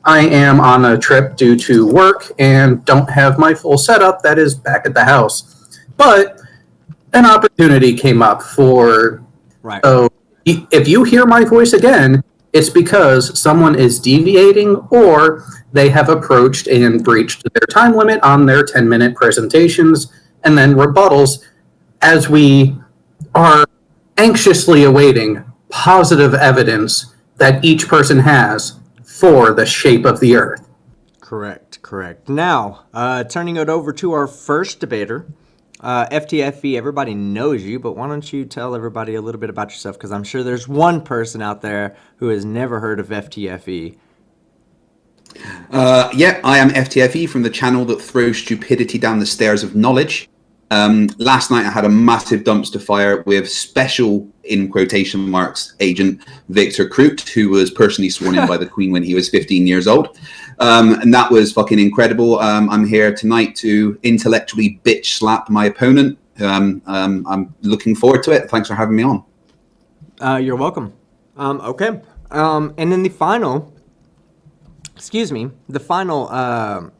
I am on a trip due to work and don't have my full setup that is back at the house. But an opportunity came up for. Right. So if you hear my voice again, it's because someone is deviating or they have approached and breached their time limit on their 10-minute presentations and then rebuttals as we are anxiously awaiting positive evidence that each person has for the shape of the earth. Correct. Now, turning it over to our first debater, FTFE, everybody knows you, but why don't you tell everybody a little bit about yourself? Because I'm sure there's one person out there who has never heard of FTFE. Yeah, I am FTFE from the channel that throws stupidity down the stairs of knowledge. Last night I had a massive dumpster fire with special, in quotation marks, agent Victor Kroot, who was personally sworn in by the Queen when he was 15 years old. And that was fucking incredible. I'm here tonight to intellectually bitch slap my opponent. I'm looking forward to it. Thanks for having me on. You're welcome. Okay. And then the final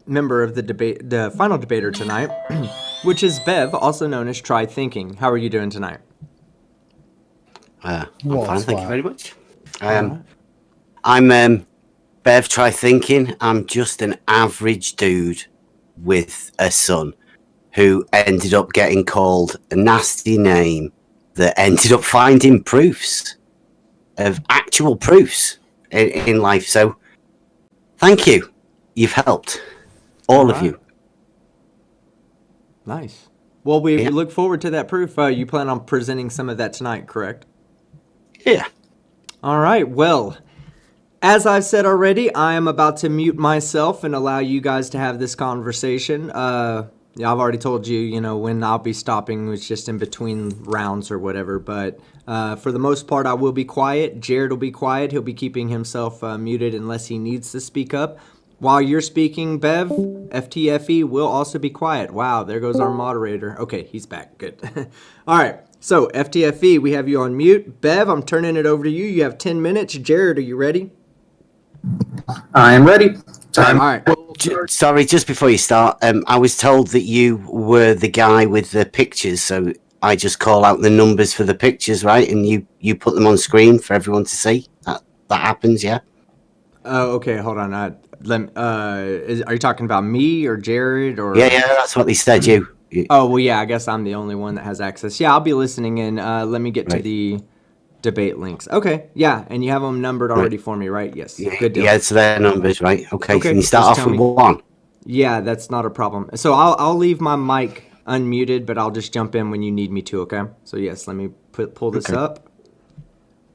member of the debate, the final debater tonight, which is Bev, also known as Try Thinking. How are you doing tonight? I'm fine, thank you very much. I'm Bev, Try Thinking. I'm just an average dude with a son who ended up getting called a nasty name that ended up finding proofs of actual proofs in life. So thank you. You've helped. All of you. Nice. Well, we look forward to that proof. You plan on presenting some of that tonight, correct? Yeah. All right. Well, as I've said already, I am about to mute myself and allow you guys to have this conversation. Yeah, I've already told you, when I'll be stopping. It's just in between rounds or whatever. But for the most part, I will be quiet. Jared will be quiet. He'll be keeping himself muted unless he needs to speak up. While you're speaking, Bev, FTFE will also be quiet. Wow, there goes our moderator. Okay, he's back. Good. All right. So, FTFE, we have you on mute. Bev, I'm turning it over to you. You have 10 minutes. Jared, are you ready? I am ready. All right. Sorry, just before you start, I was told that you were the guy with the pictures, so I just call out the numbers for the pictures, right? And you put them on screen for everyone to see. That happens, yeah? Oh, okay. Hold on. Are you talking about me or Jared? Or Yeah, that's what they said, you. Oh, well, yeah, I guess I'm the only one that has access. Yeah, I'll be listening in. Let me get to the debate links. Okay, yeah, and you have them numbered already for me, right? Yes, good deal. Yeah, so they're numbers, right? Okay, can you start off with one? Yeah, that's not a problem. So I'll leave my mic unmuted, but I'll just jump in when you need me to, okay? So yes, let me pull this up.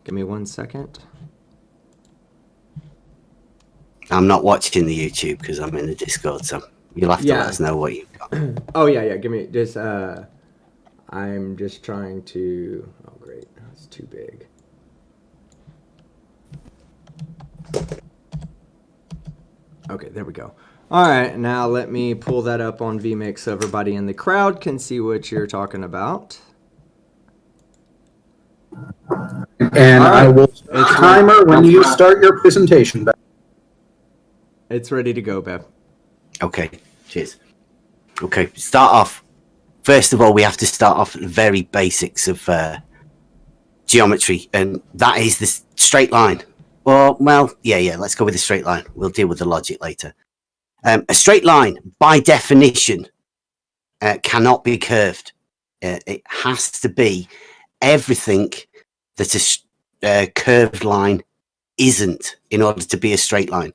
Give me 1 second. I'm not watching the YouTube because I'm in the Discord, so you'll have to let us know what you've got. Oh, yeah, give me this. I'm just trying to... Oh, great. That's too big. Okay, there we go. All right, now let me pull that up on vMix so everybody in the crowd can see what you're talking about. And I will timer when you start your presentation. It's ready to go, Bev. Okay, cheers. Okay, start off. First of all, we have to start off at the very basics of geometry, and that is the straight line. Well, yeah, let's go with the straight line. We'll deal with the logic later. A straight line, by definition, cannot be curved. It has to be everything that a curved line isn't in order to be a straight line.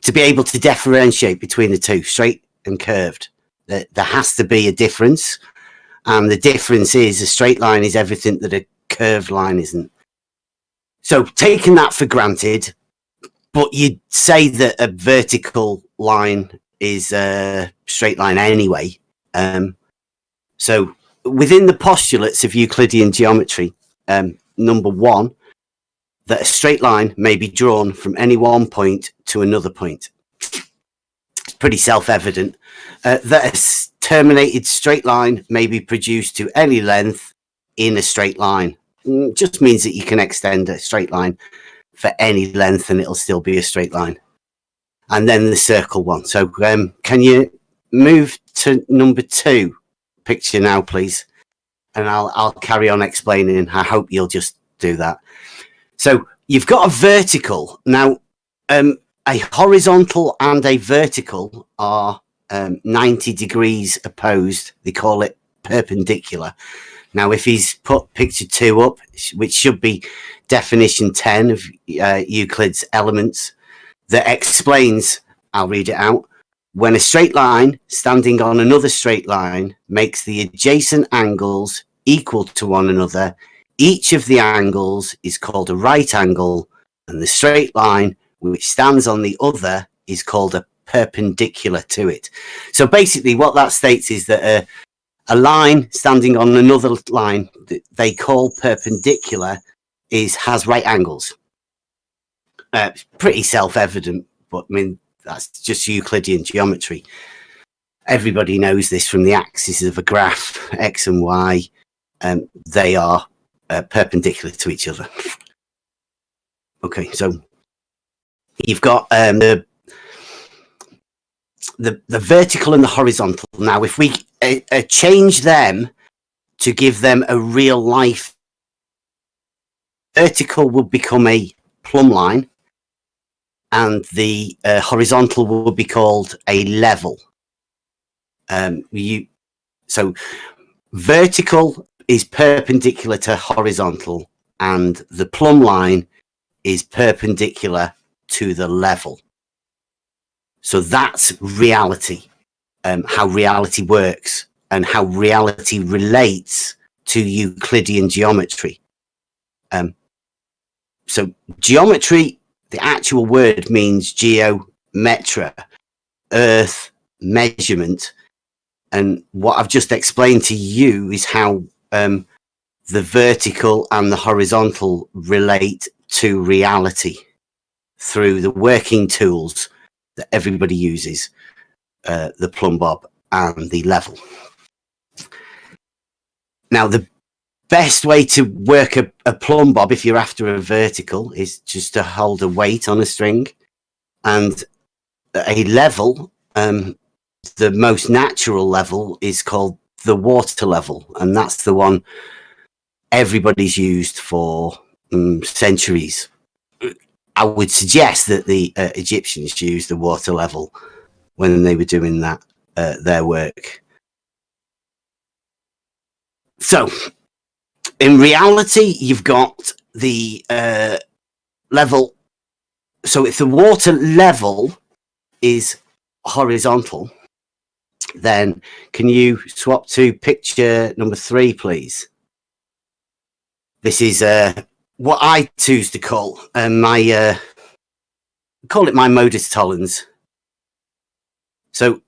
To be able to differentiate between the two, straight and curved, there has to be a difference. And the difference is a straight line is everything that a curved line isn't. So taking that for granted, but you'd say that a vertical line is a straight line anyway. So within the postulates of Euclidean geometry, number one, that a straight line may be drawn from any one point to another point. It's pretty self-evident. That a terminated straight line may be produced to any length in a straight line. It just means that you can extend a straight line for any length and it'll still be a straight line. and then the circle one. So can you move to number 2 picture now, please? And I'll carry on explaining. I hope you'll just do that. So you've got a vertical. Now, a horizontal and a vertical are 90 degrees opposed. They call it perpendicular. Now, if he's put picture 2 up, which should be definition 10 of Euclid's Elements, that explains, I'll read it out, when a straight line standing on another straight line makes the adjacent angles equal to one another, each of the angles is called a right angle, and the straight line which stands on the other is called a perpendicular to it. So basically what that states is that a line standing on another line that they call perpendicular has right angles. Pretty self-evident, but I mean, that's just Euclidean geometry. Everybody knows this from the axes of a graph, X and Y. They are perpendicular to each other. Okay, so you've got the vertical and the horizontal. Now, if we change them to give them a real life, vertical would become a plumb line, and the horizontal would be called a level. So vertical is perpendicular to horizontal, and the plumb line is perpendicular to the level. So that's reality, how reality works and how reality relates to Euclidean geometry. So geometry, the actual word means geometra, earth measurement. And what I've just explained to you is how the vertical and the horizontal relate to reality through the working tools that everybody uses, the plumb bob and the level. Now, the best way to work a plumb bob, if you're after a vertical, is just to hold a weight on a string. And a level, the most natural level, is called the water level, and that's the one everybody's used for centuries. I would suggest that the Egyptians used the water level when they were doing that their work. So in reality, you've got the level. So if the water level is horizontal, then can you swap to picture number 3, please? This is what I choose to call call it my modus tollens. So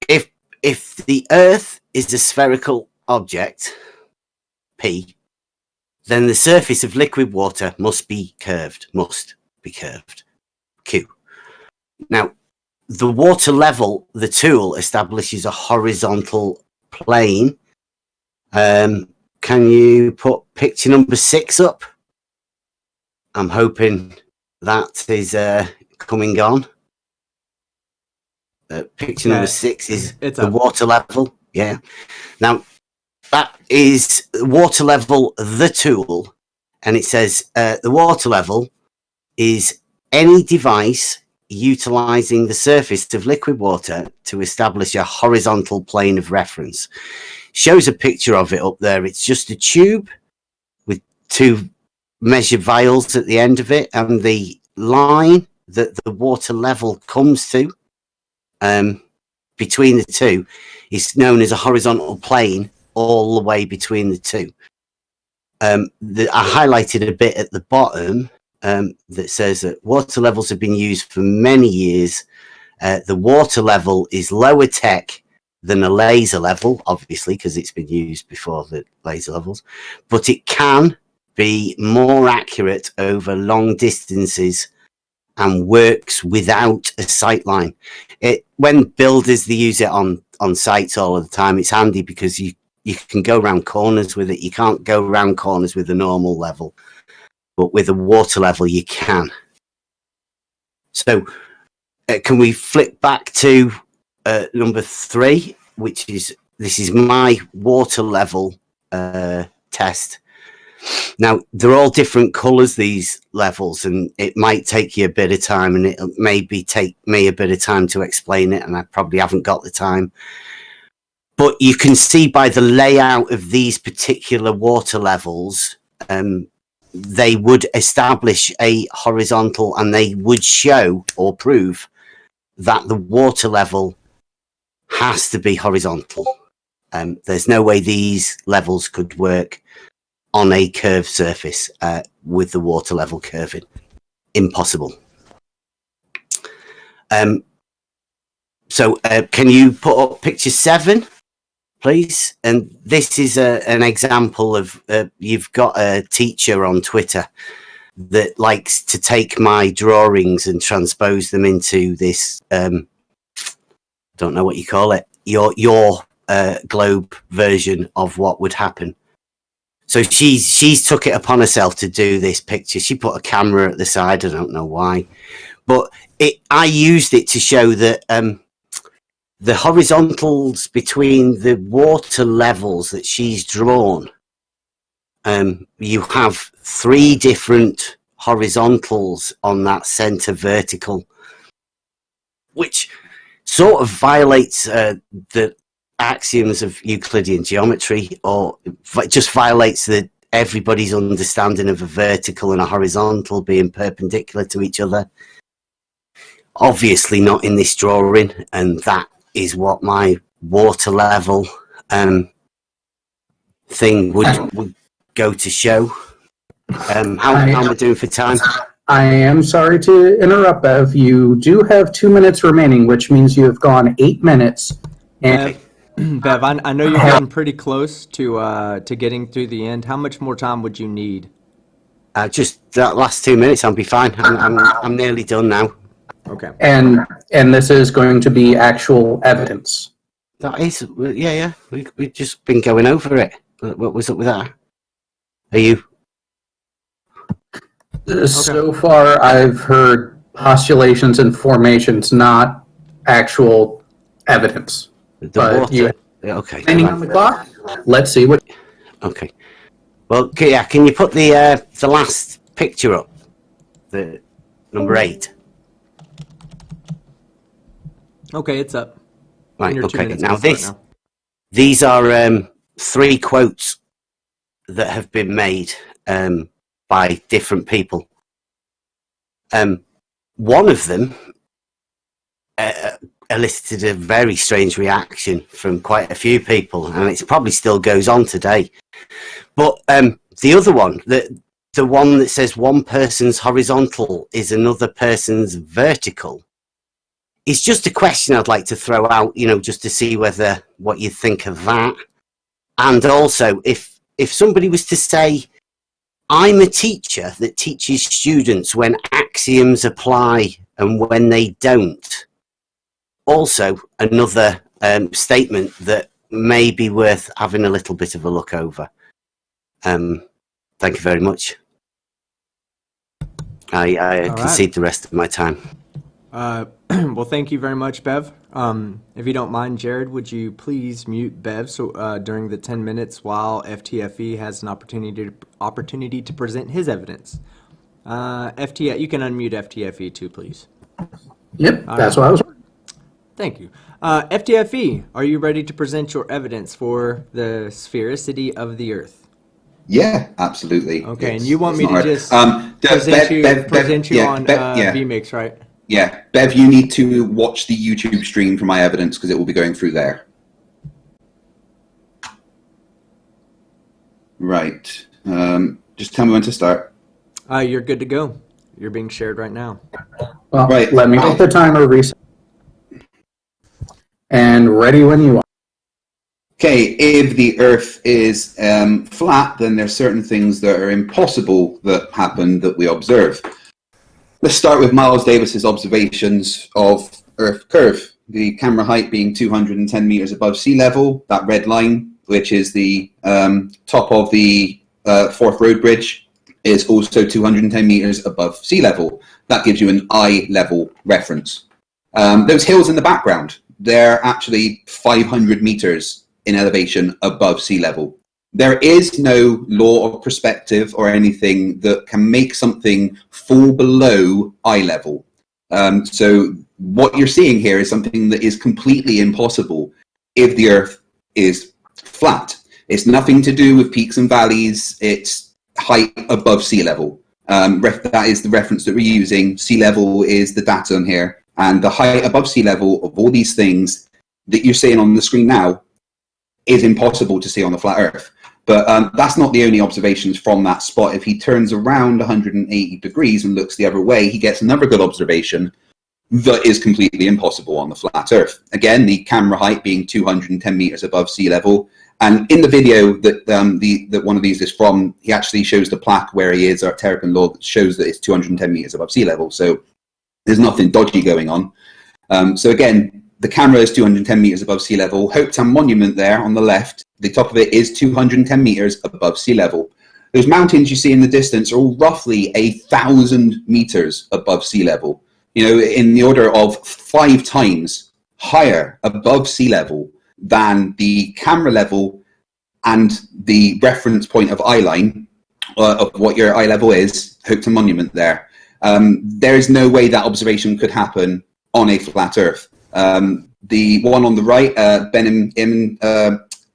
if the Earth is a spherical object, P, then the surface of liquid water must be curved, Q. Now, the water level, the tool, establishes a horizontal plane. Can you put picture number 6 up? I'm hoping that is coming on. Picture number 6 is the water level. Yeah. Now, that is water level, the tool. And it says the water level is any device utilizing the surface of liquid water to establish a horizontal plane of reference. Shows a picture of it up there. It's just a tube with 2 measured vials at the end of it, and the line that the water level comes to between the 2 is known as a horizontal plane all the way between the 2. I highlighted a bit at the bottom that says that water levels have been used for many years. The water level is lower tech than a laser level, obviously, because it's been used before the laser levels, but it can be more accurate over long distances and works without a sight line. When builders, they use it on sites all of the time, it's handy because you can go around corners with it. You can't go around corners with a normal level, but with a water level you can. So can we flip back to number 3, which is this is my water level test. Now, they're all different colours, these levels, and it might take you a bit of time, and it'll maybe take me a bit of time to explain it, and I probably haven't got the time. But you can see by the layout of these particular water levels, they would establish a horizontal, and they would show or prove that the water level has to be horizontal. There's no way these levels could work on a curved surface with the water level curving. Impossible. So can you put up picture 7, please? And this is an example of you've got a teacher on Twitter that likes to take my drawings and transpose them into this don't know what you call it, your globe version of what would happen. So she's took it upon herself to do this picture. She put a camera at the side. I don't know why, but I used it to show that the horizontals between the water levels that she's drawn. You have 3 different horizontals on that center vertical, which sort of violates the axioms of Euclidean geometry, or just violates everybody's understanding of a vertical and a horizontal being perpendicular to each other. Obviously not in this drawing, and that is what my water level thing would go to show. How am I doing for time? I am sorry to interrupt, Bev. You do have 2 minutes remaining, which means you have gone 8 minutes. And Bev, I know you're getting pretty close to getting through the end. How much more time would you need? Just that last 2 minutes, I'll be fine. I'm nearly done now. Okay. and this is going to be actual evidence. That is, yeah. We've just been going over it. What was up with that? Are you? So far, I've heard postulations and formations, not actual evidence. The But water. you- Okay. Standing on the clock. Let's see what. Okay. Well, yeah. Can you put the last picture up? The number 8. Okay, it's up. Right. Your 2 Okay. minutes Now can start now. these are 3 quotes that have been made by different people. One of them elicited a very strange reaction from quite a few people, and it probably still goes on today. But the other one, the one that says one person's horizontal is another person's vertical, is just a question I'd like to throw out, just to see what you think of that. And also, if somebody was to say, I'm a teacher that teaches students when axioms apply and when they don't. Also, another statement that may be worth having a little bit of a look over. Thank you very much. I concede the rest of my time. Well, thank you very much, Bev. If you don't mind, Jared, would you please mute Bev during the 10 minutes while FTFE has an opportunity to present his evidence? You can unmute FTFE too, please. Yep, that's what I was. Thank you. FTFE, are you ready to present your evidence for the sphericity of the Earth? Yeah, absolutely. Okay, and you want me to hard. just Bev, present you on yeah. vMix, right? Yeah, Bev, you need to watch the YouTube stream for my evidence because it will be going through there. Right. Just tell me when to start. You're good to go. You're being shared right now. Well, Right. let me make the timer reset. And ready when you are. Okay, if the Earth is flat, then there's certain things that are impossible that happen that we observe. Let's start with Miles Davis's observations of Earth curve. The camera height being 210 meters above sea level, that red line, which is the top of the Forth Road Bridge, is also 210 meters above sea level. That gives you an eye level reference. Those hills in the background, they're actually 500 meters in elevation above sea level. There is no law of perspective or anything that can make something fall below eye level. So what you're seeing here is something that is completely impossible if the Earth is flat. It's nothing to do with peaks and valleys. It's height above sea level. That is the reference that we're using. Sea level is the datum here. And the height above sea level of all these things that you're seeing on the screen now is impossible to see on the flat Earth. But that's not the only observations from that spot. If he turns around 180 degrees and looks the other way, he gets another good observation that is completely impossible on the flat Earth. Again, the camera height being 210 meters above sea level. And in the video that that one of these is from, he actually shows the plaque where he is, or Terrapin Law, that shows that it's 210 meters above sea level. So there's nothing dodgy going on. So again, the camera is 210 meters above sea level. Hope Town Monument there on the left, the top of it is 210 meters above sea level. Those mountains you see in the distance are all roughly 1,000 meters above sea level. You know, in the order of 5 times higher above sea level than the camera level and the reference point of eye line of what your eye level is, Hope Town Monument there. There is no way that observation could happen on a flat Earth. The one on the right, Benim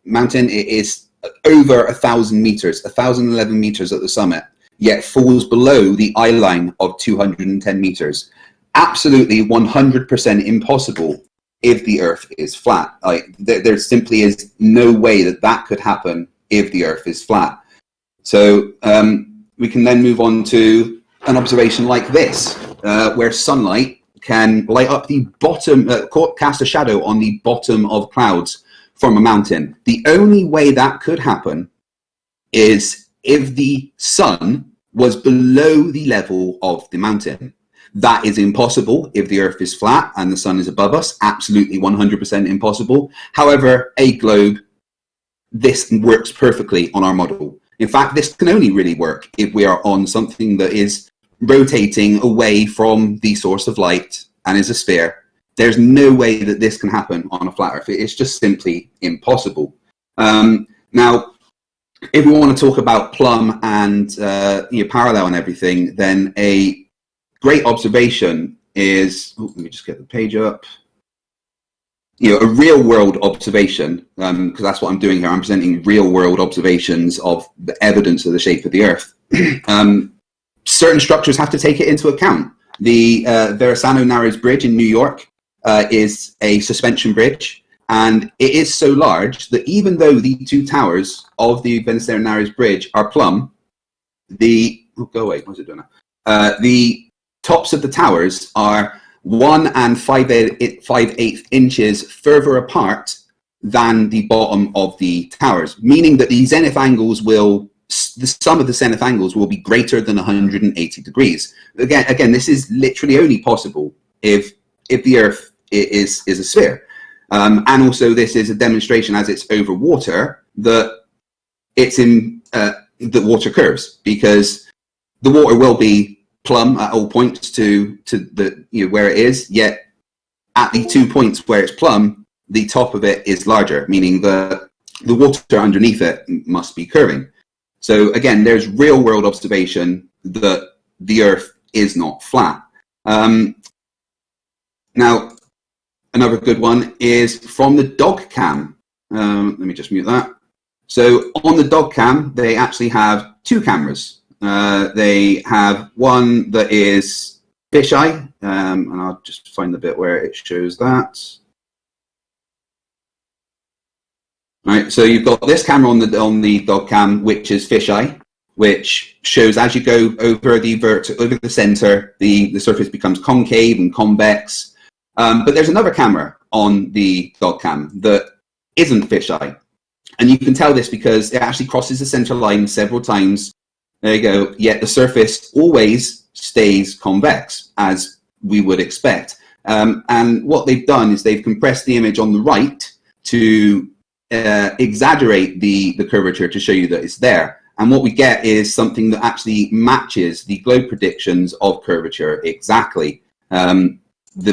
Mountain, it is over 1,000 meters, 1,011 meters at the summit, yet falls below the eye line of 210 meters. Absolutely 100% impossible if the Earth is flat. Like, there simply is no way that that could happen if the Earth is flat. So we can then move on to an observation like this, where sunlight can light up the bottom, cast a shadow on the bottom of clouds from a mountain. The only way that could happen is if the sun was below the level of the mountain. That is impossible if the Earth is flat and the sun is above us. Absolutely 100% impossible. However, a globe, this works perfectly on our model. In fact, this can only really work if we are on something that is rotating away from the source of light and is a sphere. There's no way that this can happen on a flat Earth. It's just simply impossible. Now, if we want to talk about plumb and parallel and everything, then a great observation is, let me just get the page up. A real world observation, because that's what I'm doing here. I'm presenting real world observations of the evidence of the shape of the Earth. Certain structures have to take it into account. The Verrazano Narrows Bridge in New York is a suspension bridge, and it is so large that even though the 2 towers of the Verrazano Narrows Bridge are plumb, the tops of the towers are 1 5/8 inches further apart than the bottom of the towers, meaning that the zenith angles the sum of the zenith angles will be greater than 180 degrees. Again, this is literally only possible if the Earth is a sphere. And also this is a demonstration, as it's over water, that it's in the water curves, because the water will be plumb at all points to the where it is, yet at the 2 points where it's plumb, the top of it is larger, meaning the water underneath it must be curving. So again, there's real world observation that the Earth is not flat. Now, another good one is from the dog cam. Let me just mute that. So on the dog cam, they actually have 2 cameras. They have one that is fisheye, and I'll just find the bit where it shows that. Right, so you've got this camera on the dog cam, which is fisheye, which shows as you go over the center, the surface becomes concave and convex. But there's another camera on the dog cam that isn't fisheye, and you can tell this because it actually crosses the center line several times. There you go. Yet the surface always stays convex, as we would expect. And what they've done is they've compressed the image on the right to exaggerate the curvature to show you that it's there. And what we get is something that actually matches the globe predictions of curvature exactly.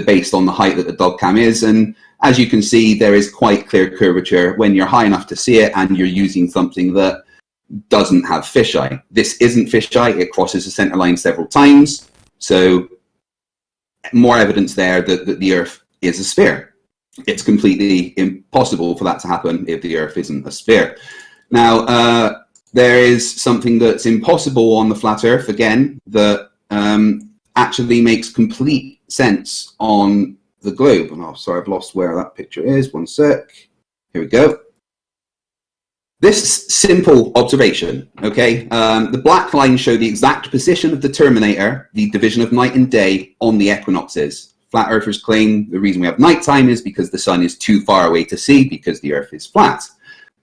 based on the height that the dog cam is. And as you can see, there is quite clear curvature when you're high enough to see it and you're using something that doesn't have fisheye. This isn't fisheye. It crosses the center line several times. So more evidence there that the Earth is a sphere. It's completely impossible for that to happen if the Earth isn't a sphere. Now, there is something that's impossible on the flat Earth, again, that actually makes complete sense on the globe. And sorry, I've lost where that picture is. One sec. Here we go. This simple observation, okay? The black lines show the exact position of the terminator, the division of night and day, on the equinoxes. Flat earthers claim the reason we have nighttime is because the sun is too far away to see because the Earth is flat,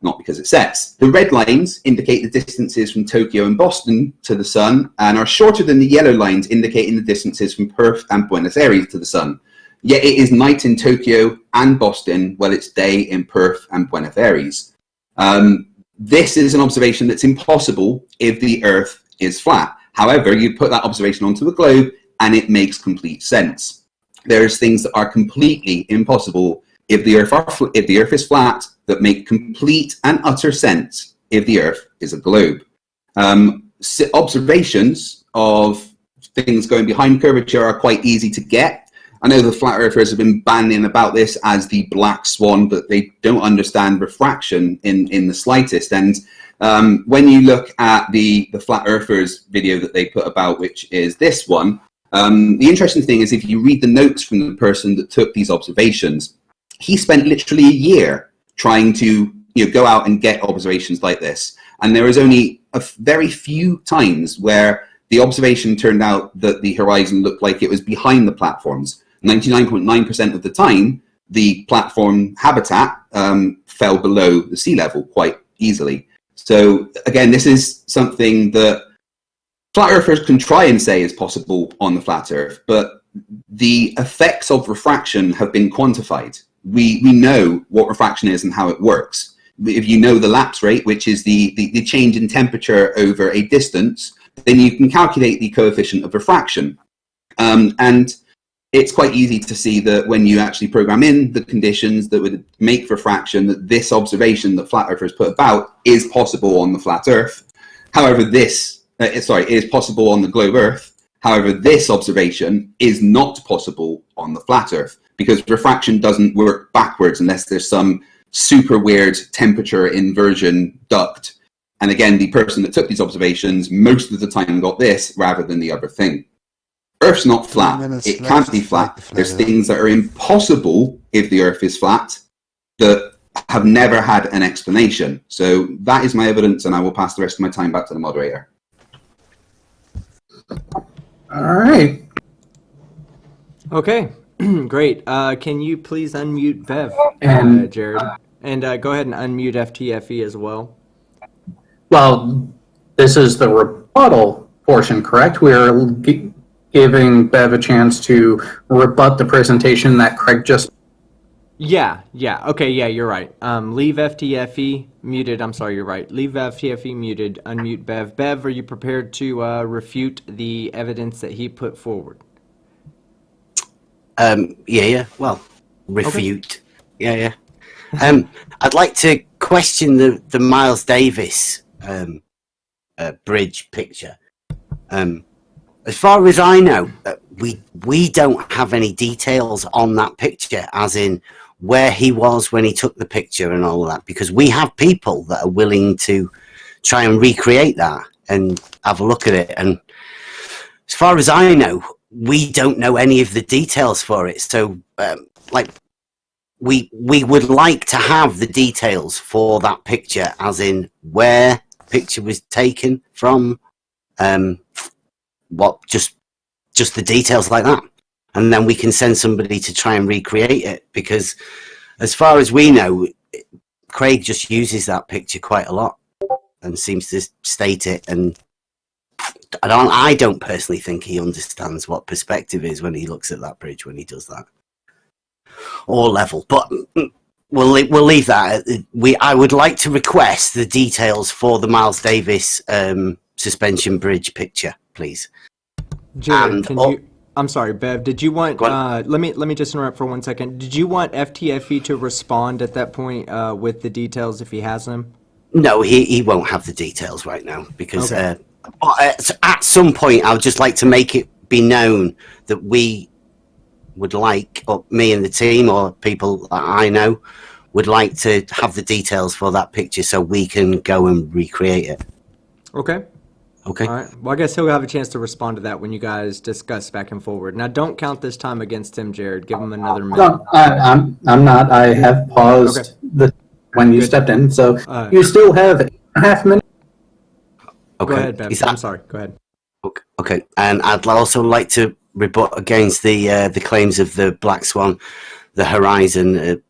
not because it sets. The red lines indicate the distances from Tokyo and Boston to the sun and are shorter than the yellow lines indicating the distances from Perth and Buenos Aires to the sun. Yet it is night in Tokyo and Boston while it's day in Perth and Buenos Aires. This is an observation that's impossible if the Earth is flat. However, you put that observation onto the globe and it makes complete sense. There's things that are completely impossible if the Earth is flat that make complete and utter sense if the Earth is a globe. Observations of things going behind curvature are quite easy to get. I know the flat earthers have been banning about this as the black swan, but they don't understand refraction in the slightest. And when you look at the flat earthers video that they put about, which is this one, the interesting thing is if you read the notes from the person that took these observations, he spent literally a year trying to go out and get observations like this. And there was only a very few times where the observation turned out that the horizon looked like it was behind the platforms. 99.9% of the time, the platform habitat fell below the sea level quite easily. So again, this is something that flat earthers can try and say is possible on the flat Earth, but the effects of refraction have been quantified. We know what refraction is and how it works. If you know the lapse rate, which is the change in temperature over a distance, then you can calculate the coefficient of refraction. And it's quite easy to see that when you actually program in the conditions that would make refraction, that this observation that flat earthers put about is possible on the flat Earth. However, it is possible on the globe Earth. However, this observation is not possible on the flat Earth because refraction doesn't work backwards unless there's some super weird temperature inversion duct. And again, the person that took these observations most of the time got this rather than the other thing. Earth's not flat. It can't be flat. There's things that are impossible if the Earth is flat that have never had an explanation. So that is my evidence, and I will pass the rest of my time back to the moderator. All right. Okay, great. Can you please unmute Bev, And- Jared? And go ahead and unmute FTFE as well. Well, this is the rebuttal portion, correct? We're giving Bev a chance to rebut the presentation that Craig just... Yeah. Okay, yeah, you're right. Leave FTFE muted. I'm sorry, you're right. Leave FTFE muted. Unmute Bev. Bev, are you prepared to refute the evidence that he put forward? Yeah. Well, refute. Okay. Yeah. I'd like to question the Miles Davis bridge picture. As far as I know, we don't have any details on that picture, as in where he was when he took the picture and all of that, because we have people that are willing to try and recreate that and have a look at it. And as far as I know, we don't know any of the details for it. So, we would like to have the details for that picture, as in where the picture was taken from, just the details like that, and then we can send somebody to try and recreate it, because as far as we know, Craig just uses that picture quite a lot and seems to state it, and I don't personally think he understands what perspective is when he looks at that bridge when he does that, or level. But we'll leave that. I would like to request the details for the Miles Davis suspension bridge picture, please. Jared, And- can you I'm sorry, Bev. Did you want? Go on. Let me just interrupt for 1 second. Did you want FTFE to respond at that point with the details if he has them? No, he won't have the details right now because Okay. at some point I would just like to make it be known that we would like, or me and the team or people that I know would like to have the details for that picture so we can go and recreate it. Okay. Okay. All right. Well, I guess he'll have a chance to respond to that when you guys discuss back and forward. Now, don't count this time against him, Jared. Give him another minute. No, I'm not. I have paused Okay. when you Good. stepped in, so Uh, you still have 8.5 minutes. Okay. Go ahead, Bev. Is that- I'm sorry. Go ahead. Okay, and I'd also like to rebut against the claims of the Black Swan, the Horizon.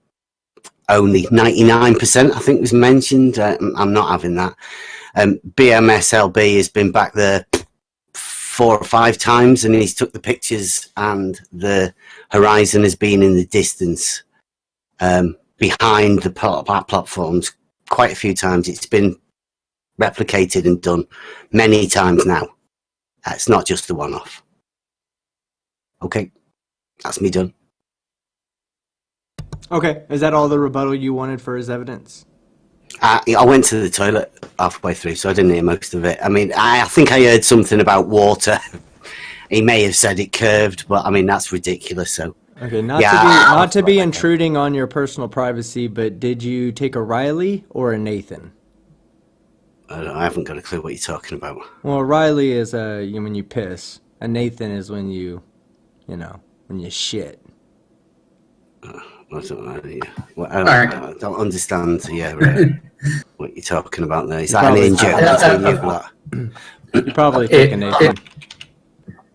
Only 99%, I think, was mentioned. I'm not having that. BMSLB has been back there 4 or 5 times, and he's took the pictures, and the Horizon has been in the distance behind the platforms quite a few times. It's been replicated and done many times now. It's not just the one-off. Okay, that's me done. Okay. Is that all the rebuttal you wanted for his evidence? I went to the toilet halfway through, so I didn't hear most of it. I mean, I think I heard something about water. He may have said it curved, but I mean, that's ridiculous. So, Okay. Not Yeah. to be intruding on your personal privacy, but did you take a Riley or a Nathan? I haven't got a clue what you're talking about. Well, a Riley is when you piss. A Nathan is when you shit. I don't know. Yeah. right. I don't understand. Yeah, right. What you're talking about there? Is that an Probably- injury? That's what you've got. You probably take a Nathan.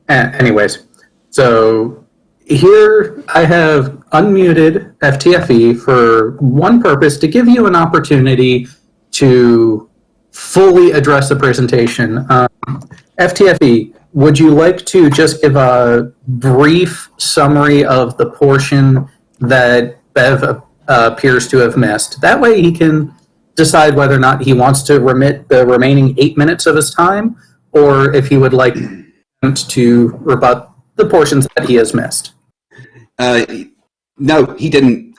Anyways, so here I have unmuted FTFE for one purpose, to give you an opportunity to fully address the presentation. FTFE, would you like to just give a brief summary of the portion that Bev appears to have missed? That way he can decide whether or not he wants to remit the remaining 8 minutes of his time, or if he would like to rebut the portions that he has missed. No, he didn't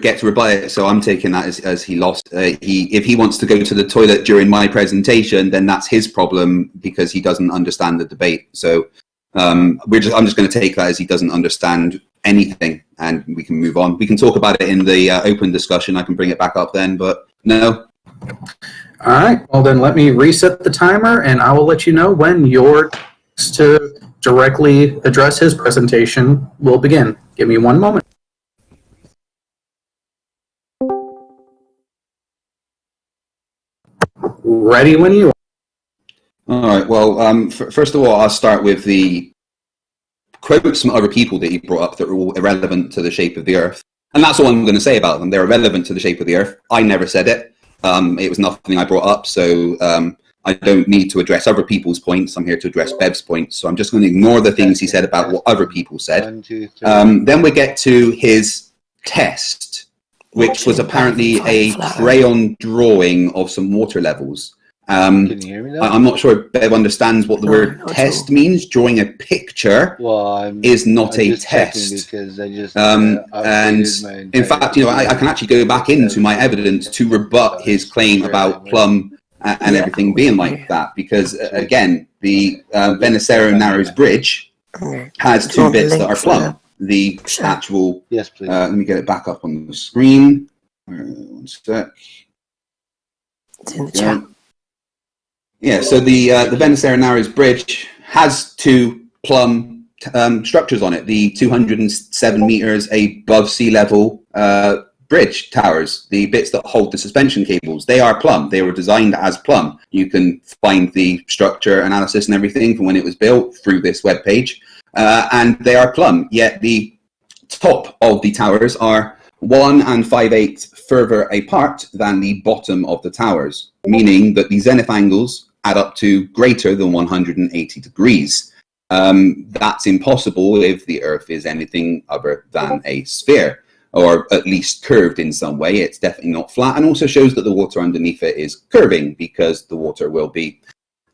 get to rebut it, so I'm taking that as he lost. If he wants to go to the toilet during my presentation, then that's his problem because he doesn't understand the debate. So I'm just going to take that as he doesn't understand anything, and we can move on. We can talk about it in the open discussion. I can bring it back up then, but no. All right, well then let me reset the timer, and I will let you know when your to directly address his presentation will begin. Give me 1 moment. Ready when you are. All right. Well, first of all, I'll start with the quotes from other people that he brought up that are all irrelevant to the shape of the Earth. And that's all I'm going to say about them. They're irrelevant to the shape of the Earth. I never said it. It was nothing I brought up, so I don't need to address other people's points. I'm here to address Bev's points. So I'm just going to ignore the things he said about what other people said. 1, 2, 3. Then we get to his test, which was apparently a crayon drawing of some water levels. Can you hear me now? I'm not sure if Bev understands what the word test means. Drawing a picture Well, is not I'm a just checking test. because I just And updated my in entire fact, I can actually go back into my evidence to rebut his claim about Plum and everything being like that. Because again, the Venicero Narrows Bridge has 2 bits that are Plum. The actual, Yes, please. let me get it back up on the screen. 1 sec. It's in the chat. Yeah, so the Venicero Narrows Bridge has 2 Plum structures on it. The 207 meters above sea level bridge towers, the bits that hold the suspension cables, they are Plum. They were designed as Plum. You can find the structure analysis and everything from when it was built through this webpage, and they are Plum. Yet the top of the towers are 1 5/8 further apart than the bottom of the towers, meaning that the zenith angles add up to greater than 180 degrees. That's impossible if the Earth is anything other than a sphere, or at least curved in some way. It's definitely not flat, and also shows that the water underneath it is curving because the water will be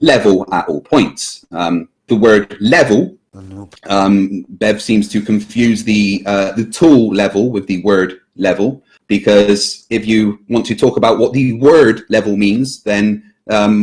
level at all points. The word level Bev seems to confuse the tool level with the word level, because if you want to talk about what the word level means, then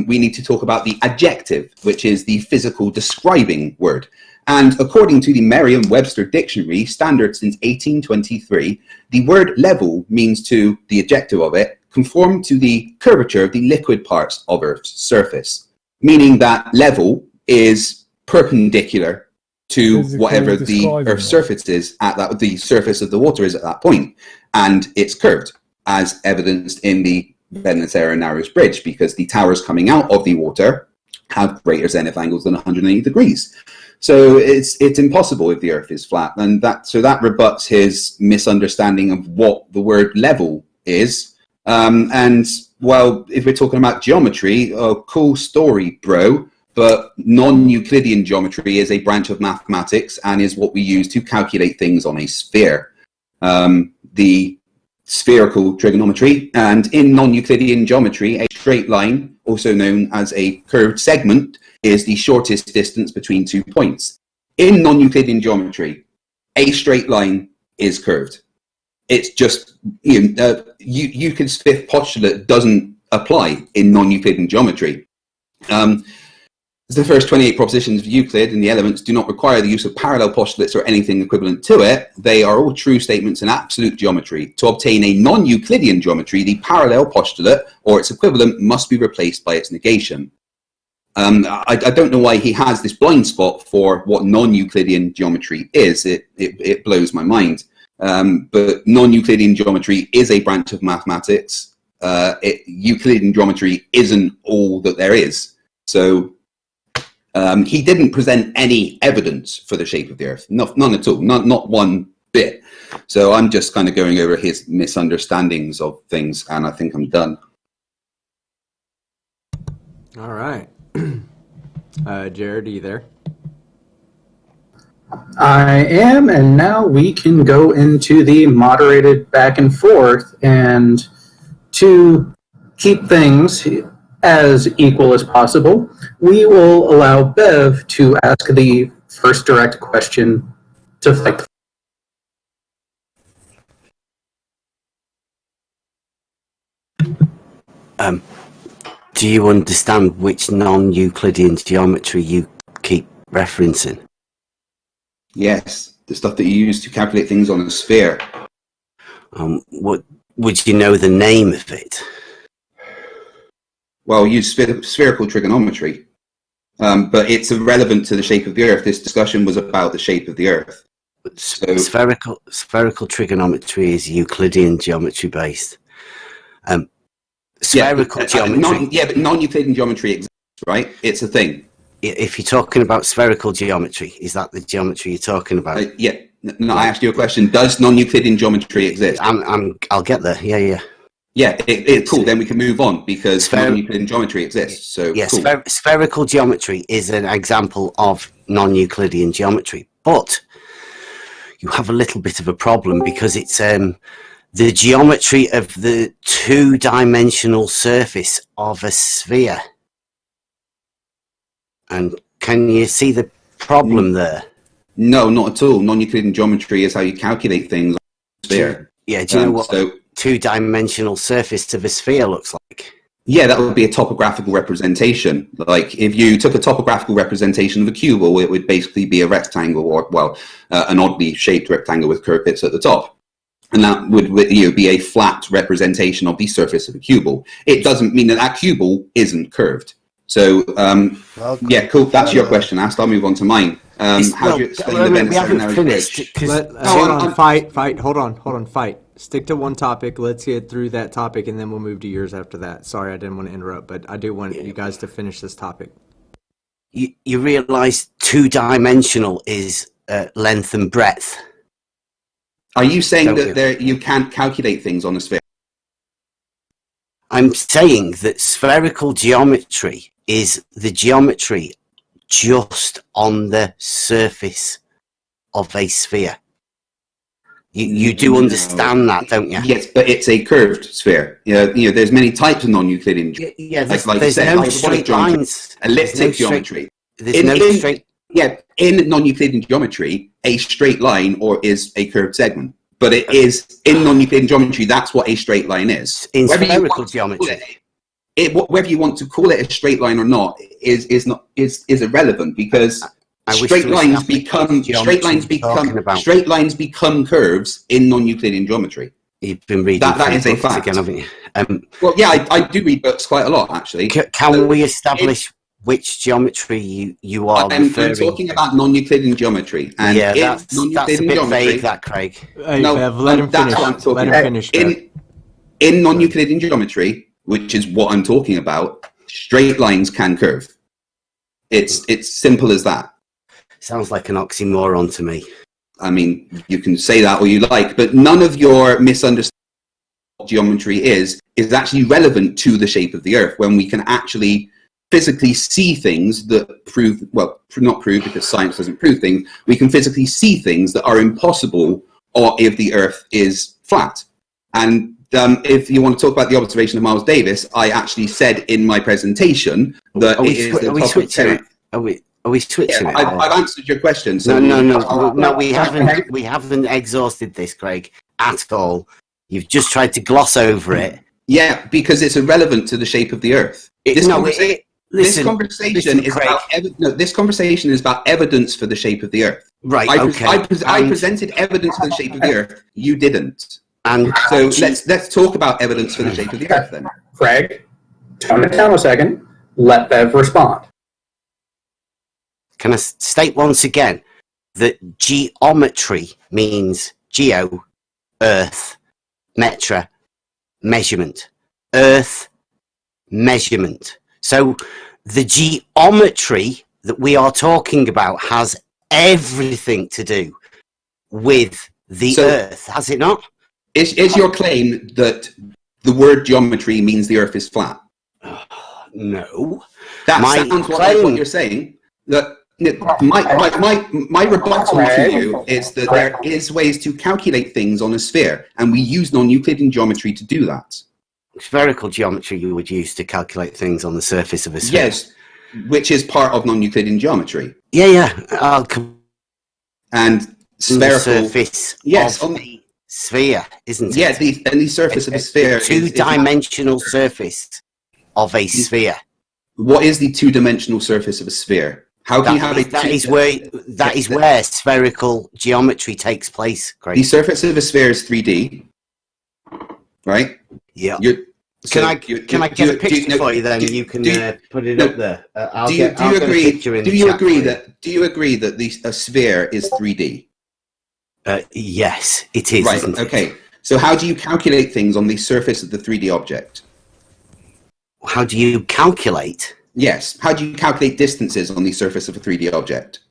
we need to talk about the adjective, which is the physical describing word. And according to the Merriam-Webster Dictionary, standard since 1823, the word level means to, the adjective of it, conform to the curvature of the liquid parts of Earth's surface, meaning that level is perpendicular to whatever the Earth's surface is at that, the surface of the water is at that point, and it's curved, as evidenced in the Venice Narrows Bridge, because the towers coming out of the water have greater zenith angles than 180 degrees. So it's impossible if the Earth is flat, and that rebuts his misunderstanding of what the word level is. And well, if we're talking about geometry, cool story, bro. But non-Euclidean geometry is a branch of mathematics and is what we use to calculate things on a sphere. The spherical trigonometry, and in non-Euclidean geometry, a straight line, also known as a curved segment, is the shortest distance between 2 points. In non-Euclidean geometry, a straight line is curved. It's just, Euclid's fifth postulate doesn't apply in non-Euclidean geometry. The first 28 propositions of Euclid and the elements do not require the use of parallel postulates or anything equivalent to it. They are all true statements in absolute geometry. To obtain a non-Euclidean geometry, the parallel postulate or its equivalent must be replaced by its negation. I don't know why he has this blind spot for what non-Euclidean geometry is. It blows my mind. But non-Euclidean geometry is a branch of mathematics. Euclidean geometry isn't all that there is. So he didn't present any evidence for the shape of the Earth. None at all. Not one bit. So I'm just kind of going over his misunderstandings of things, and I think I'm done. All right. Jared, are you there? I am, and now we can go into the moderated back and forth, and to keep things as equal as possible, we will allow Bev to ask the first direct question to fight. Do you understand which non-Euclidean geometry you keep referencing? Yes, the stuff that you use to calculate things on a sphere. What would you know the name of it? Well, use spherical trigonometry, but it's irrelevant to the shape of the Earth. This discussion was about the shape of the Earth. So, spherical trigonometry is Euclidean geometry based. Spherical geometry. But non-Euclidean geometry exists, right? It's a thing. If you're talking about spherical geometry, is that the geometry you're talking about? No, I asked you a question. Does non-Euclidean geometry exist? I'll get there. Yeah. Yeah, it's cool. Then we can move on because non-Euclidean geometry exists. So yes, cool. Spherical geometry is an example of non-Euclidean geometry, but you have a little bit of a problem because it's the geometry of the two-dimensional surface of a sphere. And can you see the problem there? No, not at all. Non-Euclidean geometry is how you calculate things on a sphere. Yeah, do you know what two-dimensional surface of a sphere looks like? Yeah, that would be a topographical representation. Like if you took a topographical representation of a cube, it would basically be a rectangle, or an oddly shaped rectangle with curved bits at the top. And that would be a flat representation of the surface of a cubal. It doesn't mean that cubal isn't curved. So, yeah, cool. That's your question asked. I'll move on to mine. How do you explain the Venice Narrows Bridge? Hold on, fight. Stick to one topic. Let's get through that topic, and then we'll move to yours after that. Sorry, I didn't want to interrupt, but I do want you guys to finish this topic. You realize two-dimensional is length and breadth. Are you saying that you can't calculate things on a sphere? I'm saying that spherical geometry is the geometry just on the surface of a sphere. You do understand that, don't you? Yes, but it's a curved sphere. There's many types of non-Euclidean geometry. Yeah, there's no straight lines. Elliptic geometry. There's no straight. Yeah, in non-Euclidean geometry, a straight line is a curved segment. But it is, in non-Euclidean geometry, that's what a straight line is. In Whether you spherical want to geometry. call whether you want to call it a straight line or not is irrelevant, because I wish straight there was lines nothing become geometry talking about. straight lines become curves in non-Euclidean geometry. You've been reading That is a books fact. again, haven't you? Well, yeah, I do read books quite a lot, actually. Can we establish which geometry you are I'm referring talking to? about non-Euclidean geometry. And Yeah, in that's a non-Euclidean bit geometry, vague, that, Craig. Hey, No, Bev, let him that's finish. what I'm talking Let him about. finish, Bev. In non-Euclidean geometry, which is what I'm talking about, straight lines can curve. It's simple as that. Sounds like an oxymoron to me. I mean, you can say that all you like, but none of your misunderstanding of what geometry is actually relevant to the shape of the Earth, when we can actually physically see things that prove, well, not prove because science doesn't prove things, we can physically see things that are impossible or if the Earth is flat. And if you want to talk about the observation of Miles Davis, I actually said in my presentation that Are we, it is the are we top switching 10. it? Are we switching it? I've answered your question. So No, we haven't. We haven't exhausted this, Craig, at all. You've just tried to gloss over it. Yeah, because it's irrelevant to the shape of the Earth. This conversation is about evidence for the shape of the Earth. Right. I presented evidence for the shape of the Earth. You didn't. And so let's talk about evidence for the shape of the Earth then. Craig, tone it down a second. Let Bev respond. Can I state once again that geometry means geo, earth, metra, measurement. Earth, measurement. So the geometry that we are talking about has everything to do with the Earth, has it not? Is your claim that the word geometry means the Earth is flat? No. That sounds like what you're saying. That my rebuttal to you is that there is ways to calculate things on a sphere, and we use non-Euclidean geometry to do that. Spherical geometry you would use to calculate things on the surface of a sphere. Yes, which is part of non-Euclidean geometry. Yeah. And spherical surface of the sphere, isn't it? Yeah, the surface of a sphere. Two-dimensional surface of a sphere. What is the two-dimensional surface of a sphere? How can you have that is where spherical geometry takes place, Craig. The surface of a sphere is 3D, right? Yeah. Can I get a picture for you then? You can put it up there. Do you agree that a sphere is 3D? Yes, it is. Right. Isn't it? Okay. So how do you calculate things on the surface of the 3D object? How do you calculate? Yes. How do you calculate distances on the surface of a 3D object?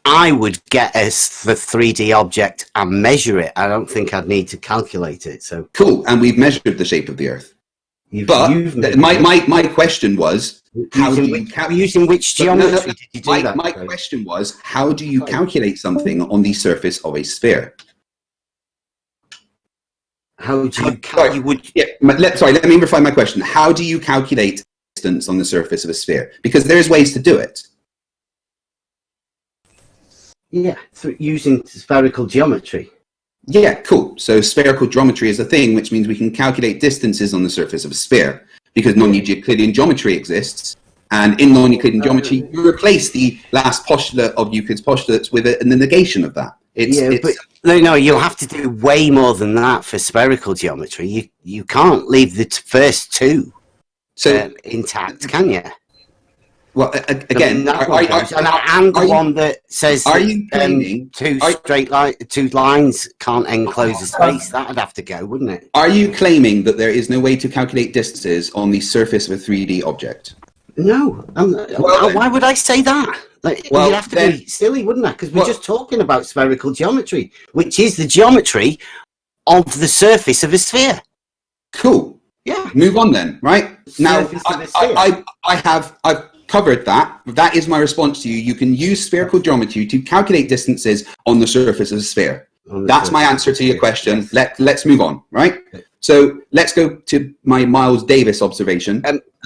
I would get us the 3D object and measure it. I don't think I'd need to calculate it. So cool. And we've measured the shape of the Earth. My question was, using which geometry did you do that? My question was, how do you calculate something on the surface of a sphere? Let me refine my question. How do you calculate distance on the surface of a sphere? Because there's ways to do it. Yeah, using spherical geometry. Yeah, cool. So spherical geometry is a thing, which means we can calculate distances on the surface of a sphere, because non-Euclidean geometry exists. And in non-Euclidean geometry, you replace the last postulate of Euclid's postulates with the negation of that. No, you'll have to do way more than that for spherical geometry. You can't leave the first two intact, can you? Well, again, the one that says are you claiming two lines can't enclose a space? That'd have to go, wouldn't it? Are you claiming that there is no way to calculate distances on the surface of a 3D object? No. Why would I say that? You'd have to be silly, wouldn't I? Because we're just talking about spherical geometry, which is the geometry of the surface of a sphere. Cool. Yeah. Move on then, right? Now, I've covered that. That is my response to you. You can use spherical geometry to calculate distances on the surface of a sphere. That's my answer to your question. Let's move on, right? So let's go to my Miles Davis observation.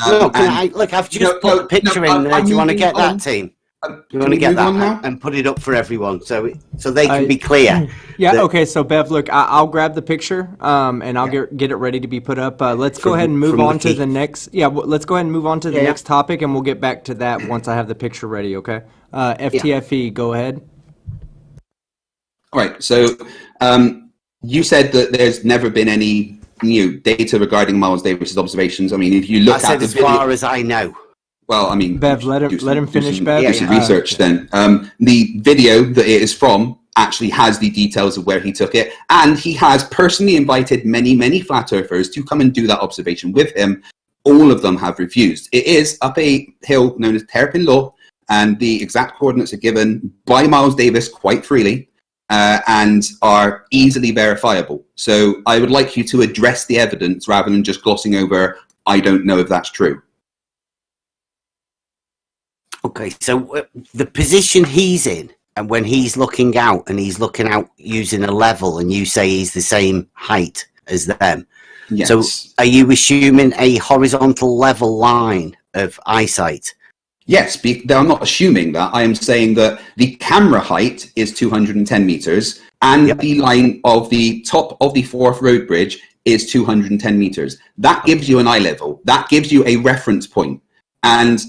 No, I've just put the picture in there. Do you want to get that, team? Do you want to get that now and put it up for everyone so they can be clear? Yeah. Okay. So Bev, look, I'll grab the picture, and I'll get it ready to be put up. Let's go ahead and move on to the next. Yeah. Let's go ahead and move on to the next topic, and we'll get back to that once I have the picture ready. Okay. FTFE, go ahead. All right. So you said that there's never been any new data regarding Miles Davis's observations. I mean, if you look at the as far as I know. Well, I mean, Bev, let him finish. Bev, do some research. Then the video that it is from actually has the details of where he took it, and he has personally invited many flat earthers to come and do that observation with him. All of them have refused. It is up a hill known as Terrapin Law, and the exact coordinates are given by Miles Davis quite freely, and are easily verifiable. So I would like you to address the evidence rather than just glossing over, I don't know if that's true. Okay, so the position he's in, and when he's looking out, and he's looking out using a level, and you say he's the same height as them. Yes. So are you assuming a horizontal level line of eyesight? Yes, I'm not assuming that. I am saying that the camera height is 210 meters, and the line of the top of the Forth Road Bridge is 210 meters. That gives you an eye level. That gives you a reference point. And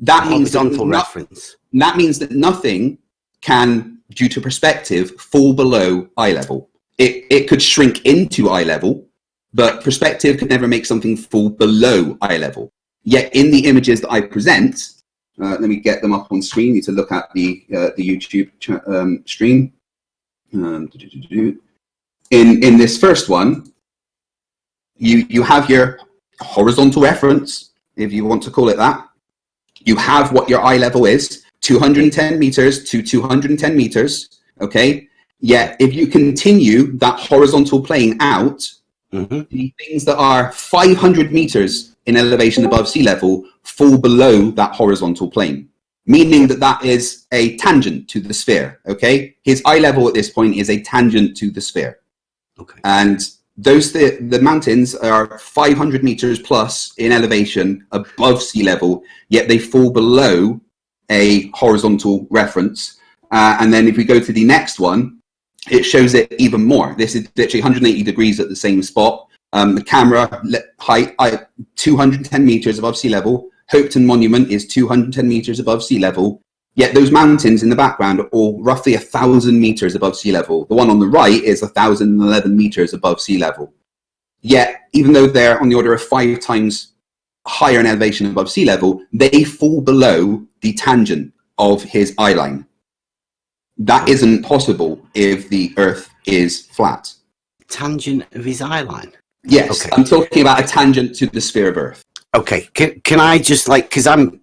that means reference. That means that nothing can, due to perspective, fall below eye level. It could shrink into eye level, but perspective could never make something fall below eye level. Yet in the images that I present, let me get them up on screen. You need to look at the YouTube stream. In this first one, you have your horizontal reference, if you want to call it that. You have what your eye level is, 210 meters to 210 meters, okay? Yet, if you continue that horizontal plane out, the things that are 500 meters in elevation above sea level fall below that horizontal plane, meaning that that is a tangent to the sphere, okay? His eye level at this point is a tangent to the sphere. Okay. And the mountains are 500 meters plus in elevation above sea level, yet they fall below a horizontal reference. And then if we go to the next one, it shows it even more. This is literally 180 degrees at the same spot. The camera height, 210 meters above sea level. Hopeton Monument is 210 meters above sea level. Yet those mountains in the background are all roughly 1,000 meters above sea level. The one on the right is 1,011 meters above sea level. Yet, even though they're on the order of 5 times higher in elevation above sea level, they fall below the tangent of his eye line. That isn't possible if the Earth is flat. Tangent of his eye line? Yes, okay. I'm talking about a tangent to the sphere of Earth. Okay, can I just because I'm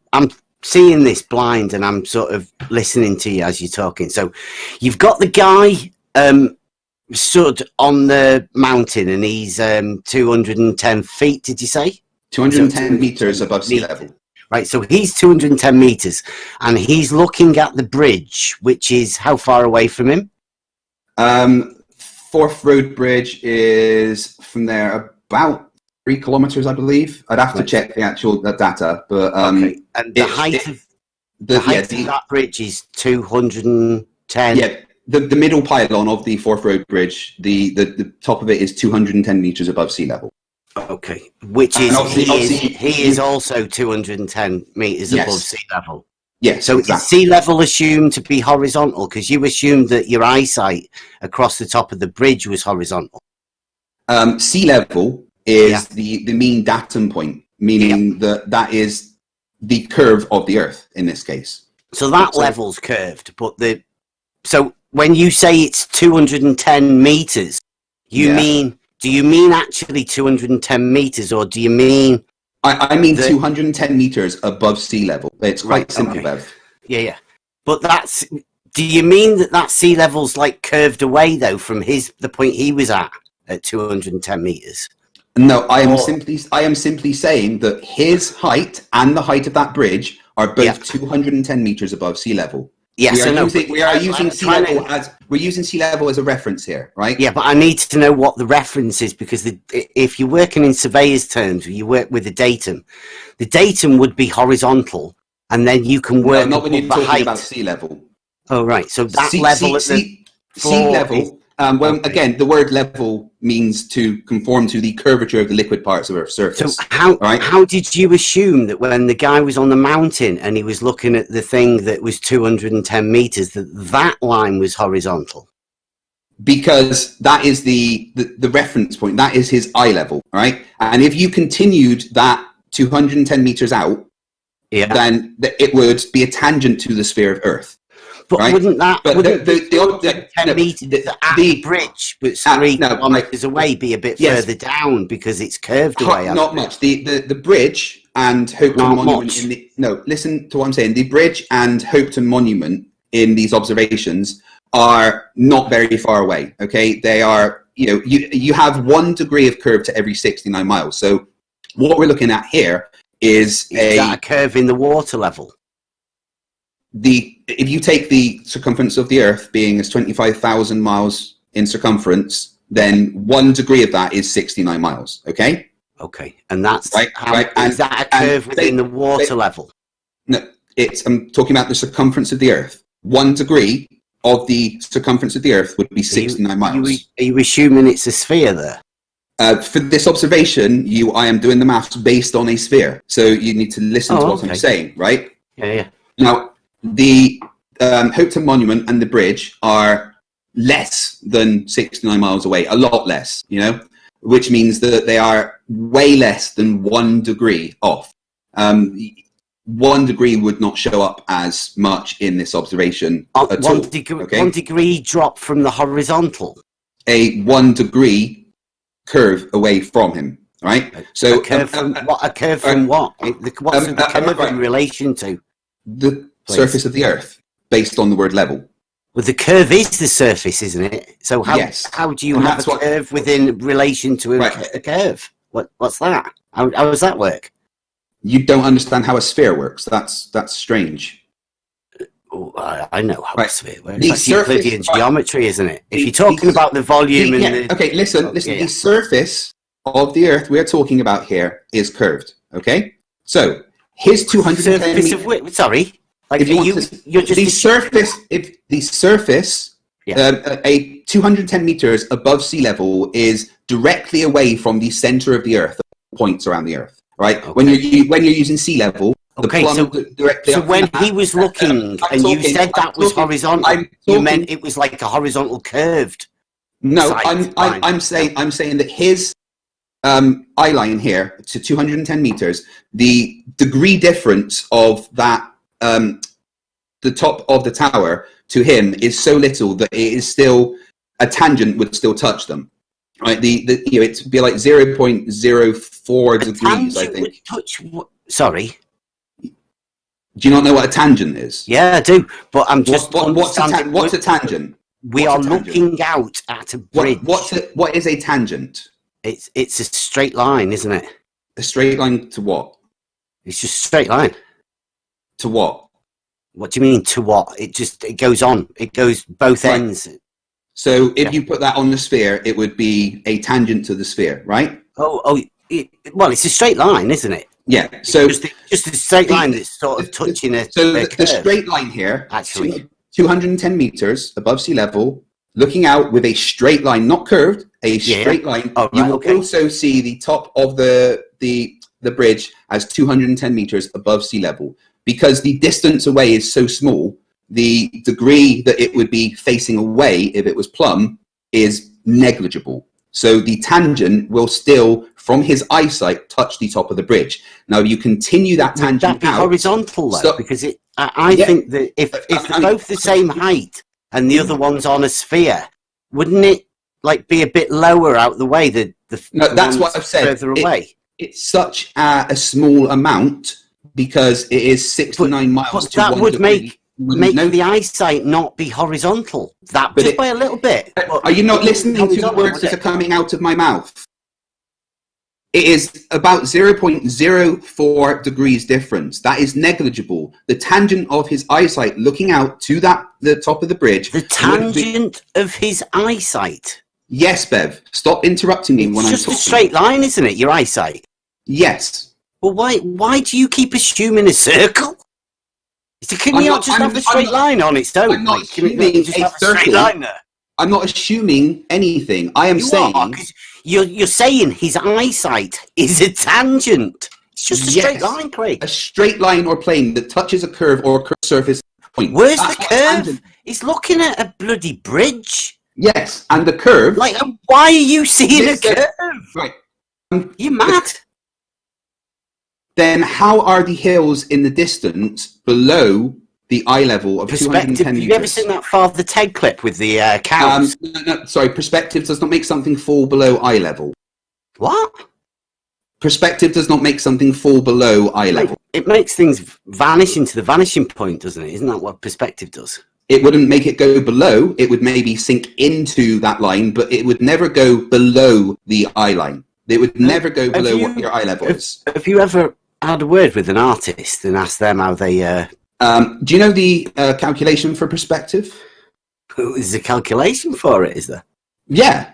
seeing this blind and I'm sort of listening to you as you're talking. So you've got the guy stood on the mountain and he's 210 feet, did you say? 210 meters above sea level. Right, so he's 210 meters and he's looking at the bridge, which is how far away from him? Forth Road Bridge is from there about 3 kilometers, I believe. I'd have to check the actual data, but okay. And the height of that bridge is 210. Yeah, the middle pylon of the Forth Road Bridge, the top of it is 210 meters above sea level. Okay, which is he is also 210 meters above sea level. Yes. So exactly. Is sea level assumed to be horizontal? Because you assumed that your eyesight across the top of the bridge was horizontal. Sea level is the mean datum point, meaning that is the curve of the Earth in this case. So that level's curved, but so when you say it's 210 meters, do you mean actually 210 meters, or do you mean? I mean 210 meters above sea level. It's quite simple, Bev. Yeah. But do you mean that sea level's like curved away though from the point he was at 210 meters? No, I am simply saying that his height and the height of that bridge are both 210 meters above sea level. Yes, I know. We are using sea trying level as a reference here, right? Yeah, but I need to know what the reference is, because if you're working in surveyor's terms, you work with the datum would be horizontal, and then you can work. No, not when you're the talking height. about sea level. Oh, right. So that Sea level at the sea level. is- Well, okay. again, the word level means to conform to the curvature of the liquid parts of Earth's surface. So how right? how did you assume that when the guy was on the mountain and he was looking at the thing that was 210 meters, that line was horizontal? Because that is the reference point. That is his eye level, right? And if you continued that 210 meters out, then it would be a tangent to the sphere of Earth. But right? wouldn't that But wouldn't the 10 meters at the bridge, but 3 kilometers away, be a bit further down because it's curved away? Not much. The bridge and Hopeton Monument. Listen to what I'm saying. The bridge and Hopeton Monument in these observations are not very far away. Okay, they are. You have 1 degree of curve to every 69 miles. So what we're looking at here is that a curve in the water level. If you take the circumference of the Earth being as 25,000 miles in circumference, then 1 degree of that is 69 miles. Okay. Okay, and that's right. Is that a curve within the water level? No, I'm talking about the circumference of the Earth. 1 degree of the circumference of the Earth would be 69 miles. Are you assuming it's a sphere there? For this observation, I am doing the maths based on a sphere. So you need to listen to what I'm saying, right? Yeah. Now, the Hopeton Monument and the bridge are less than 69 miles away, a lot less, which means that they are way less than 1 degree off. 1 degree would not show up as much in this observation at all. Okay? 1 degree drop from the horizontal. A 1 degree curve away from him, right? So a curve from what? What's the curve in relation to? The surface of the Earth, based on the word level. Well, the curve is the surface, isn't it? So how do you have a curve within relation to a curve? What's that? How does that work? You don't understand how a sphere works. That's strange. I know how a sphere works. That's surface, Euclidean geometry, isn't it? If you're talking about the volume okay, listen. The surface of the Earth we're talking about here is curved. Okay, so his 210 meters. Sorry. If the surface, a 210 meters above sea level is directly away from the center of the Earth, points around the Earth, right? Okay. When you're using sea level, so when he was looking and you said that was horizontal, you meant it was like a horizontal curved. No, I'm saying that his eye line here to 210 meters, the degree difference of that. The top of the tower to him is so little that it is still a tangent would still touch them, right? It'd be like 0.04 degrees, I think. Would touch what? Sorry, do you not know what a tangent is? Yeah, I do, but I'm just what's a tangent? We are looking out at a bridge. What is a tangent? It's a straight line, isn't it? A straight line to what? It's just a straight line. To what? What do you mean to what? It goes on. It goes both ends. So if you put that on the sphere, it would be a tangent to the sphere, right? Well, it's a straight line, isn't it? Yeah. So just a straight line that's sort of touching a. So the the straight line here, actually, 210 meters above sea level, looking out with a straight line, not curved, a straight line. Oh, right, you will also see the top of the bridge as 210 meters above sea level. Because the distance away is so small, the degree that it would be facing away if it was plumb is negligible. So the tangent will still, from his eyesight, touch the top of the bridge. Now, if you continue that tangent would that be horizontal, though? Because I think that if they're both the same height and the other one's on a sphere, wouldn't it be a bit lower out the way? No, that's what I've said. Further away. It's such a small amount. Because it is 69 miles. But that would make the eyesight not be horizontal. Just by a little bit. Are you not listening to the words that are coming out of my mouth? It is about 0.04 degrees difference. That is negligible. The tangent of his eyesight looking out to the top of the bridge. The tangent of his eyesight. Yes, Bev. Stop interrupting me when I'm It's talking. just a straight line, isn't it? Your eyesight. Yes. Well, why do you keep assuming a circle? Can you not just have a straight line on its own? I'm not Like, can you assuming just a have a straight circle. line there? I'm not assuming anything. I am You saying. are, 'cause you're saying his eyesight is a tangent. It's just a straight Yes. line, Craig. A straight line or plane that touches a curve or a curved surface point. Where's That's the what curve? tangent- He's looking at a bloody bridge. Yes, and the curve. Like, why are you seeing a Listen. curve? Right. You mad? Then how are the hills in the distance below the eye level of Perspective. 210 Have meters? you ever seen that Father Ted clip with the cows? No, sorry, perspective does not make something fall below eye level. What? Perspective does not make something fall below eye level. It makes things vanish into the vanishing point, doesn't it? Isn't that what perspective does? It wouldn't make it go below. It would maybe sink into that line, but it would never go below the eye line. It would never go below what your eye level is. Have you ever had a word with an artist and asked them how they... Do you know the calculation for perspective? There's a calculation for it, is there? Yeah.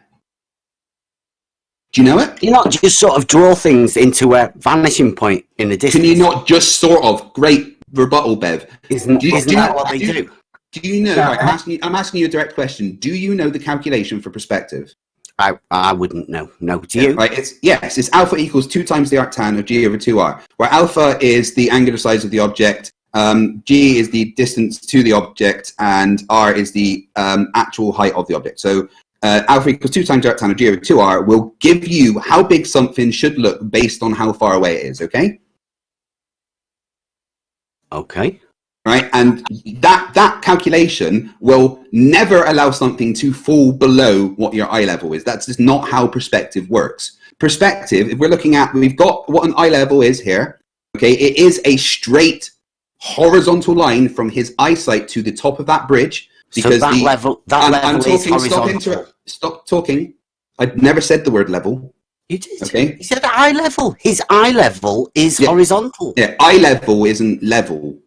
Do you know it? You not just sort of draw things into a vanishing point in the distance. Can you not just sort of? Great rebuttal, Bev. Isn't do that what they do? Do you know? Right, I'm asking you a direct question. Do you know the calculation for perspective? I wouldn't know. No, do you? Right. It's alpha equals 2 times the arctan of g over 2r, where alpha is the angular size of the object, g is the distance to the object, and r is the actual height of the object. So alpha equals 2 times the arctan of g over 2r will give you how big something should look based on how far away it is. Okay. Okay. Right, and that calculation will never allow something to fall below what your eye level is. That's just not how perspective works. Perspective, if we're looking at, we've got what an eye level is here. Okay, it is a straight horizontal line from his eyesight to the top of that bridge. Because so that level is horizontal. Stop talking. I never said the word level. You did. Okay. He said eye level. His eye level is horizontal. Yeah, eye level isn't level.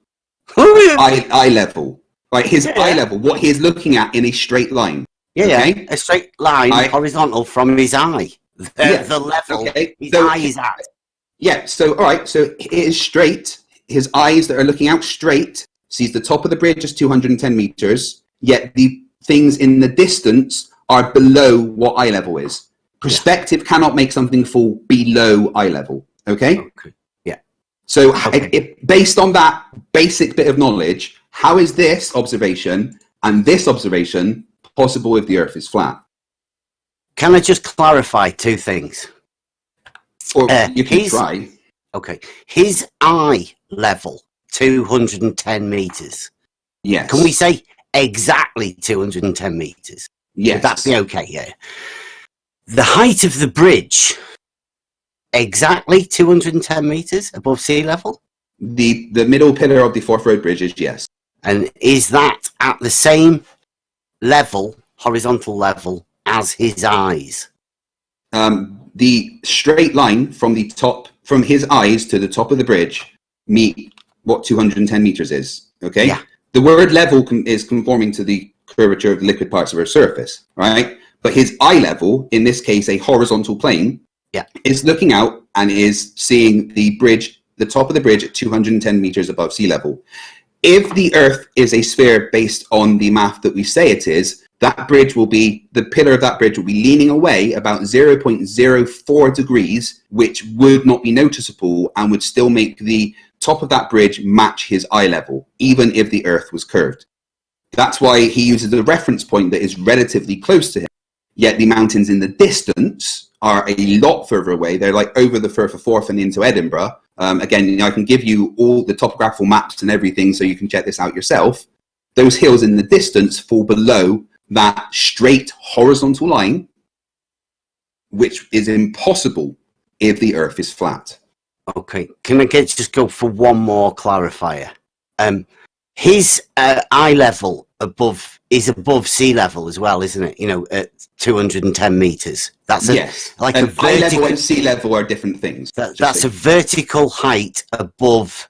eye level, right? His eye level, what he is looking at in a straight line. Yeah, a straight line, horizontal from his eye. The level his eye is at. Yeah. So all right. So it is straight. His eyes that are looking out straight sees the top of the bridge as 210 meters. Yet the things in the distance are below what eye level is. Perspective cannot make something fall below eye level. Okay. So based on that basic bit of knowledge, how is this observation and this observation possible if the Earth is flat? Can I just clarify two things? Or you can try. Okay. His eye level, 210 meters. Yes. Can we say exactly 210 meters? Yes. Would that be okay? Yeah. The height of the bridge... exactly 210 meters above sea level? The middle pillar of the Forth Road Bridge is yes. And is that at the same level, horizontal level, as his eyes? The straight line from the top, from his eyes to the top of the bridge, meet what 210 meters is. Okay? Yeah. The word level is conforming to the curvature of the liquid parts of Earth's surface, right? But his eye level, in this case a horizontal plane, is looking out and is seeing the bridge, the top of the bridge at 210 meters above sea level. If the Earth is a sphere based on the math that we say it is, that bridge will be, the pillar of that bridge will be leaning away about 0.04 degrees, which would not be noticeable and would still make the top of that bridge match his eye level, even if the Earth was curved. That's why he uses a reference point that is relatively close to him. Yet the mountains in the distance are a lot further away. They're like over the Firth of Forth and into Edinburgh. Again, I can give you all the topographical maps and everything so you can check this out yourself. Those hills in the distance fall below that straight horizontal line, which is impossible if the Earth is flat. Okay, can I just go for one more clarifier? his eye level is above sea level as well, isn't it? You know, at 210 meters. That's yes. like and a vertical. Eye level and sea level are different things. That's a vertical height above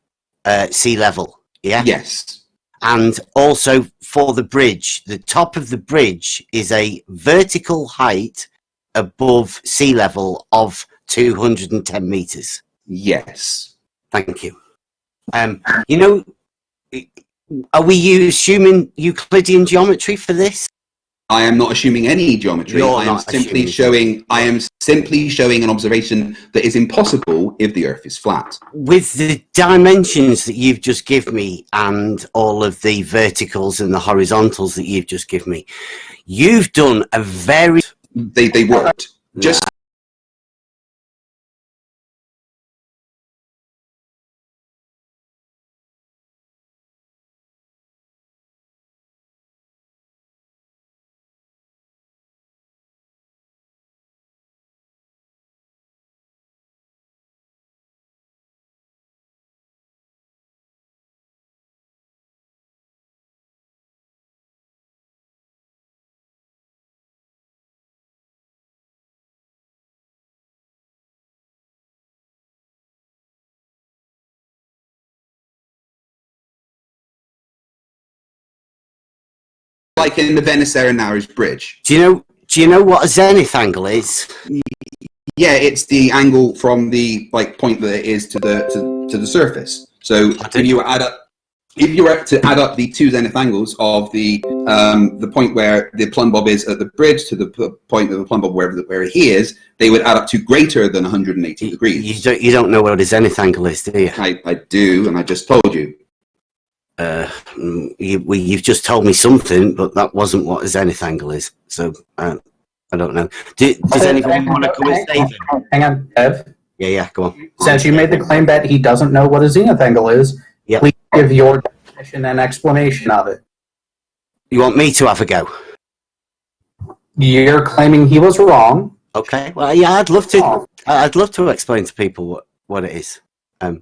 sea level. Yeah. Yes. And also for the bridge, the top of the bridge is a vertical height above sea level of 210 meters. Yes. Thank you. You know, are we assuming Euclidean geometry for this? I am not assuming any geometry. I am simply showing an observation that is impossible if the Earth is flat. With the dimensions that you've just given me and all of the verticals and the horizontals that you've just given me, you've done a very... They worked. Just like in the Venice Arenarez Bridge. Do you know what a zenith angle is? Yeah, it's the angle from the point that it is to the surface. So if you were to add up the two zenith angles of the point where the plumb bob is at the bridge to the point of the plumb bob where he is, they would add up to greater than 180 degrees. You don't know what a zenith angle is, do you? I do, and I just told you. You've just told me something, but that wasn't what a zenith angle is. So I don't know. Does anyone want to come and say that? Hang on, Ev. Yeah, go on. Since you made the claim that he doesn't know what a zenith angle is, please give your definition and explanation of it. You want me to have a go? You're claiming he was wrong. Okay. Well, yeah, I'd love to. I'd love to explain to people what it is. I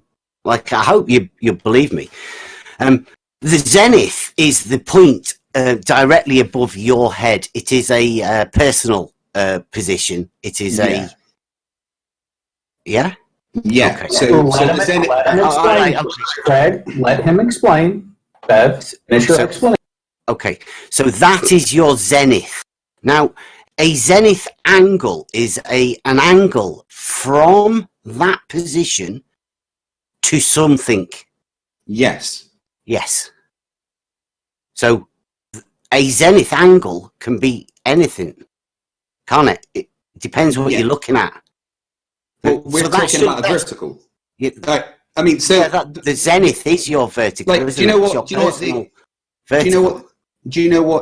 hope you believe me. The zenith is the point directly above your head. It is a personal position. It is a... Yeah? Yeah. Okay. So the zenith... Craig, let him explain. Bev, finish your explanation. Okay. So that is your zenith. Now, a zenith angle is an angle from that position to something. Yes. Yes. So a zenith angle can be anything, can't it? It depends what you're looking at. Well, we're talking about a vertical. Yeah, I mean, so the zenith is your vertical. Like, do you know what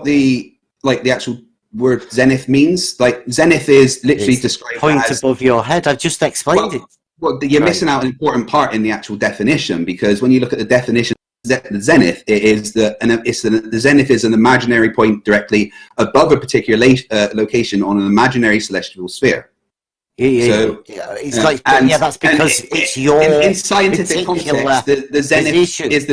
the actual word zenith means? Like, zenith is literally described point as above your head. I've just explained it. Well, you're missing out an important part in the actual definition, because when you look at the definition, the zenith the zenith is an imaginary point directly above a particular location on an imaginary celestial sphere. That's because it's your in scientific context. The zenith position. Is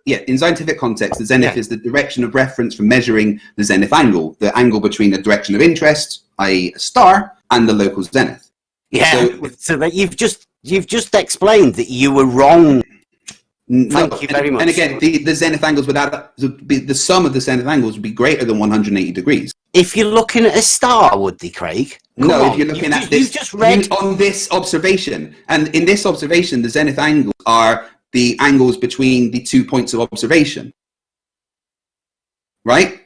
in scientific context, the zenith is the direction of reference for measuring the zenith angle, the angle between the direction of interest, i.e., a star, and the local zenith. Yeah. So that you've just explained that you were wrong. Thank you very much. And again, the zenith angles would add up. The sum of the zenith angles would be greater than 180 degrees. If you're looking at a star, would they, Craig? If you're looking at this, you've just read on this observation, and in this observation, the zenith angles are the angles between the 2 points of observation. Right?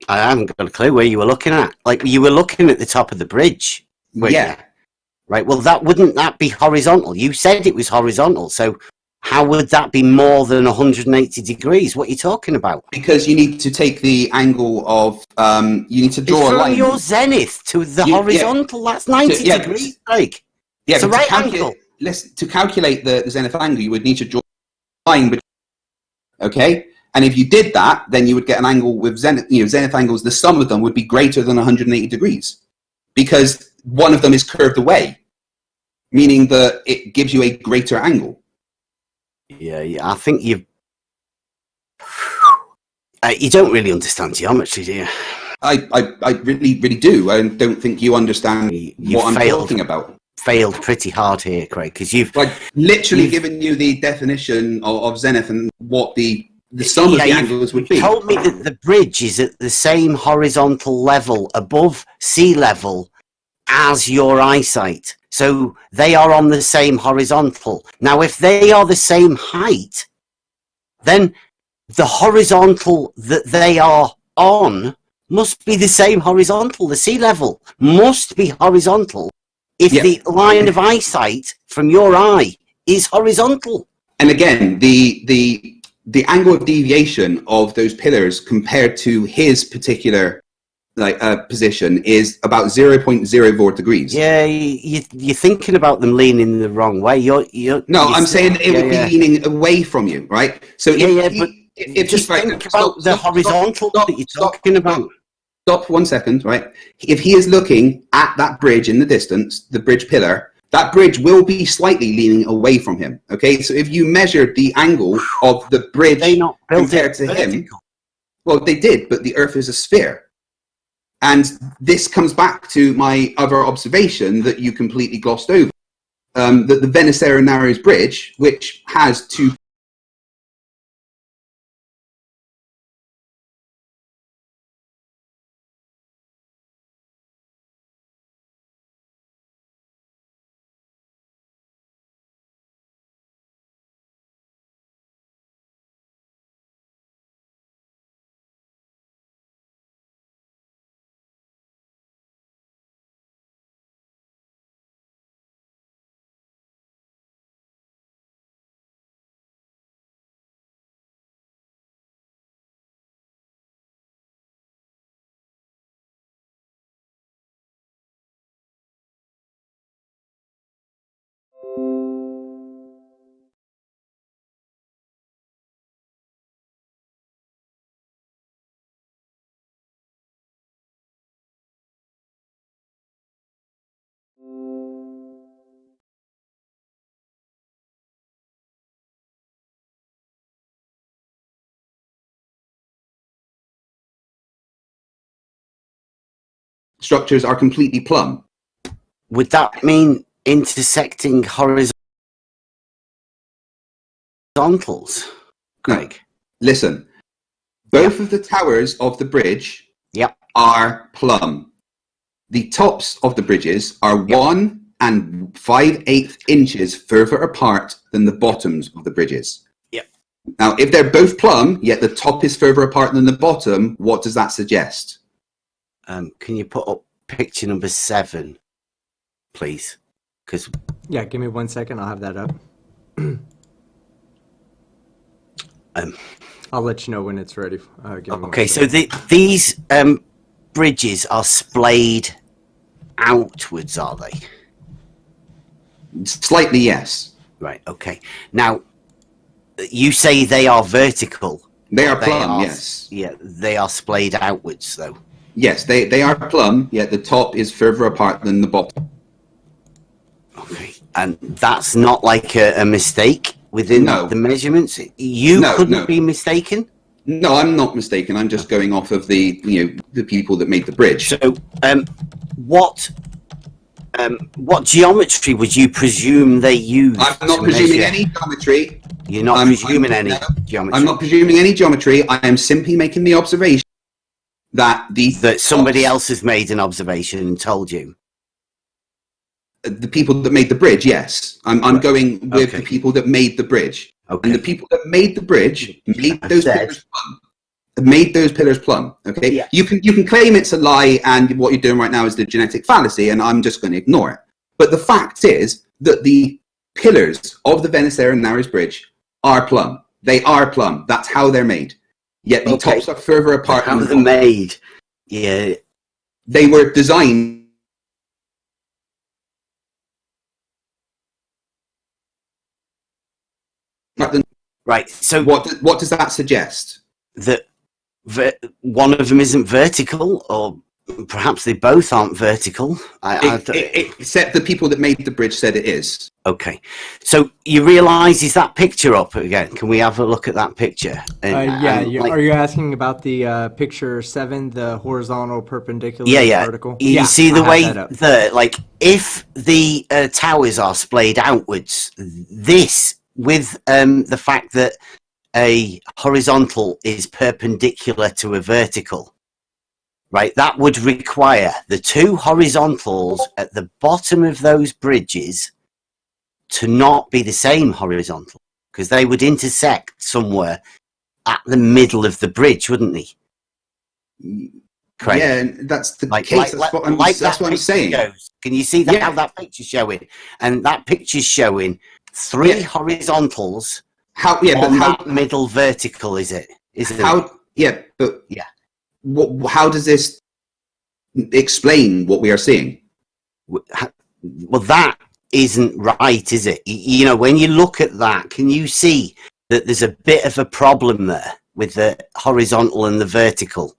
I haven't got a clue where you were looking at. Like, you were looking at the top of the bridge. Yeah. Right. Well, wouldn't that be horizontal? You said it was horizontal, so how would that be more than 180 degrees? What are you talking about? Because you need to take the angle of, you need to draw a line. From your zenith to the horizontal, that's 90 degrees, Craig. Yeah, it's a right angle. To calculate the zenith angle, you would need to draw a line. Okay? And if you did that, then you would get an angle with zenith angles, the sum of them would be greater than 180 degrees. Because one of them is curved away, meaning that it gives you a greater angle. Yeah, I think you've... You don't really understand geometry, do you? I really, really do. I don't think you understand You what I'm failed. talking about. Failed pretty hard here, Craig, because you've Like literally given you the definition of zenith and what the sum of the you've angles would be. told me that the bridge is at the same horizontal level above sea level as your eyesight. So they are on the same horizontal. Now, if they are the same height, then the horizontal that they are on must be the same horizontal. The sea level must be horizontal if the line of eyesight from your eye is horizontal. And again, the angle of deviation of those pillars compared to his particular position is about 0.04 degrees. Yeah, you're thinking about them leaning the wrong way. I'm saying it would be leaning away from you, right? So if just think about the horizontal that you're talking about. Stop 1 second, right? If he is looking at that bridge in the distance, the bridge pillar, that bridge will be slightly leaning away from him. Okay, so if you measured the angle of the bridge compared to him, well, they did, but the Earth is a sphere. And this comes back to my other observation that you completely glossed over, that the Venice Narrows Bridge, which has two structures are completely plumb. Would that mean intersecting horizontals, Craig? Listen, both of the towers of the bridge are plumb. The tops of the bridges are 1 5/8 inches further apart than the bottoms of the bridges. Yep. Now, if they're both plumb, yet the top is further apart than the bottom, what does that suggest? Can you put up picture number 7, please? Because Yeah, give me 1 second. I'll have that up. I'll let you know when it's ready. Give me okay, 1 so second. these bridges are splayed outwards, are they? Slightly, yes. Right. Okay. Now, you say they are vertical. They are plumb, yes. Yeah, they are splayed outwards, though. Yes, they are plumb, yet the top is further apart than the bottom. Okay. And that's not like a mistake within the measurements? You couldn't be mistaken? No, I'm not mistaken. I'm just going off of the people that made the bridge. So, what geometry would you presume they used? I'm not presuming any geometry. You're not presuming any geometry? I'm not presuming any geometry. I am simply making the observation that somebody else has made an observation and told you. The people that made the bridge, yes. I'm going with the people that made the bridge. Okay. And the people that made the bridge made those pillars plumb. Made those pillars plumb. Okay. Yeah. You can claim it's a lie and what you're doing right now is the genetic fallacy, and I'm just going to ignore it. But the fact is that the pillars of the Venice Narrows Bridge are plumb. They are plumb. That's how they're made. Yet the tops are further apart. How they're made? Yeah. They were designed. Right. So what does that suggest? That one of them isn't vertical, or Perhaps they both aren't vertical. Except the people that made the bridge said it is. Okay, so you realise, is that picture up again? Can we have a look at that picture? Are you asking about the picture 7, the horizontal, perpendicular, vertical? You see the I way have that up. like if the towers are splayed outwards, this with the fact that a horizontal is perpendicular to a vertical. Right, that would require the two horizontals at the bottom of those bridges to not be the same horizontal, because they would intersect somewhere at the middle of the bridge, wouldn't they? Correct. Yeah, and that's the case. That's what I'm saying. Shows. Can you see that, how that picture's showing? And that picture's showing three horizontals. How? Yeah, but that middle vertical is it? Isn't it? Yeah, but how does this explain what we are seeing? Well, that isn't right, is it? You know, when you look at that, can you see that there's a bit of a problem there with the horizontal and the vertical?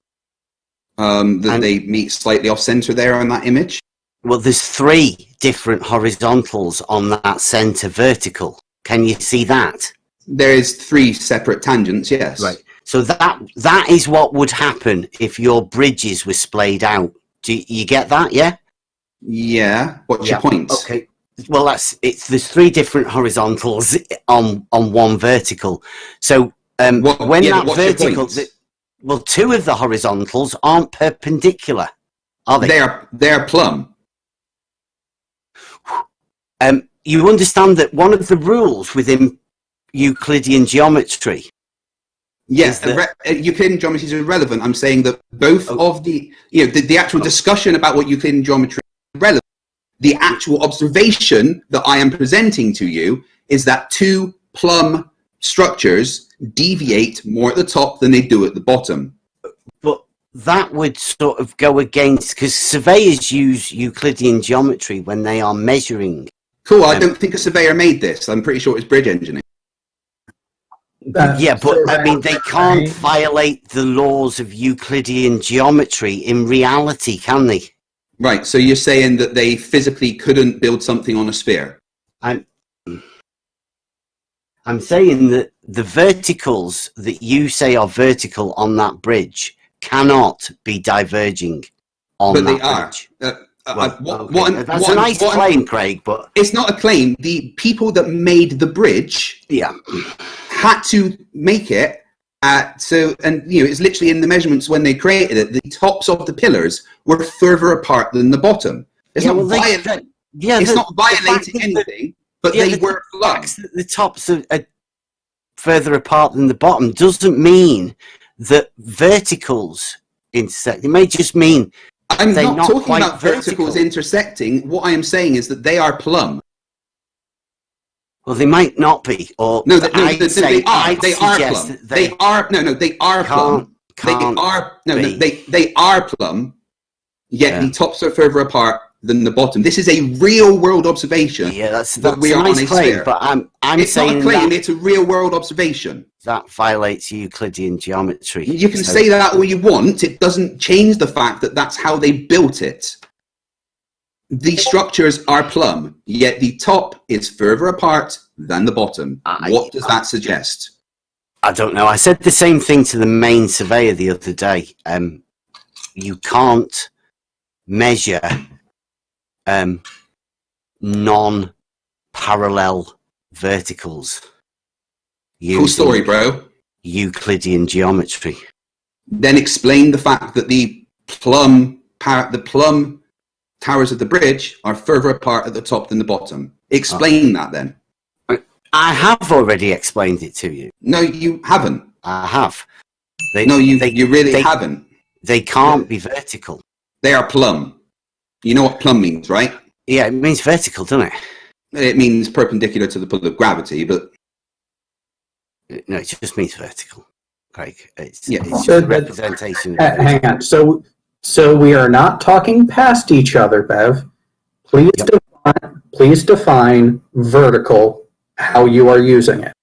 That they meet slightly off center there on that image? Well, there's three different horizontals on that center vertical. Can you see that? There is three separate tangents, yes. Right. So that is what would happen if your bridges were splayed out. Do you get that? Yeah. Yeah. What's your point? Okay. Well, there's three different horizontals on one vertical. So when that vertical, two of the horizontals aren't perpendicular, are they? They're plumb. You understand that one of the rules within Euclidean geometry. Yes, Euclidean geometry is irrelevant. I'm saying that both of the actual discussion about what Euclidean geometry is relevant. The actual observation that I am presenting to you is that two plumb structures deviate more at the top than they do at the bottom. But that would sort of go against, because surveyors use Euclidean geometry when they are measuring. Cool, I don't think a surveyor made this. I'm pretty sure it's bridge engineering. But I mean, they can't violate the laws of Euclidean geometry in reality, can they? Right, so you're saying that they physically couldn't build something on a sphere? I'm saying that the verticals that you say are vertical on that bridge cannot be diverging on that bridge. That's a nice claim, Craig, but it's not a claim. The people that made the bridge had to make it it's literally in the measurements when they created it. The tops of the pillars were further apart than the bottom. It's not violating anything, but they were plumb. The tops are further apart than the bottom doesn't mean that verticals intersect. It may just mean I'm not talking about verticals intersecting. What I am saying is that they are plumb. Well, they might not be, or they are plumb. They are plumb. Yet the tops are further apart than the bottom. This is a real world observation. Yeah, that's we are a nice on a claim. sphere. But I'm it's saying not a claim. It's a real world observation. That violates Euclidean geometry. You can say that all you want. It doesn't change the fact that that's how they built it. The structures are plumb, yet the top is further apart than the bottom. What does that suggest? I don't know. I said the same thing to the main surveyor the other day. You can't measure non-parallel verticals. Cool story, bro. Euclidean geometry. Then explain the fact that the plumb towers of the bridge are further apart at the top than the bottom. Explain that then. I have already explained it to you. No, you haven't. I have. You really haven't. They can't be vertical. They are plumb. You know what plumb means, right? Yeah, it means vertical, doesn't it? It means perpendicular to the pull of gravity, but... No, it just means vertical, Craig. It's So just a representation. Hang on. So we are not talking past each other, Bev. Please define vertical, how you are using it.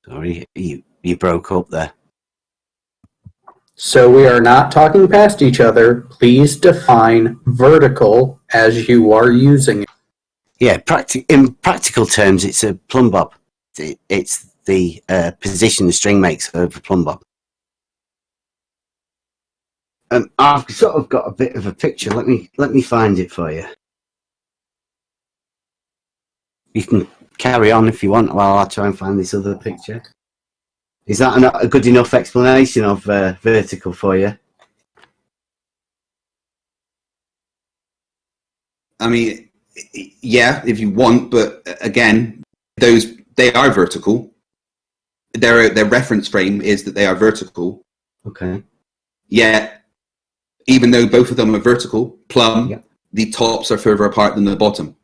Sorry, you broke up there. So we are not talking past each other. Please define vertical as you are using it. Yeah, in practical terms, it's a plumb bob. It's the position the string makes over plumb bob. I've sort of got a bit of a picture. Let me find it for you. You can carry on if you want while I try and find this other picture. Is that a good enough explanation of vertical for you? I mean, yeah, if you want, but again, they are vertical. Their reference frame is that they are vertical. Okay. Yet, even though both of them are vertical, plumb, Yep. the tops are further apart than the bottom.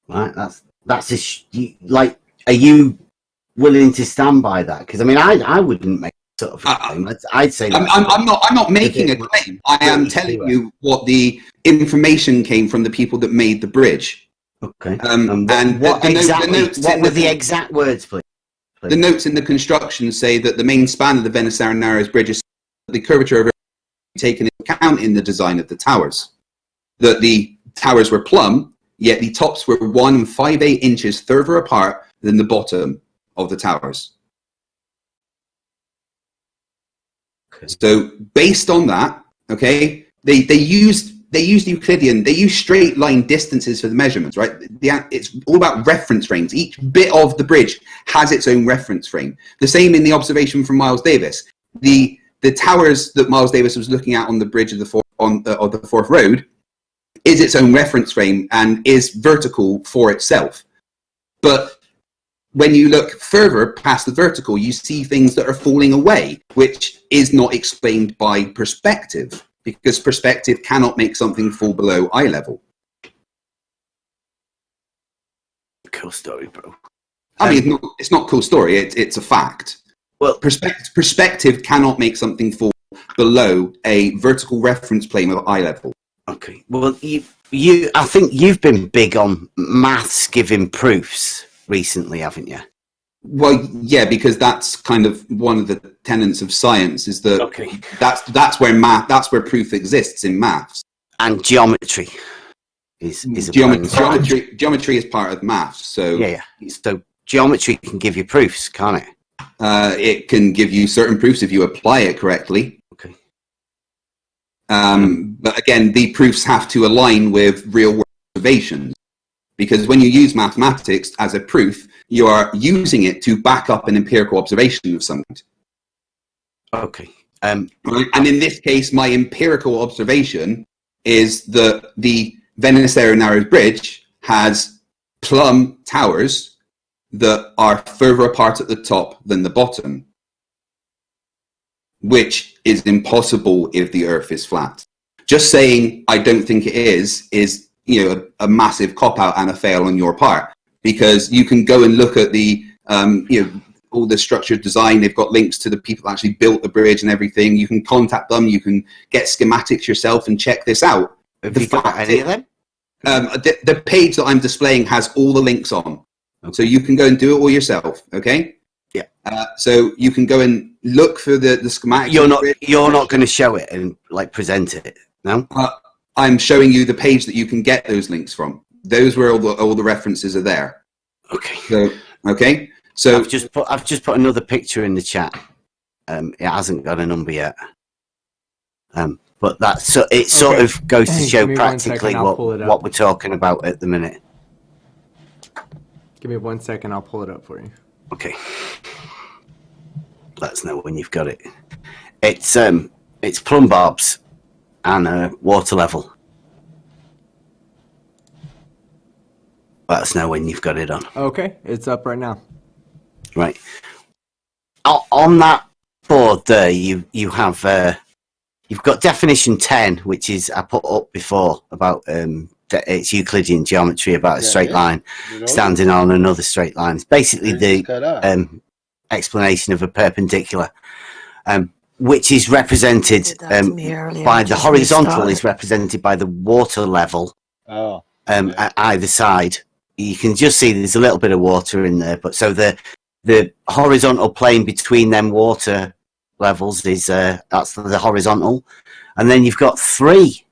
Right. That's like. Are you willing to stand by that? Because I mean, I wouldn't make sort of a claim. I'd say I'm not making a claim. I am telling you what the information came from the people that made the bridge. Okay. And what were the the exact words, please? The notes in the construction say that the main span of the Venice Narrows Bridge is the curvature of it taken into account in the design of the towers. That the towers were plumb, yet the tops were 1 5/8 inches further apart than the bottom of the towers. Okay. So based on that, okay, they used Euclidean, they used straight line distances for the measurements, right? It's all about reference frames. Each bit of the bridge has its own reference frame. The same in the observation from Miles Davis. The towers that Miles Davis was looking at on the bridge of the Forth Road is its own reference frame and is vertical for itself. But when you look further past the vertical, you see things that are falling away, which is not explained by perspective, because perspective cannot make something fall below eye level. Cool story, bro. I mean, it's not a cool story. It's a fact. Well, perspective cannot make something fall below a vertical reference plane of eye level. okay. Well, you I think you've been big on maths giving proofs recently, haven't you? Well, yeah, because that's kind of one of the tenets of science is that Okay. that's where proof exists in maths. And geometry is a Geometry is part of maths, so yeah. So geometry can give you proofs, can't it? it can give you certain proofs if you apply it correctly. Okay. But again, the proofs have to align with real world observations, because when you use mathematics as a proof, you are using it to back up an empirical observation of some kind. Okay. Right? And in this case, my empirical observation is that the Venice Narrows Bridge has plumb towers that are further apart at the top than the bottom, which is impossible if the Earth is flat. Just saying I don't think it is a massive cop-out and a fail on your part, because you can go and look at the all the structured design. They've got links to the people that actually built the bridge and everything. You can contact them. You can get schematics yourself and check this out. Have you got any of them? The page that I'm displaying has all the links on. Okay. So you can go and do it all yourself, okay? Yeah. So you can go and look for the schematic. You're not going to show it and present it, no? I'm showing you the page that you can get those links from. Those where all the references are there. Okay. So I've just put another picture in the chat. It hasn't got a number yet. But it sort of goes to show practically what we're talking about at the minute. Give me 1 second, I'll pull it up for you. Okay. Let us know when you've got it. It's plumb bobs and water level. Let us know when you've got it on. Okay, it's up right now. Right. On that board there, you have you've got definition 10, which is I put up before about it's Euclidean geometry about a straight line standing on another straight line. It's basically the explanation of a perpendicular, which is represented by the horizontal is represented by the water level at either side. You can just see there's a little bit of water in there, but so the horizontal plane between them water levels is that's the horizontal, and then you've got 3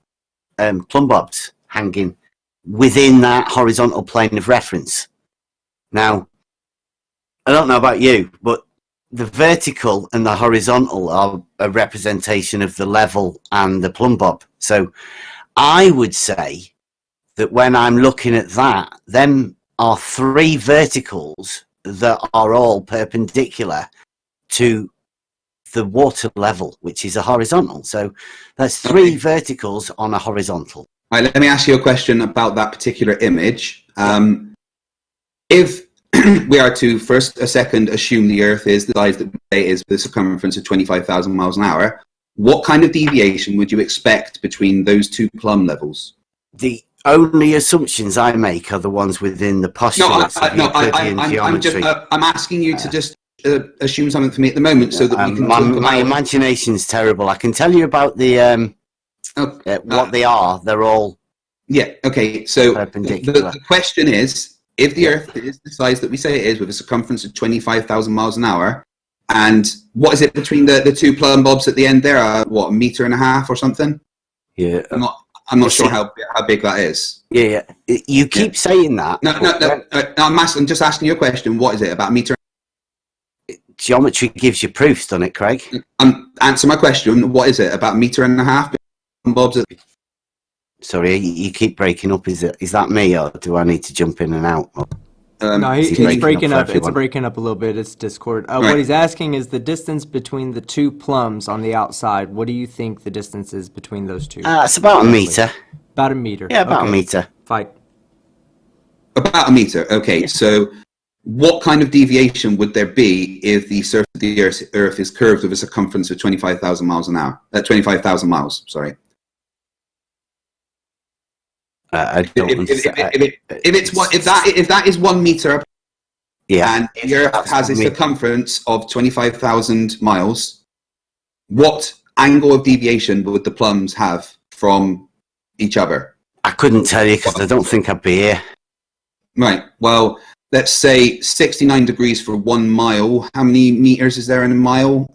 plumb bobs hanging within that horizontal plane of reference. Now, I don't know about you, but the vertical and the horizontal are a representation of the level and the plumb bob. So I would say that when I'm looking at that, them are 3 verticals that are all perpendicular to the water level, which is a horizontal. So that's 3 verticals on a horizontal. All right, let me ask you a question about that particular image. If we are to a second assume the Earth is the size that we say is the circumference of 25,000 miles an hour, what kind of deviation would you expect between those 2 plumb levels? The only assumptions I make are the ones within the postulates of Euclidean geometry. I'm asking you to just assume something for me at the moment so that we can talk about... My imagination's terrible. I can tell you about the what they are. They're all okay. So perpendicular. The question is, if the Earth is the size that we say it is, with a circumference of 25,000 miles an hour, and what is it between the 2 plumb bobs at the end there? What, 1.5 meters or something? Yeah. I'm not sure how big that is. Yeah. You keep saying that. No. I'm just asking you a question. What is it, about a meter? Geometry gives you proofs, doesn't it, Craig? Answer my question. What is it, about 1.5 meters? Bobs. Sorry, you keep breaking up. Is that me, or do I need to jump in and out? No, he's breaking up. It's breaking up a little bit. It's Discord. Right. What he's asking is the distance between the 2 plumbs on the outside. What do you think the distance is between those 2? It's about a meter. About a meter. Yeah, about a meter. Fine. About a meter. Okay, so what kind of deviation would there be if the surface of the Earth is curved with a circumference of 25,000 miles an hour? 25,000 miles. Sorry. I don't understand. If that is 1 meter, and the Earth has a circumference of 25,000 miles, what angle of deviation would the plumbs have from each other? I couldn't tell you because I don't think I'd be here. Right. Well, let's say 69 degrees for 1 mile. How many meters is there in a mile?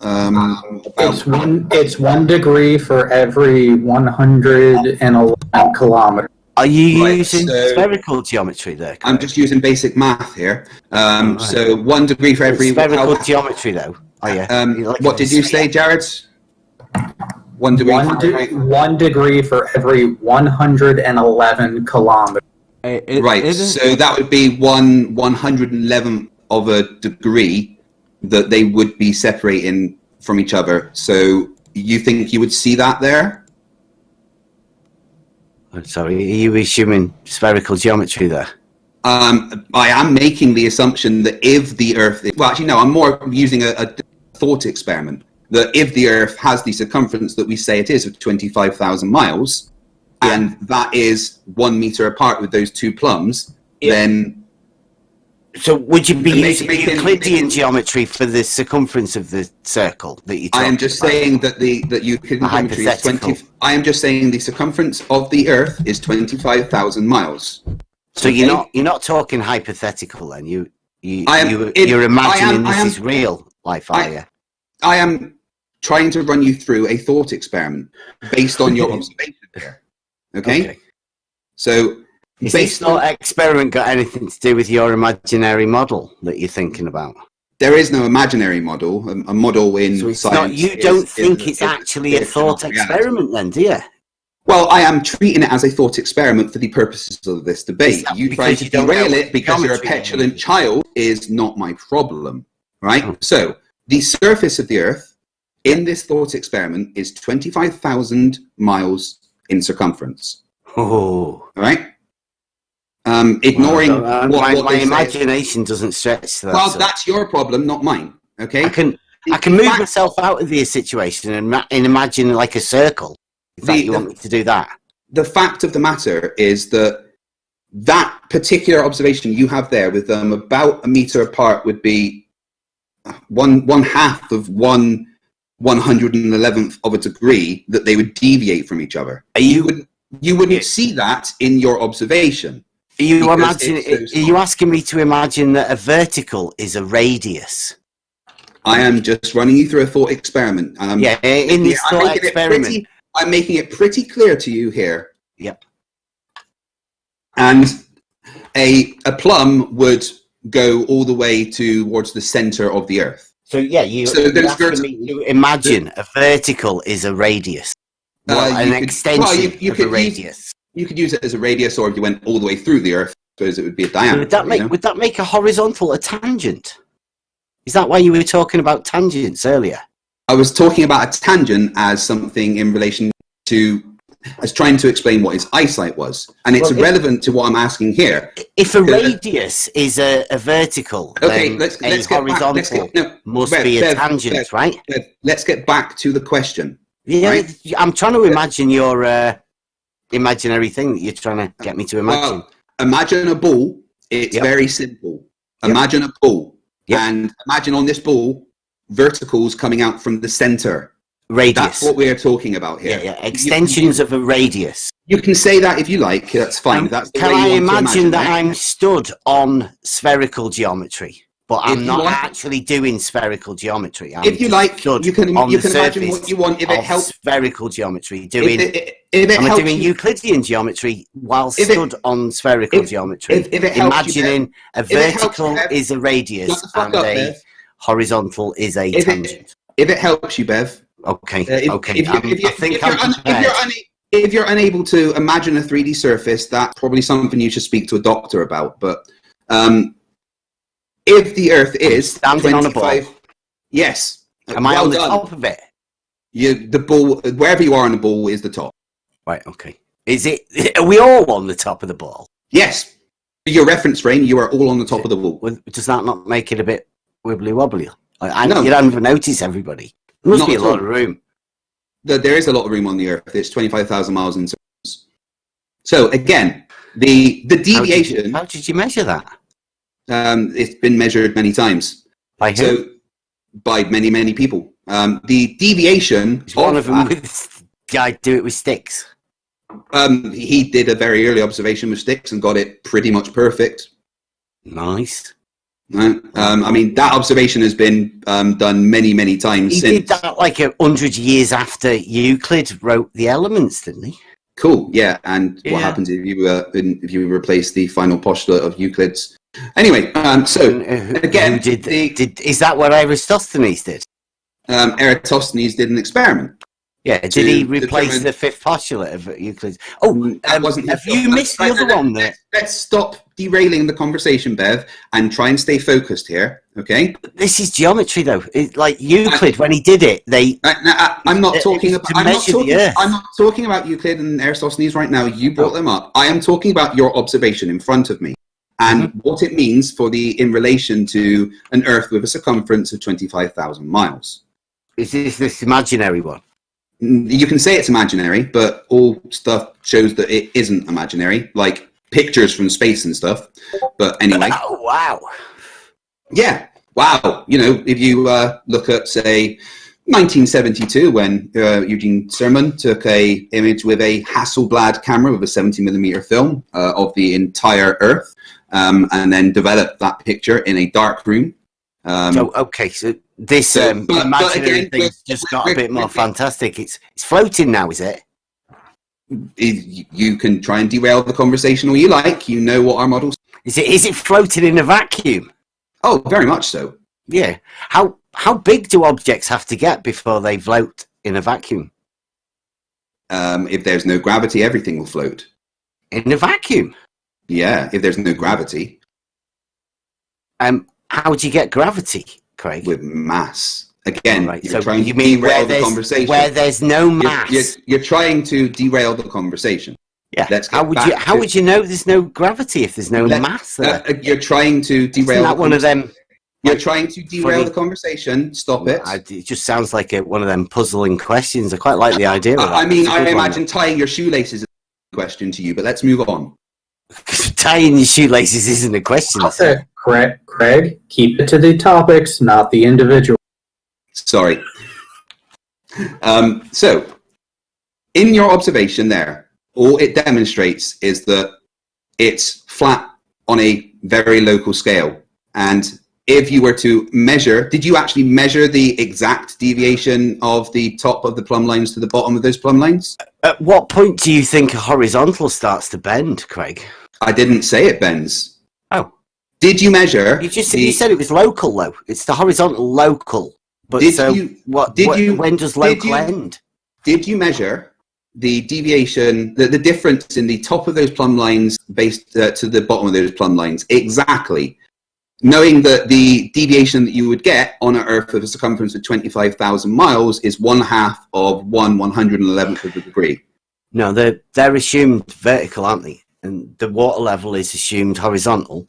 It's 1 degree for every 111 kilometers. Are you using spherical geometry there, Craig? I'm just using basic math here. So 1 degree for every... Spherical geometry, though. Oh, yeah. What did you say, Jared? 1 degree. 1 degree for every 111 kilometers. So that would be 111th of a degree that they would be separating from each other. So you think you would see that there? Sorry, are you assuming spherical geometry there? I am making the assumption that if the Earth... Well, actually, no, I'm more using a thought experiment. That if the Earth has the circumference that we say it is of 25,000 miles, and that is 1 meter apart with those 2 plumbs, then... So would you be using Euclidean geometry for the circumference of the circle that you? I am just saying that the Euclidean geometry is 20. I am just saying the circumference of the Earth is 25,000 miles. So you're not talking hypothetical then. You're imagining this is real life, are you? I am trying to run you through a thought experiment based on your observation here. Okay. So. Is this thought experiment got anything to do with your imaginary model that you're thinking about? There is no imaginary model. A model in science. You don't think it's actually a thought experiment, then, do you? Well, I am treating it as a thought experiment for the purposes of this debate. You try to derail it because you're a petulant child is not my problem, right? Oh. So the surface of the Earth in this thought experiment is 25,000 miles in circumference. Oh, all right. Ignoring my imagination doesn't stretch to that. Well, that's your problem, not mine. Okay. I can move myself out of the situation and imagine like a circle. If you want me to do that. The fact of the matter is that particular observation you have there, with them about a meter apart, would be one half of 111th of a degree that they would deviate from each other. You wouldn't see that in your observation. Are you asking me to imagine that a vertical is a radius? I am just running you through a thought experiment. And in this thought experiment. I'm making it pretty clear to you here. Yep. And a plumb would go all the way towards the center of the Earth. So you're asking me to imagine a vertical is a radius. An extension of a radius. You could use it as a radius, or if you went all the way through the Earth, I suppose it would be a diameter. Would that make a horizontal a tangent? Is that why you were talking about tangents earlier? I was talking about a tangent as something in relation to, as trying to explain what his eyesight was, and it's irrelevant to what I'm asking here. If a radius is a vertical, okay, then a horizontal must be a tangent, right? Let's get back to the question. Yeah, right? I'm trying to imagine your imaginary thing that you're trying to get me to imagine. Well, imagine a ball. It's very simple. Imagine a ball. Yep. And imagine on this ball, verticals coming out from the center. Radius. That's what we're talking about here. Yeah. Extensions of a radius. You can say that if you like. That's fine. That's the can way I you want imagine to that it. I'm stood on spherical geometry, but I'm not actually doing spherical geometry? If you like, you can imagine what you want. If it helps, spherical geometry, I'm doing Euclidean geometry while stood on spherical geometry. If it helps imagining a vertical is a radius and a horizontal is a tangent. If it helps you, Bev. Okay. If you're unable to imagine a 3D surface, that's probably something you should speak to a doctor about. But if the Earth is standing on a ball, yes. Am I on the top of it? The ball, wherever you are on the ball, is the top. Right. Okay. Are we all on the top of the ball? Yes. Your reference frame, you are all on the top of the ball. Well, does that not make it a bit wibbly wobbly? No. You don't even notice everybody. There must be a lot of room. There is a lot of room on the Earth. It's 25,000 miles in circles. So again, the deviation. How did you measure that? It's been measured many times. By who? So by many people. The deviation. One of them guy do it with sticks. He did a very early observation with sticks and got it pretty much perfect. Nice. Right. I mean, that observation has been done many times He since. did that like 100 years after Euclid wrote the Elements, didn't he? Cool. Yeah. And what happens if you replace the final postulate of Euclid's? Anyway, so again, is that what Eratosthenes did? Eratosthenes did an experiment. Yeah, did he replace the fifth postulate of Euclid? Oh, that wasn't. Have you missed the other one there? Let's stop derailing the conversation, Bev, and try and stay focused here. Okay. This is geometry, though. Like Euclid, when he did it, I'm not talking about. I'm not talking about Euclid and Eratosthenes right now. You brought them up. I am talking about your observation in front of me and what it means in relation to an Earth with a circumference of 25,000 miles. Is this imaginary one? You can say it's imaginary, but all stuff shows that it isn't imaginary, like pictures from space and stuff. But anyway. Oh, wow. Yeah. Wow. You know, if you look at, say, 1972, when Eugene Cernan took an image with a Hasselblad camera with a 70mm film of the entire Earth, and then developed that picture in a dark room. So this imaginary thing's just got a bit more fantastic. It's floating now, is it? You can try and derail the conversation all you like. You know what our models. Is it floating in a vacuum? Oh, very much so. Yeah. How big do objects have to get before they float in a vacuum? If there's no gravity, everything will float. In a vacuum? Yeah, if there's no gravity. How do you get gravity, Craig? With mass. Again, right. You're trying to derail the conversation. Where there's no mass. You're trying to derail the conversation. Yeah. How would you know there's no gravity if there's no mass there? You're trying to derail. Isn't that one of them? You're trying to derail the conversation. Stop it. It just sounds like one of them puzzling questions. I quite like the idea of that. I mean, I imagine tying your shoelaces is a question to you, but let's move on. Tying your shoelaces isn't a question. Okay, Craig, keep it to the topics, not the individual. Sorry. So, in your observation there, all it demonstrates is that it's flat on a very local scale. And if you were to measure, did you actually measure the exact deviation of the top of the plumb lines to the bottom of those plumb lines? At what point do you think a horizontal starts to bend, Craig? I didn't say it bends. Oh. Did you measure? You said it was local, though. It's the horizontal local. But when does local end? Did you measure the deviation, the difference in the top of those plumb lines based to the bottom of those plumb lines? Exactly. Knowing that the deviation that you would get on an Earth with a circumference of 25,000 miles is 1/2 of 1/111th of a degree. No, they're assumed vertical, aren't they? And the water level is assumed horizontal.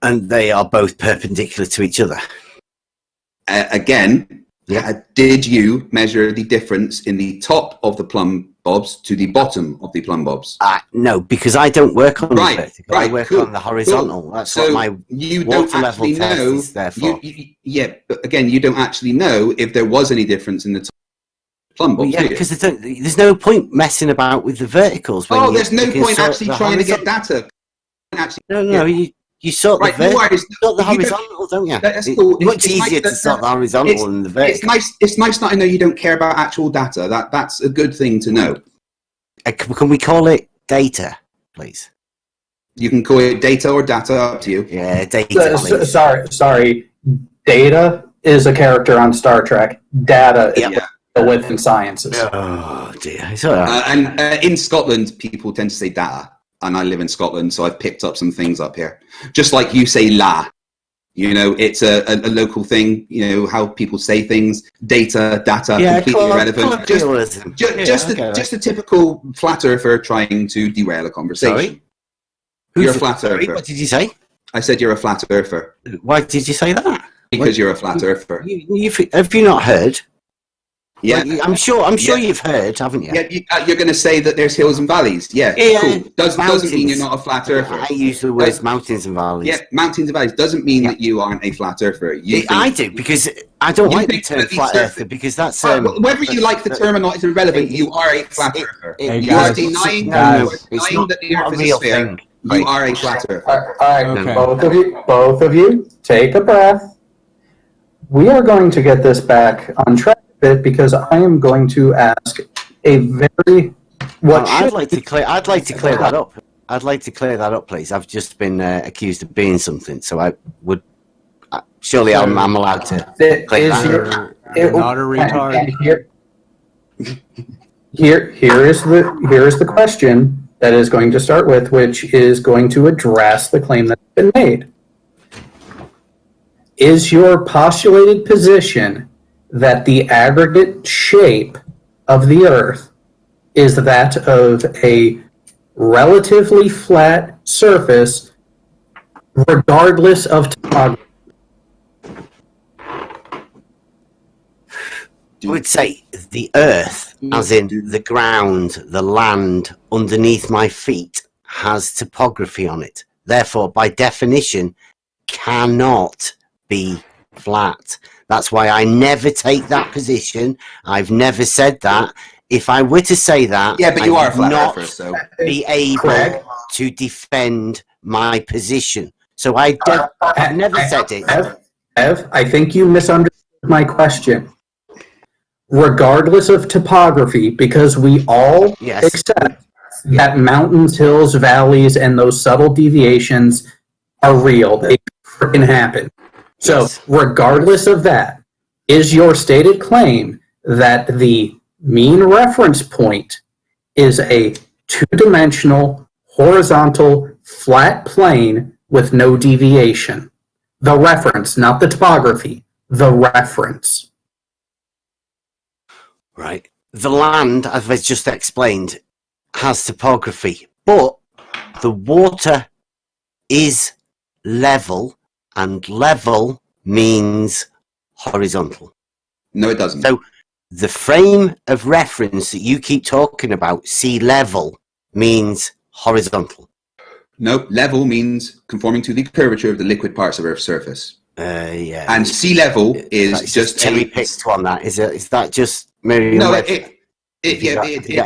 And they are both perpendicular to each other. Again, did you measure the difference in the top of the plumb bobs to the bottom of the plumb bobs? No, because I don't work on the vertical. I work on the horizontal. Cool. That's what my water level test is there for. But again, you don't actually know if there was any difference in the top plumb bobs. Well, yeah, because there's no point messing about with the verticals. There's no point actually trying to get data. You sort the horizontal, don't you? That's cool. It's much easier to sort the horizontal than the vertical. It's nice that I know you don't care about actual data. That's a good thing to know. Can we call it data, please? You can call it data or data, up to you. Yeah, data. Sorry. Data is a character on Star Trek. Data is within sciences. Oh dear. It's all right. And in Scotland, people tend to say data. And I live in Scotland, so I've picked up some things up here. Just like you say la. It's a local thing, how people say things. Data, completely irrelevant. Just a typical flat earther trying to derail a conversation. Sorry? You're a flat earther. What did you say? I said you're a flat earther. Why did you say that? Because you're a flat earther. Have you not heard? Yeah, well, I'm sure you've heard, haven't you? Yeah, you're going to say that there's hills and valleys. Yeah, cool. Doesn't mean you're not a flat earther. I use the words mountains and valleys. Yeah, mountains and valleys doesn't mean that you aren't a flat earther. I do, because I don't like the term flat earther, because that's whether you like the term or not is irrelevant. You are a flat earther. You are denying that the Earth is a sphere. You are a flat earther. All right, both of you, take a breath. We are going to get this back on track bit, because I am going to ask a very I'd like to clear that up. I'd like to clear that up, please. I've just been accused of being something, so I would surely I'm allowed to clear that. You're not a retard. Here is the question that is going to start with, which is going to address the claim that's been made. Is your postulated position that the aggregate shape of the Earth is that of a relatively flat surface, regardless of topography? I would say the Earth, as in the ground, the land underneath my feet, has topography on it. Therefore, by definition, cannot be flat. That's why I never take that position. I've never said that. If I were to say that, but you are a flat not earther, so be able to defend my position. So I've never said it. Ev, I think you misunderstood my question. Regardless of topography, because we all accept that mountains, hills, valleys, and those subtle deviations are real. They freaking happen. So, regardless of that, is your stated claim that the mean reference point is a two-dimensional, horizontal, flat plane with no deviation? The reference, not the topography. The reference. Right. The land, as I just explained, has topography, but the water is level, and level means horizontal. No, it doesn't. So the frame of reference that you keep talking about, sea level, means horizontal. No, level means conforming to the curvature of the liquid parts of Earth's surface. Yeah. And sea level is just cherry picked on that. Is that just Merriam? No, it's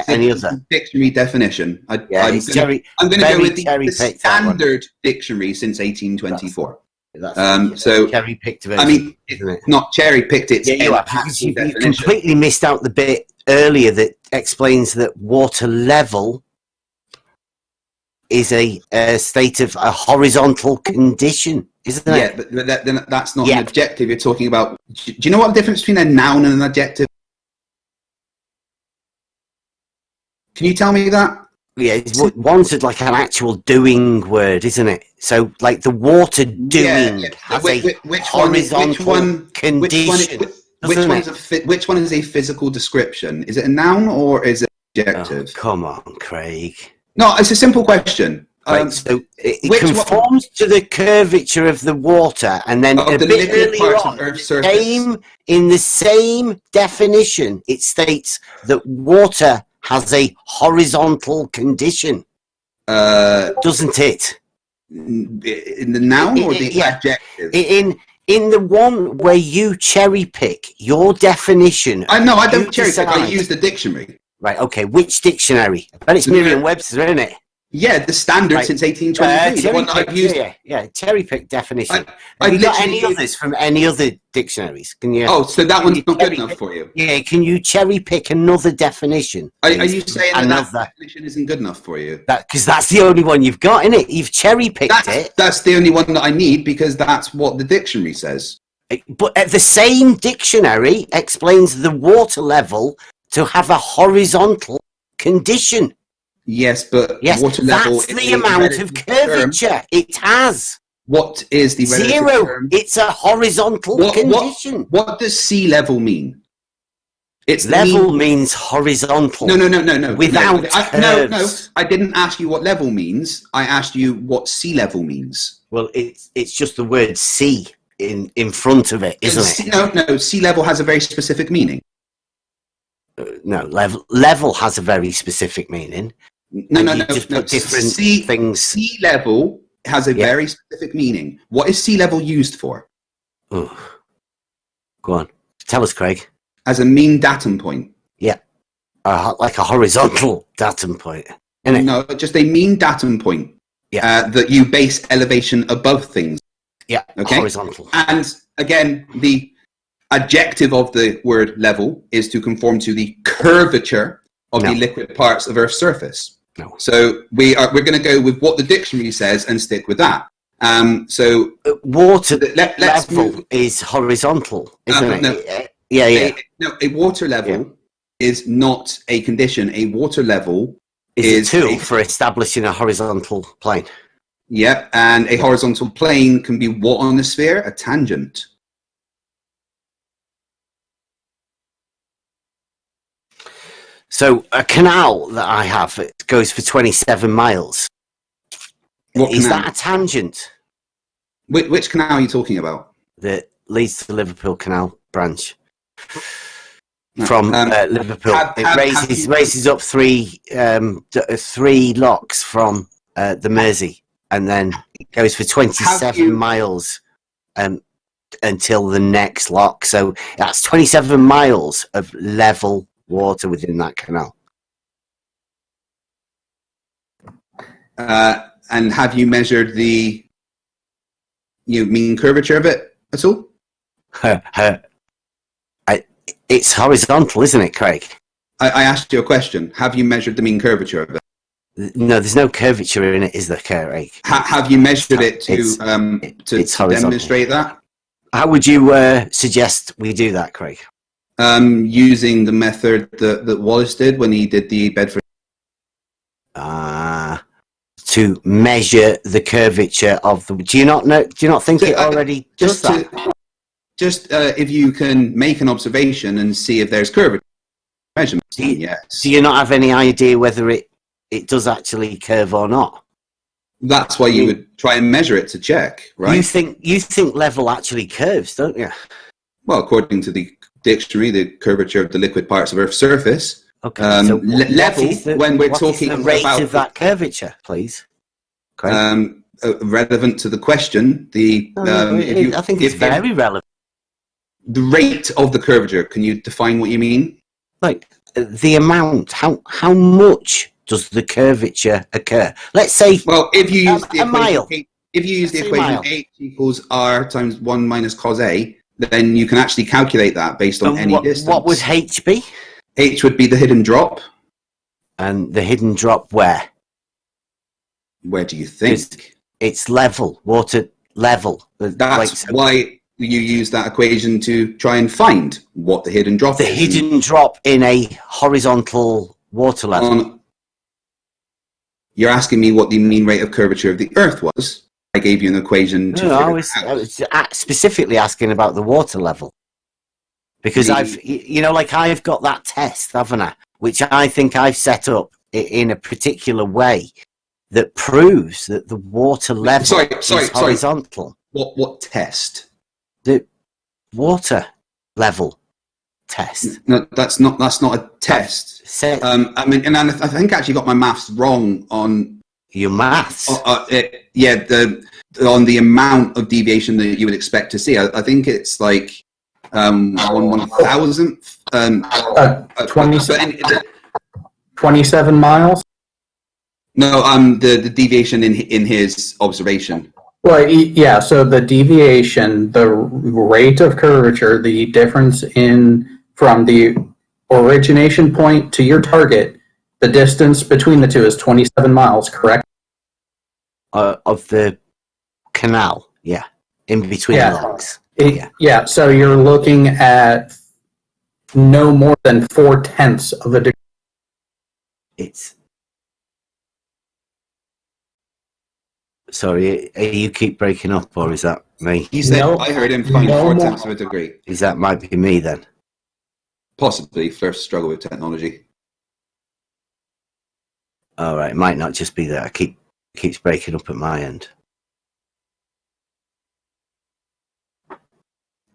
any a other dictionary definition. I'm going to go with the standard dictionary since 1824. That's So, cherry picked version. I mean, isn't it? not cherry picked. It's Yeah, you have. actual You definition. completely missed out the bit earlier that explains that water level is a state of a horizontal condition, isn't it? Yeah, but that's not Yeah. an adjective. You're talking about. Do you know what the difference between a noun and an adjective? Can you tell me that? Yeah, one's like an actual doing word, isn't it? So, like the water doing has a horizontal condition. Which one is a physical description? Is it a noun or is it an adjective? Oh, come on, Craig. No, it's a simple question. Right, so it which conforms to the curvature of the water, and then a the bit liquid earlier parts on, of Earth's surface. in the same definition, it states that water has a horizontal condition, doesn't it? In the noun or the Yeah. adjective? In the one where you cherry pick your definition. I know, I don't you cherry pick. I decide- use the dictionary. Right, okay, which dictionary? I bet it's Yeah. Merriam-Webster, isn't it? Yeah, the standard Right. since 1823. The one that I've used. Yeah, cherry pick definition. I Have you got literally any used- others from any other dictionaries? Can you? Oh, so that Can one's you not good cherry enough pick- for you? Yeah, can you cherry pick another definition? Are please? you saying that Another. definition isn't good enough for you? Because that's the only one you've got, innit? You've cherry picked it. That's the only one that I need because that's what the dictionary says. But the same dictionary explains the water level to have a horizontal condition. Yes, but Yes, water level that's is the a amount of relative term. curvature it has. What is the relative Zero. term? It's a horizontal condition. What does sea level mean? It's Level means horizontal. No. Without no, curves. I didn't ask you what level means. I asked you what sea level means. Well, it's just the word sea in front of it, isn't it? No. Sea level has a very specific meaning. No, level has a very specific meaning. No. Just put different things. Sea level has a very specific meaning. What is sea level used for? Oh. Go on. Tell us, Craig. As a mean datum point. Yeah. Like a horizontal datum point. Isn't it? No, just a mean datum point. Yeah. That you base elevation above things. Yeah. Okay. Horizontal. And again, the adjective of the word level is to conform to the curvature of the liquid parts of Earth's surface. No. So we're going to go with what the dictionary says and stick with that. Water let's level move. is horizontal, isn't No. it? Yeah. A water level is not a condition. A water level Is a tool for establishing a horizontal plane. Yep, and a horizontal plane can be what on the sphere? A tangent. So a canal that I have, it goes for 27 miles. What Is canal? that a tangent Which canal are you talking about? that leads to the Liverpool Canal branch? From Liverpool, it raises up three locks from the Mersey, and then it goes for 27 miles until the next lock. So that's 27 miles of level water within that canal. And have you measured the mean curvature of it at all? It's horizontal, isn't it, Craig? I asked you a question. Have you measured the mean curvature of it? No, there's no curvature in it, is there, Craig? Have you measured it to it's horizontal. demonstrate that? How would you suggest we do that, Craig? Using the method that Wallace did when he did the Bedford. To measure the curvature of the. Do you not know? Do you not think it already does that? If you can make an observation and see if there's curvature measurements. Yes. Do you not have any idea whether it does actually curve or not? That's why you would try and measure it to check, right? You think level actually curves, don't you? Well, according to the dictionary, the curvature of the liquid parts of Earth's surface. Okay. So level when we're talking the rate about of that curvature, please. Craig? Relevant to the question, I think it's very relevant. The rate of the curvature. Can you define what you mean? Like the amount. How much does the curvature occur? Let's say. Well, if you use a mile. if you use the Let's say equation mile. h equals r times 1 minus cos a, then you can actually calculate that based on And any distance. what would h be? H would be the hidden drop. And the hidden drop where? Where do you think? It's level, water level. That's why you use that equation to try and find what the hidden drop the is. hidden drop in a horizontal water level. You're asking me what the mean rate of curvature of the Earth was. I gave you an equation to No, figure I was that out. specifically asking about the water level. Because I've got that test, haven't I? Which I think I've set up in a particular way that proves that the water level is horizontal. What test? The water level test. No, that's not a test. I mean, and I think I actually got my maths wrong on your maths. On the amount of deviation that you would expect to see. I think it's like 1/1000th. 27 miles. No, the deviation in his observation. Well, yeah. So the deviation, the rate of curvature, the difference from the origination point to your target, the distance between the two is 27 miles. Correct? Of the canal, yeah, in between the logs. Yeah. So you're looking at no more than 4/10 of a degree. Sorry, you keep breaking up, or is that me? He said, I heard him find 4/10 of a degree. Is that might be me then? Possibly. First struggle with technology. All right, it might not just be that. Keeps breaking up at my end.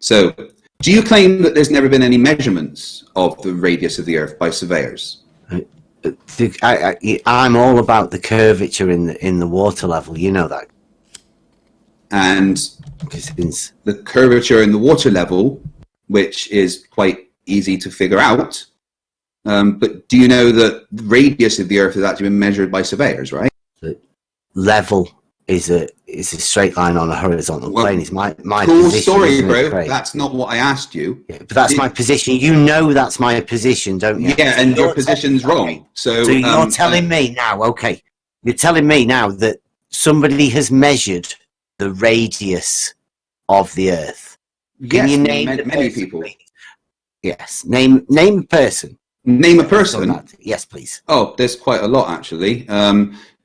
So, do you claim that there's never been any measurements of the radius of the Earth by surveyors? I'm all about the curvature in the water level. You know that. And the curvature in the water level, which is quite easy to figure out. But do you know that the radius of the Earth has actually been measured by surveyors, right? The level is a straight line on a horizontal plane. Is my cool position, story, bro. That's not what I asked you. Yeah, but that's my position. You know that's my position, don't you? Yeah, and your position's wrong. So you're telling me now, okay? You're telling me now that somebody has measured the radius of the Earth. Can you name many people? Please? Yes, name a person. Name a person. Yes, please. Oh, there's quite a lot actually.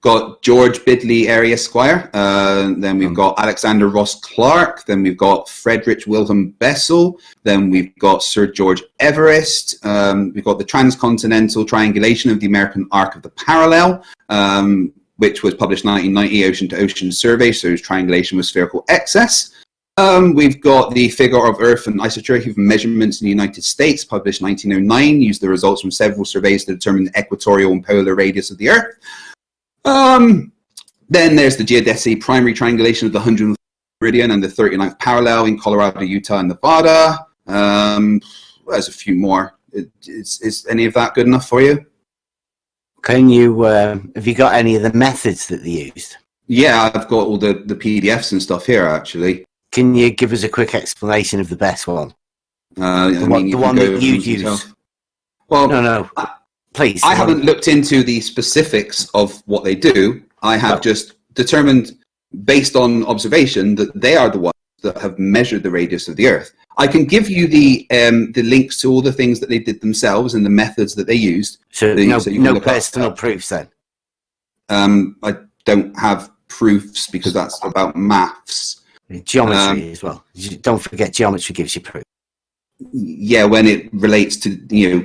Got George Bidley Area Squire. Then we've got Alexander Ross Clark. Then we've got Friedrich Wilhelm Bessel. Then we've got Sir George Everest. We've got the Transcontinental Triangulation of the American Arc of the Parallel, which was published 1990, Ocean to Ocean Survey. So triangulation with spherical excess. We've got the Figure of Earth and Isotropy Measurements in the United States, published 1909. Used the results from several surveys to determine the equatorial and polar radius of the Earth. Then there's the Geodesy Primary Triangulation of the 100th Meridian and the 39th Parallel in Colorado, Utah, and Nevada. There's a few more. Is any of that good enough for you? Can you, have you got any of the methods that they used? Yeah, I've got all the PDFs and stuff here, actually. Can you give us a quick explanation of the best one? The one that you'd use? Well, no. Please. I haven't looked into the specifics of what they do. I have just determined, based on observation, that they are the ones that have measured the radius of the Earth. I can give you the links to all the things that they did themselves and the methods that they used. So no personal proofs then? I don't have proofs because that's about maths. Geometry as well. Don't forget, geometry gives you proof. Yeah, when it relates to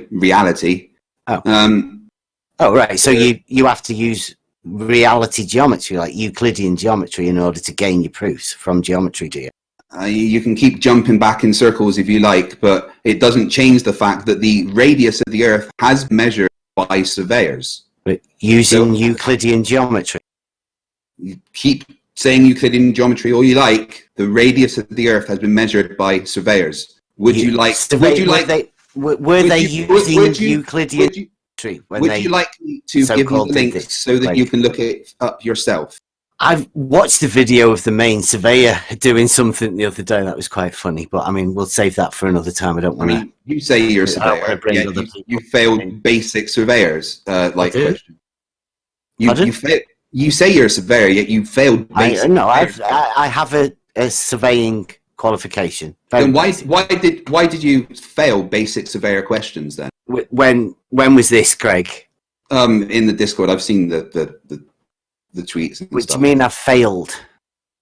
reality. Right. So you have to use reality geometry, like Euclidean geometry, in order to gain your proofs from geometry, do you? You can keep jumping back in circles if you like, but it doesn't change the fact that the radius of the Earth has been measured by surveyors. But using Euclidean geometry. You keep saying Euclidean geometry all you like. The radius of the Earth has been measured by surveyors. Were they using Euclidean geometry? Would you like me to give you the links so that you can look it up yourself? I've watched the video of the main surveyor doing something the other day that was quite funny, but I mean, we'll save that for another time. I don't want to. You say you're a I don't wanna surveyor, bring yet other people you in. failed basic surveyors like do? question. Pardon? You say you're a surveyor, yet you failed basic. I have a surveying qualification. Then why did you fail basic surveyor questions then? When was this, Craig? In the Discord, I've seen the tweets. And What do stuff. you mean I failed?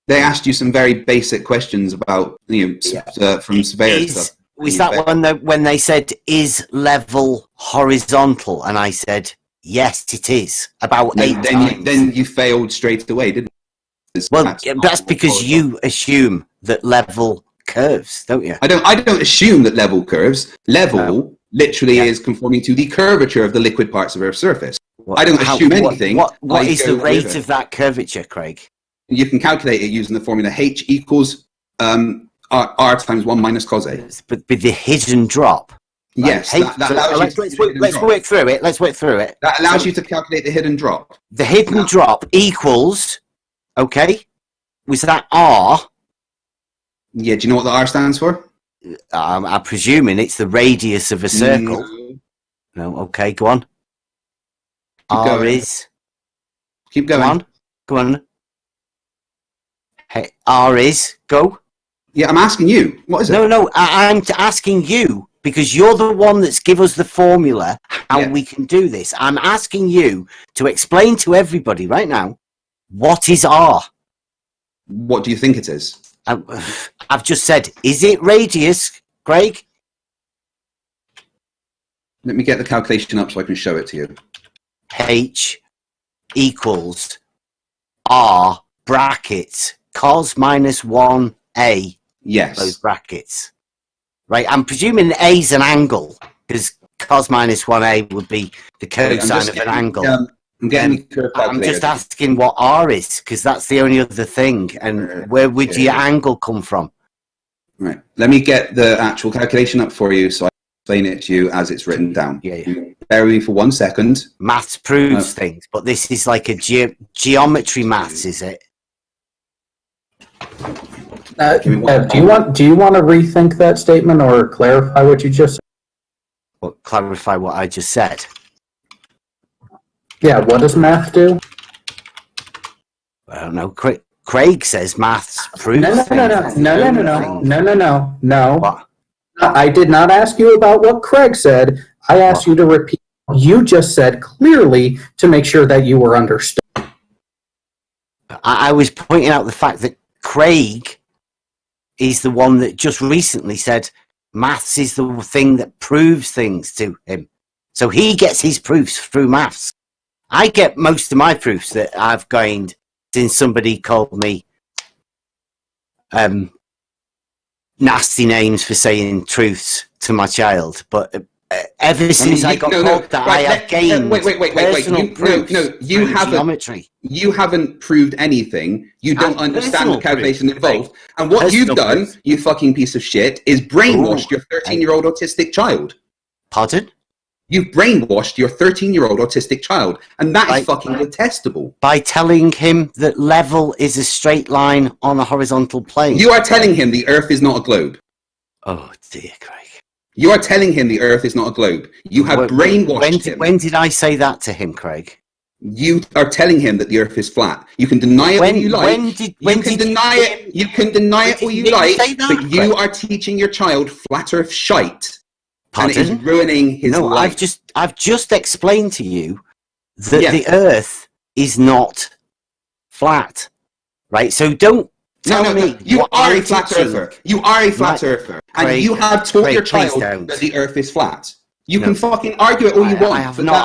They asked you some very basic questions about from surveyor stuff. Was that one that when they said is level horizontal, and I said yes, it is about eight times. Then you failed straight away, didn't you? Well, that's because you assume that level curves, don't you? I don't assume that level curves. Level literally is conforming to the curvature of the liquid parts of Earth's surface. I don't assume anything. What is the rate of that curvature, Craig? You can calculate it using the formula H equals R times 1 minus cos A. But with the hidden drop. Yes, that allows let's work through it. Let's work through it. That allows you to calculate the hidden drop. The hidden drop equals, okay, was that R? Yeah, do you know what the R stands for? I'm presuming it's the radius of a circle. No, okay, go on. R is. Keep going. Go on. Hey, R is. Go. Yeah, I'm asking you. What is it? No, I'm asking you because you're the one that's give us the formula how we can do this. I'm asking you to explain to everybody right now what is R. What do you think it is? I've just said, is it radius, Craig? Let me get the calculation up so I can show it to you. H equals R brackets cos minus 1A. Yes. Those brackets. Right, I'm presuming A's an angle because cos minus 1A would be the cosine of an angle. I'm getting the I'm just asking what R is because that's the only other thing. And where would your angle come from? Right. Let me get the actual calculation up for you so I can explain it to you as it's written down. Yeah. Bear with me for 1 second. Maths proves things, but this is like a geometry maths, is it? Do you want to rethink that statement or clarify what you just said? Well, clarify what I just said. Yeah, what does math do? I don't know. Craig says maths proves things. No. What? I did not ask you about what Craig said. I asked you to repeat what you just said clearly to make sure that you were understood. I was pointing out the fact that Craig is the one that just recently said maths is the thing that proves things to him. So he gets his proofs through maths. I get most of my proofs that I've gained since somebody called me nasty names for saying truths to my child. But ever since I got called that, I have gained personal proofs you haven't. Geometry. You haven't proved anything. You don't understand the calculation proof. involved. And what Personal you've done, proof. you fucking piece of shit, is brainwashed your 13-year-old autistic child. Pardon? You've brainwashed your 13-year-old autistic child. And that is fucking detestable. By telling him that level is a straight line on a horizontal plane. You are telling him the Earth is not a globe. Oh, dear, Craig. You are telling him the Earth is not a globe. You have brainwashed him. When did I say that to him, Craig? You are telling him that the Earth is flat. You can deny it all you like. You can deny it all you like, but you are teaching your child flat Earth shite. Pardon? And it is ruining his life. I've just explained to you that the Earth is not flat, right? So don't tell me. You are a flat earther. You are a flat earther, and you have taught your child that the Earth is flat. You can fucking argue it all you want. I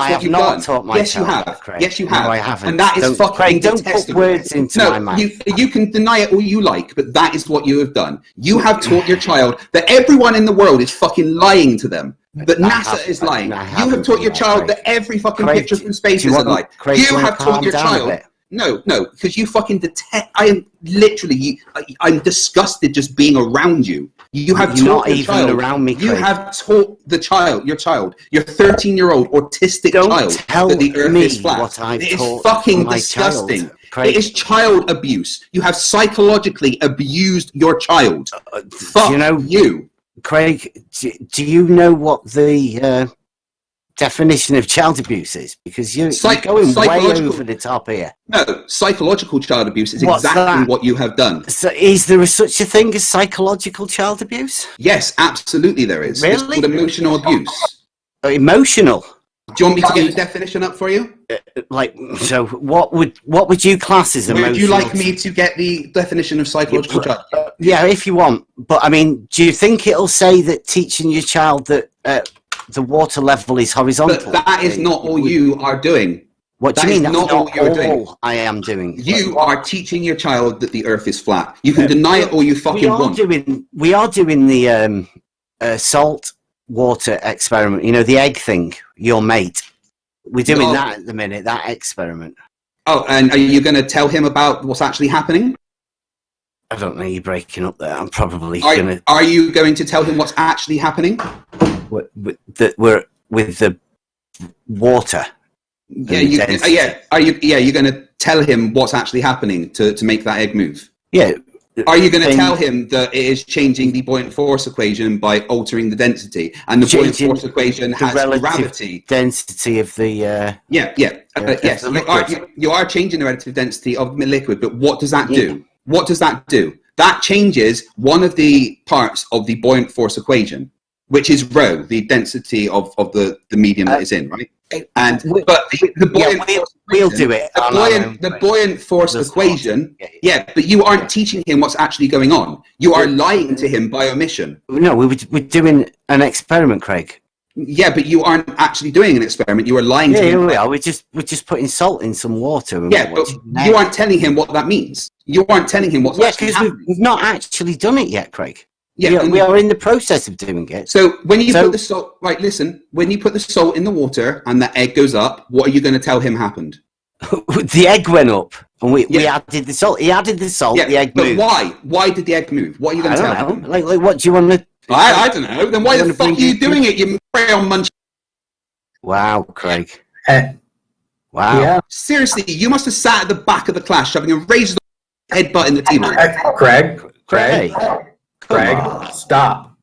have not taught my child. Yes, you have. Craig. Yes, you have. No, I haven't. And that is fucking Craig, don't detestable. put words into my mouth. You can deny it all you like, but that is what you have done. You have taught your child that everyone in the world is fucking lying to them. That NASA is lying. You have taught your child that every fucking picture from space is a lie. You have taught your child. No, because you fucking detest. I am literally. I'm disgusted just being around you. You have taught your child. Around me, Craig. You have taught your 13-year-old autistic child that the Earth is flat. It is fucking disgusting. Craig. It is child abuse. You have psychologically abused your child. Fuck you know, you. Craig, do you know what the definition of child abuse is? Because you're going way over the top here. No, psychological child abuse is What's exactly that? what you have done. So is there such a thing as psychological child abuse? Yes, absolutely there is. It's Really? called emotional abuse. Emotional? Do you want me to get the definition up for you? Like, so what would you class as emotional? Would you like me to get the definition of psychological child abuse? Yeah, if you want. But I mean, do you think it'll say that teaching your child that the water level is horizontal? But that is not all you are doing. What do That you is mean? That's not all you're doing. I am doing. You are teaching your child that the earth is flat. You can deny it all you fucking want. We are doing the salt water experiment. You know, the egg thing, your mate. We're doing No. that at the minute, that experiment. Oh, and are you going to tell him about what's actually happening? I don't know, you're breaking up there. I'm probably going to... Are you going to tell him what's actually happening? That we're with the water. Yeah, you're going to tell him what's actually happening to make that egg move? Yeah. Are you going to tell him that it is changing the buoyant force equation by altering the density? And the buoyant force equation has gravity. Density of the... yes, you are changing the relative density of the liquid, but what does that do? Yeah. What does that do? That changes one of the parts of the buoyant force equation, which is rho, the density of the medium that it's in, right? And but the buoyant force we'll do it. The buoyant force equation, but you aren't teaching him what's actually going on. You are lying to him by omission. No, we're doing an experiment, Craig. Yeah, but you aren't actually doing an experiment. You are lying to him. Yeah, we are. We're just putting salt in some water. Yeah, but you aren't telling him what that means. You aren't telling him what's actually happening. Because we've not actually done it yet, Craig. Yeah, we are in the process of doing it. So when you put the salt, right? Listen, when you put the salt in the water and the egg goes up, what are you going to tell him happened? The egg went up, and we added the salt. He added the salt. Yeah, the egg moved. But why? Why did the egg move? What are you going to tell him? Like, what do you want to? I don't know. Then why the fuck are you doing it? You crayon munch. Wow, Craig. Hey. Wow. Yeah. Seriously, you must have sat at the back of the class shoving a razor headbutt in the table. Craig, Come on. stop.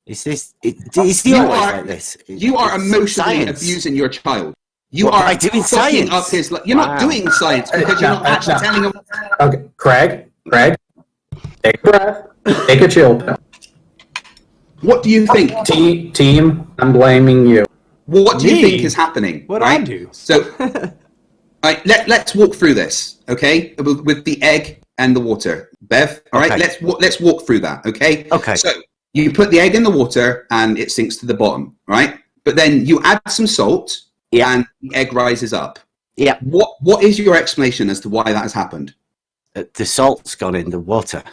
Is he always like this? You are emotionally abusing your child. You are doing fucking science. up his. You're not doing science because you're not actually telling him. Okay, Craig, take a breath. Take a chill pill. What do you think? Team, I'm blaming you. Well, what do you think is happening? What'd right? I do? So, right, let's walk through this, okay? With the egg and the water, Bev. All right, let's walk through that, okay? Okay. So you put the egg in the water and it sinks to the bottom, right? But then you add some salt, and the egg rises up. Yeah. What is your explanation as to why that has happened? The salt's gone in the water.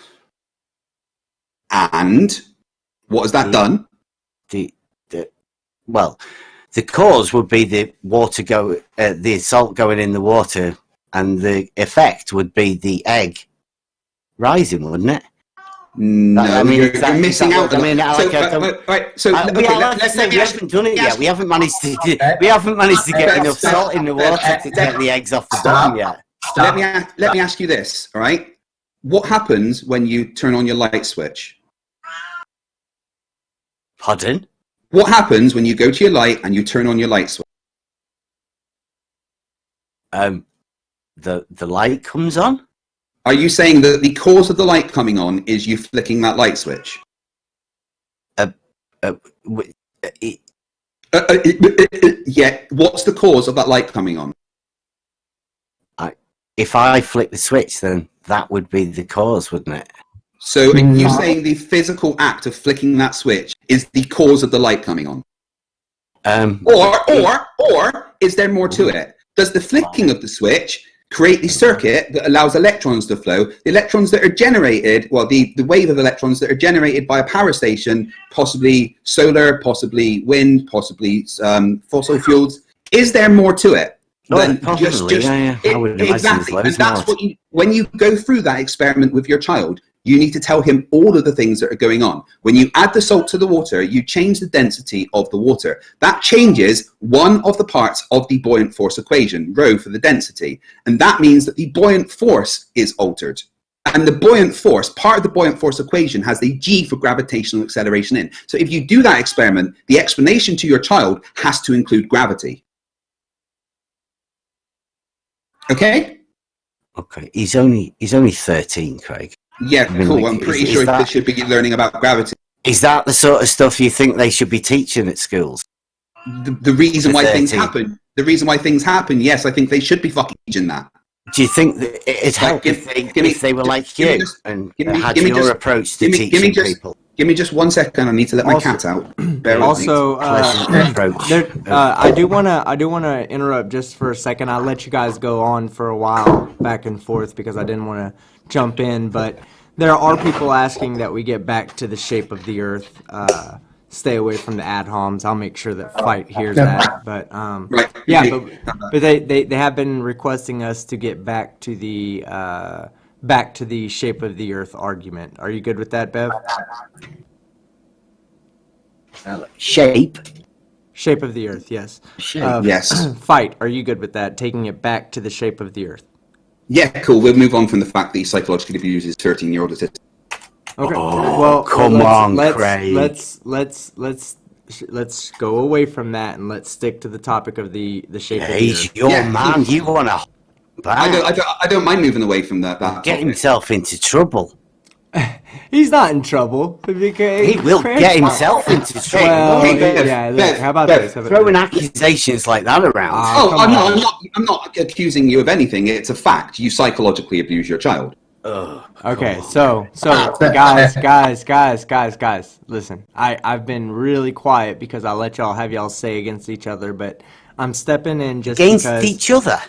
And what has that done? The cause would be the salt going in the water, and the effect would be the egg rising, wouldn't it? No, I mean, you're missing out. I mean, we haven't done it yet. We haven't managed to get enough salt in the water to get the eggs off the bottom yet. Let me ask you this, all right? What happens when you turn on your light switch? Pardon? What happens when you go to your light and you turn on your light switch? The light comes on. Are you saying that the cause of the light coming on is you flicking that light switch? Yeah. What's the cause of that light coming on? If I flick the switch, then that would be the cause, wouldn't it? So are you saying the physical act of flicking that switch is the cause of the light coming on? Or is there more to it? Does the flicking of the switch create the circuit that allows electrons to flow? The electrons that are generated, the wave of electrons that are generated by a power station, possibly solar, possibly wind, possibly fossil fuels. Is there more to it? Possibly, I would imagine exactly. there's And that's more. when you go through that experiment with your child, you need to tell him all of the things that are going on. When you add the salt to the water, you change the density of the water. That changes one of the parts of the buoyant force equation, rho for the density. And that means that the buoyant force is altered. And the buoyant force, part of the buoyant force equation has the G for gravitational acceleration in. So if you do that experiment, the explanation to your child has to include gravity. Okay? Okay. He's only 13, Craig. Yeah, I mean, cool. like, I'm pretty is sure that- they should be learning about gravity. Is that the sort of stuff you think they should be teaching at schools? The reason why things 13. happen, yes, I think they should be fucking teaching that. Do you think that it'd help give- if they were like give me you just- and give me- had give me your just- approach to give me teaching just- people? Give me just 1 second. I need to let my Also- cat out. Bear with me. Also, Pleasant approach. I do wanna interrupt just for a second. I'll let you guys go on for a while back and forth because I didn't want to jump in, but there are people asking that we get back to the shape of the Earth. Stay away from the ad homs. I'll make sure that Fight hears that. But Right. yeah, Okay. but they have been requesting us to get back to the shape of the Earth argument. Are you good with that, Bev? Shape. Shape of the Earth, yes. Shape. Yes. Fight, are you good with that? Taking it back to the shape of the Earth. Yeah, cool. We'll move on from the fact that he psychologically abuses 13-year-old autistic. Okay. Oh, well, come on, Craig. Let's go away from that and let's stick to the topic of the shape of the He's Earth. your Yeah. man. You want to I don't mind moving away from that. get topic. himself into trouble. He's not in trouble because He will get himself into trouble. Well, Hey, Bev, yeah. Look, Bev, how about Bev, this? How about Throwing this? accusations like that around. Ah, Oh, come I'm on. not. I'm not accusing you of anything. It's a fact. You psychologically abuse your child. Okay, so guys, listen. I've been really quiet because I let y'all have y'all say against each other, but I'm stepping in just Against because. each other.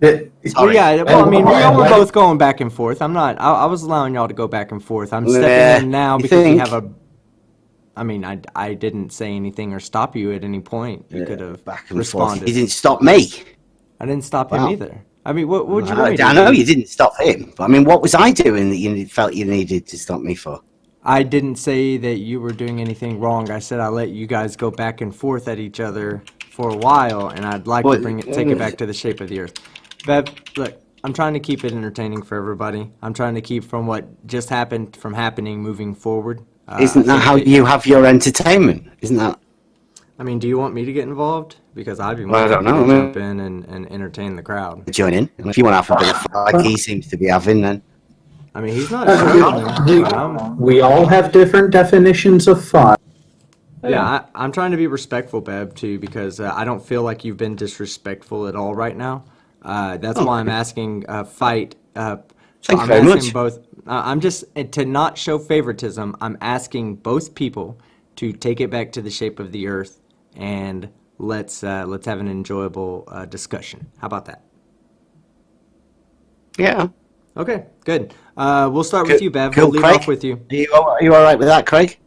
Well, Sorry. yeah, well, I mean, y'all were both going back and forth. I'm not. I was allowing y'all to go back and forth. I'm stepping Nah, in now you because we think? have a. I mean, I didn't say anything or stop you at any point. You could have Back and responded. forth. You didn't stop me. I didn't stop him Wow. either. I mean, what would you want me to I do? know you didn't stop him. But I mean, what was I doing that you felt you needed to stop me for? I didn't say that you were doing anything wrong. I said I let you guys go back and forth at each other for a while, and I'd like Well, to take it back to the shape of the Earth. Bev, look, I'm trying to keep it entertaining for everybody. I'm trying to keep from what just happened from happening moving forward. Isn't that how you have your entertainment? Isn't that? I mean, do you want me to get involved? Because I'd be more Well, I don't happy to know, jump in and entertain the crowd. Join in. And if you want to have a bit of fun like he seems to be having, then I mean, he's not struggling, but We all have different definitions of fun. I'm trying to be respectful, Bev, too, because I don't feel like you've been disrespectful at all right now. That's why I'm asking Fight. Thank I'm you very asking much. both. I'm just to not show favoritism. I'm asking both people to take it back to the shape of the Earth, and let's have an enjoyable discussion. How about that? yeah. Okay, good. We'll start with you, Bev. Cool, We'll lead Craig. off with you. Are you all right with that, Craig?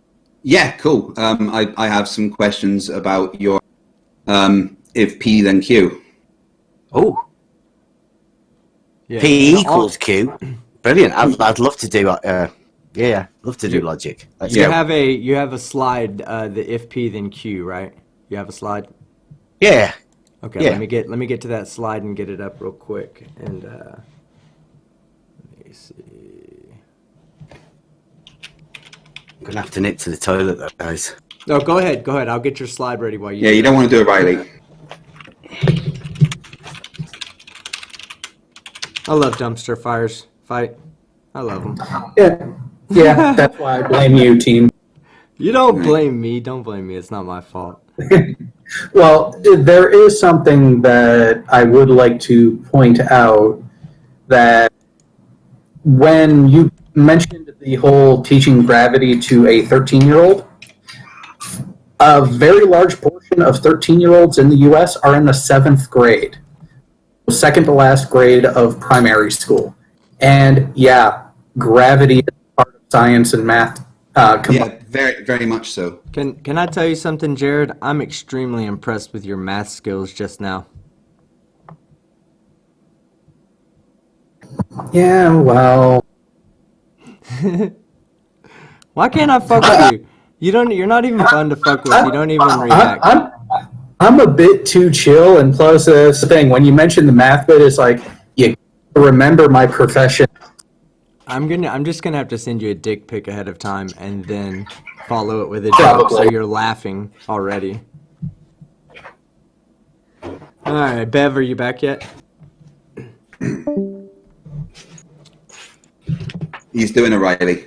Yeah, cool. I have some questions about your if P then Q. Oh, Yeah. P Now, equals Q. Brilliant. I'd love to do. Love to do logic. Let's You go. have a slide. The if P then Q, right? You have a slide. Yeah. Okay, Yeah. let me get to that slide and get it up real quick. And let me see. I'm gonna have to nip to the toilet, though, guys. No, go ahead. I'll get your slide ready while you. Yeah, you don't want to do it, Riley. I love dumpster fires. Fight. I love them. Yeah, that's why I blame you, team. You don't blame me. Don't blame me. It's not my fault. Well, there is something that I would like to point out, that when you mentioned the whole teaching gravity to a 13-year-old, a very large portion of 13-year-olds in the U.S. are in the 7th grade, second to last grade of primary school. And yeah, gravity is part of science and math. Yeah, very, very much so. Can I tell you something, Jared? I'm extremely impressed with your math skills just now. Yeah, well, Why can't I fuck with you? You're not even fun to fuck with. You don't even react. I'm a bit too chill, and plus, that's the thing. When you mention the math bit, it's like you remember my profession. I'm just gonna have to send you a dick pic ahead of time and then follow it with a joke so you're laughing already. Alright, Bev, are you back yet? He's doing a Riley.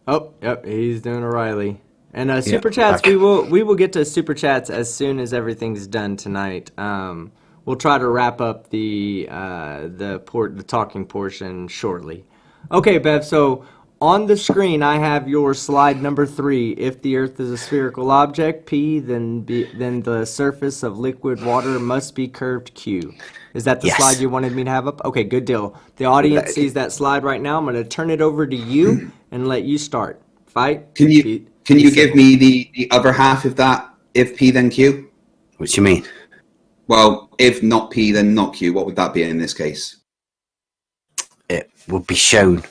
Oh, yep, he's doing O'Reilly. And super chats, we will get to super chats as soon as everything's done tonight. We'll try to wrap up the talking portion shortly. Okay, Bev. So on the screen, I have your slide number 3. If the Earth is a spherical object, P, then the surface of liquid water must be curved Q. Is that the slide you wanted me to have up? Okay, good deal. The audience sees that slide right now. I'm going to turn it over to you and let you start. Fight. Can you give me the other half of that? If P, then Q? What do you mean? Well, if not P, then not Q. What would that be in this case? It would be shown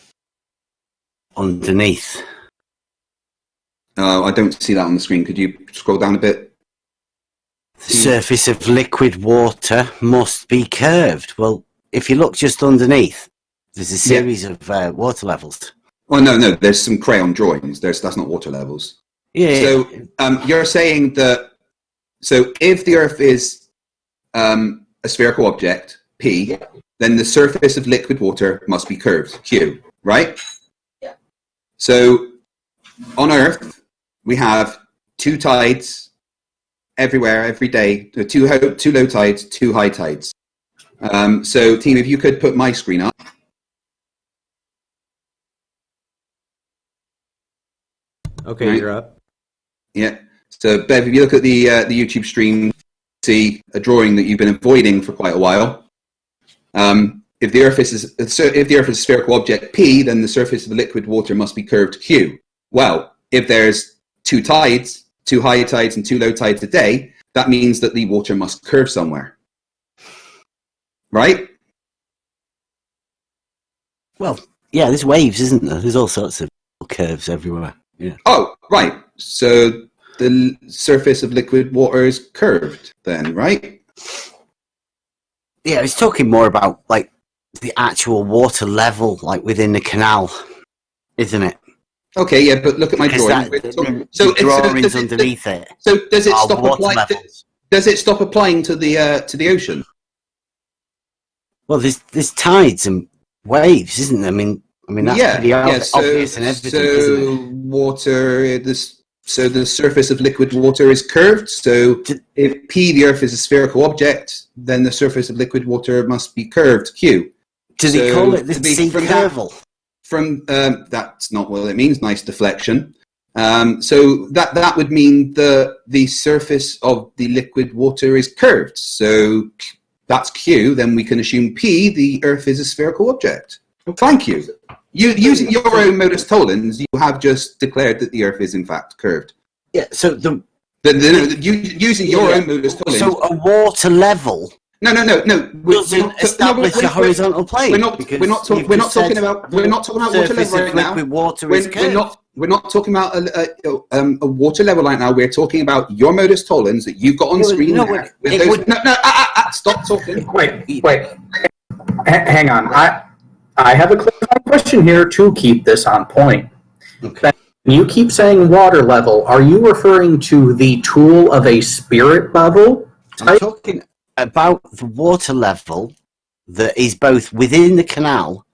underneath. I don't see that on the screen. Could you scroll down a bit? The surface of liquid water must be curved. Well, if you look just underneath, there's a series of water levels. Oh, no. There's some crayon drawings. That's not water levels. Yeah. So you're saying that... So if the Earth is a spherical object, P, then the surface of liquid water must be curved, Q, right? Yeah. So on Earth, we have 2 tides everywhere, every day. 2 low tides, 2 high tides. So, team, if you could put my screen up. Okay, right. You're up. Yeah. So, Bev, if you look at the YouTube stream, see a drawing that you've been avoiding for quite a while. If the Earth is a spherical object P, then the surface of the liquid water must be curved Q. Well, if there's 2 tides, 2 high tides and 2 low tides a day, that means that the water must curve somewhere. Right? Well, yeah, there's waves, isn't there? There's all sorts of curves everywhere. Yeah. Oh, right. So the surface of liquid water is curved then, right? Yeah, I was talking more about, like, the actual water level, like, within the canal, isn't it? Okay, yeah, but look at my drawing. The drawings underneath it. So does it stop water applying? levels. Does it stop applying to the ocean? Well, there's tides and waves, isn't there? I mean that's pretty obvious and evident, isn't it? So the surface of liquid water is curved. So if P, the Earth is a spherical object, then the surface of liquid water must be curved Q. Do they call it the sea curval? That's not what it means. Nice deflection. So that would mean the surface of the liquid water is curved. So that's Q. Then we can assume P, the Earth is a spherical object. Thank you. Using your own modus tollens, you have just declared that the Earth is in fact curved. Yeah. So using your own modus tollens. So a water level. No. Doesn't establish a horizontal plane. We're not talking about water level right now. We're not talking about a water level right now. We're talking about your modus tollens that you've got on screen there. Stop talking. Wait. Hang on. I have a clarifying question here to keep this on point. Okay. You keep saying water level. Are you referring to the tool of a spirit level? I'm talking about the water level that is both within the canal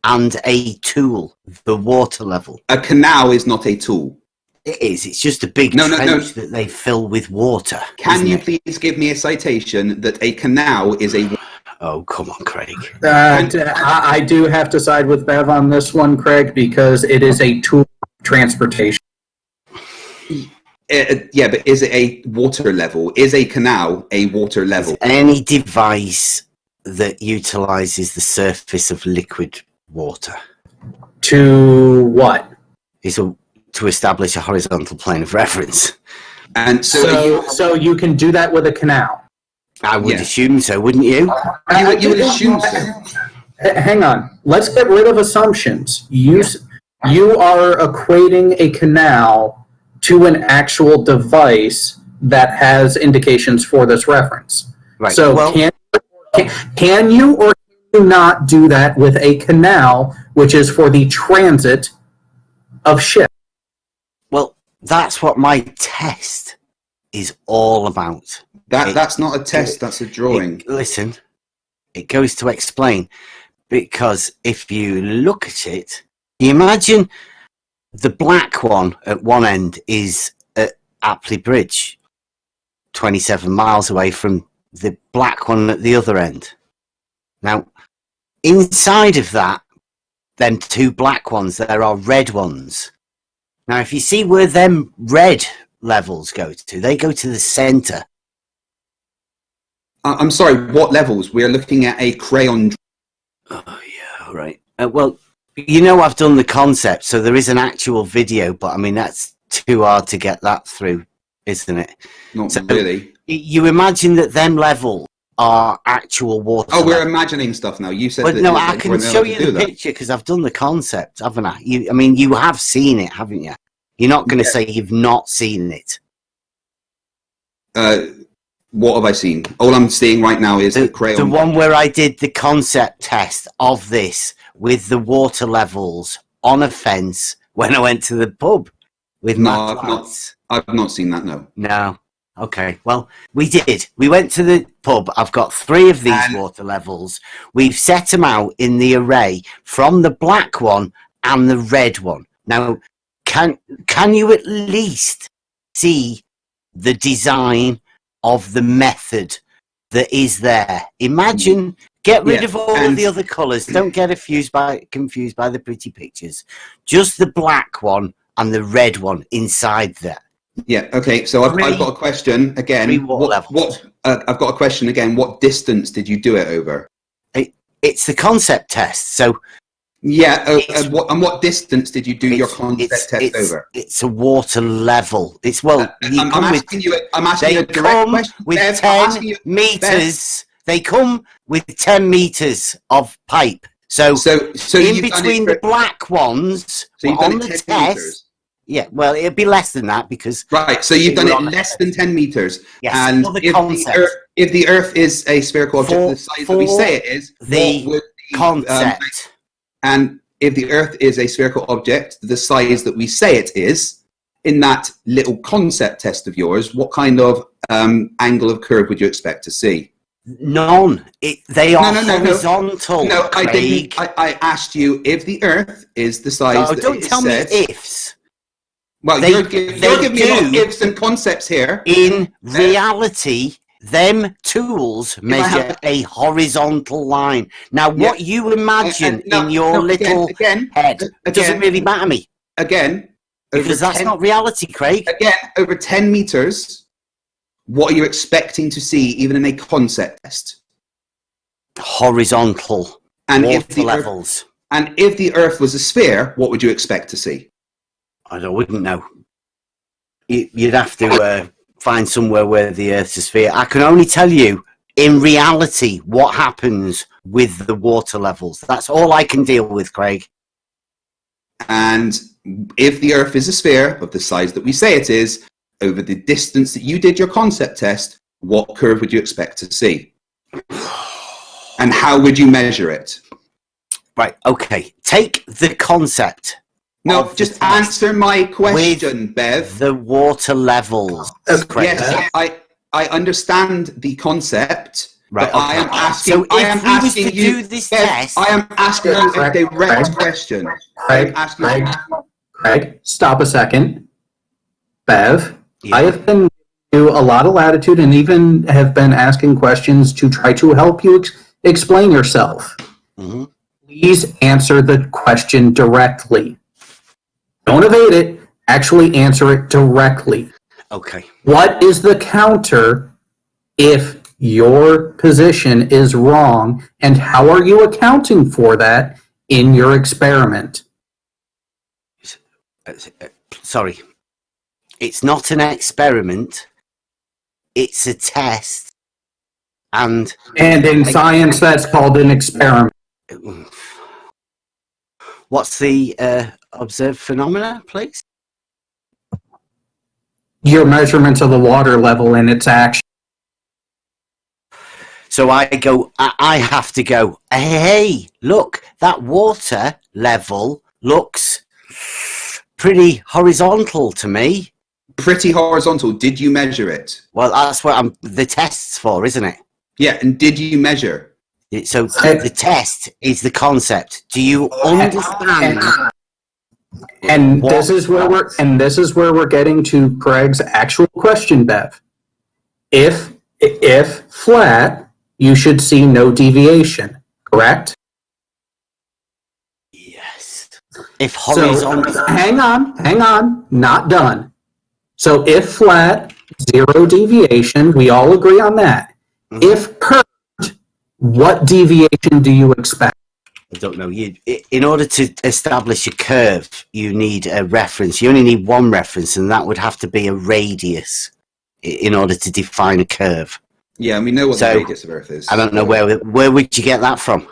and a tool, the water level. A canal is not a tool. It is. It's just a big trench that they fill with water. Can you please give me a citation that a canal is a... Oh, come on, Craig. I do have to side with Bev on this one, Craig, because it is a tool of transportation. Yeah, but is it a water level? Is a canal a water level? Any device that utilizes the surface of liquid water. To what? To establish a horizontal plane of reference. And so you can do that with a canal? I would assume so, wouldn't you? You would assume so. Hang on. Let's get rid of assumptions. You are equating a canal to an actual device that has indications for this reference. Right. So well, can you or can you not do that with a canal, which is for the transit of ships? well, that's what my test is all about. That's not a test, that's a drawing. Listen, it goes to explain, because if you look at it, you imagine the black one at one end is at Apley Bridge, 27 miles away from the black one at the other end. Now, inside of that, them two black ones, there are red ones. Now, if you see where them red levels go to, they go to the centre. I'm sorry, what levels? We're looking at a crayon. Oh, yeah, right. Well, you know, I've done the concept, so there is an actual video, but I mean, that's too hard to get that through, isn't it? Not So, really. You imagine that them levels are actual water. Oh, we're levels. imagining stuff now. You said But that. no, that I we're can not show allowed to you do the that. picture because I've done the concept, haven't I? I mean, you have seen it, haven't you? You're not going to say you've not seen it. What have I seen? All I'm seeing right now is the The crayon. one where I did the concept test of this with the water levels on a fence when I went to the pub with No, my I've not. lads. I've not seen that. No. No. Okay. Well, we did. We went to the pub. I've got 3 of these And- water levels. We've set them out in the array from the black one and the red one. Now, can you at least see the design of the method that is there? Imagine, get rid Yeah, of all and- the other colours. Don't get confused by the pretty pictures. Just the black one and the red one inside there. Yeah. Okay. So I've got a question Three again. water levels. I've got a question again. What distance did you do it over? It's the concept test. So Yeah. It's- What distance did you do your concept test over? It's a water level. It's you I'm come with, asking you. I'm asking you they a direct come question. with Bev, I'm 10 asking you- meters. They come with 10 meters of pipe. So, So in you've done it between for- the black ones So you've done on it the 10 test. meters. Yeah, well, it'd be less than that because Right. So you've done We're it on a less test. than 10 meters. Yes, And for the if concept. if the Earth is a spherical object For- the size that we for say it is, the what would the, concept. and if the Earth is a spherical object the size that we say it is, in that little concept test of yours, what kind of angle of curve would you expect to see? None. They are No. horizontal. No, I Craig. didn't. I asked you if the Earth is the size Oh, that don't it tell says. me ifs. Well, They- you're giving they me a lot of do. ifs and concepts here. In reality, them tools measure have- a horizontal line. Now, Yeah. what you imagine in your little again, head doesn't again, really matter me again, over because that's 10 not reality, Craig. again over 10 meters. What are you expecting to see, even in a concept test? Horizontal And if water the levels. and if the Earth was a sphere, what would you expect to see? I wouldn't know. You'd have to find somewhere where the Earth's a sphere. I can only tell you, in reality, what happens with the water levels. That's all I can deal with, Craig. And if the Earth is a sphere of the size that we say it is, over the distance that you did your concept test, what curve would you expect to see? And how would you measure it? Right, okay. Take the concept. No, of the just test answer my question, Bev. The water levels. Craig. Yes, I understand the concept, Right, but I am okay. asking. So I if am we was asking to you. do this Bev, test- I am asking you a Craig, direct Craig, question. I Craig, am asking you. Craig, stop a second. Bev, Yeah. I have been giving you a lot of latitude and even have been asking questions to try to help you explain yourself. Mhm. Please answer the question directly. Don't evade it. Actually answer it directly. Okay. What is the counter if your position is wrong, and how are you accounting for that in your experiment? Sorry. It's not an experiment. It's a test. And And in science, that's called an experiment. What's the observed phenomena, please? Your measurement of the water level and its action. So I have to go, hey, look, that water level looks pretty horizontal to me. Pretty horizontal. Did you measure it? Well, that's what the test's for, isn't it? Yeah, and did you measure? So the test is the concept. Do you understand? And this is where we're getting to Craig's actual question, Bev. If flat, you should see no deviation, correct? Yes. If horizontal. So, hang on, not done. So if flat, zero deviation, we all agree on that. Mhm. If curved, what deviation do you expect? I don't know. In order to establish a curve, you need a reference. You only need one reference, and that would have to be a radius in order to define a curve. Yeah, and we know what So, the radius of Earth is. I don't know where would you get that from?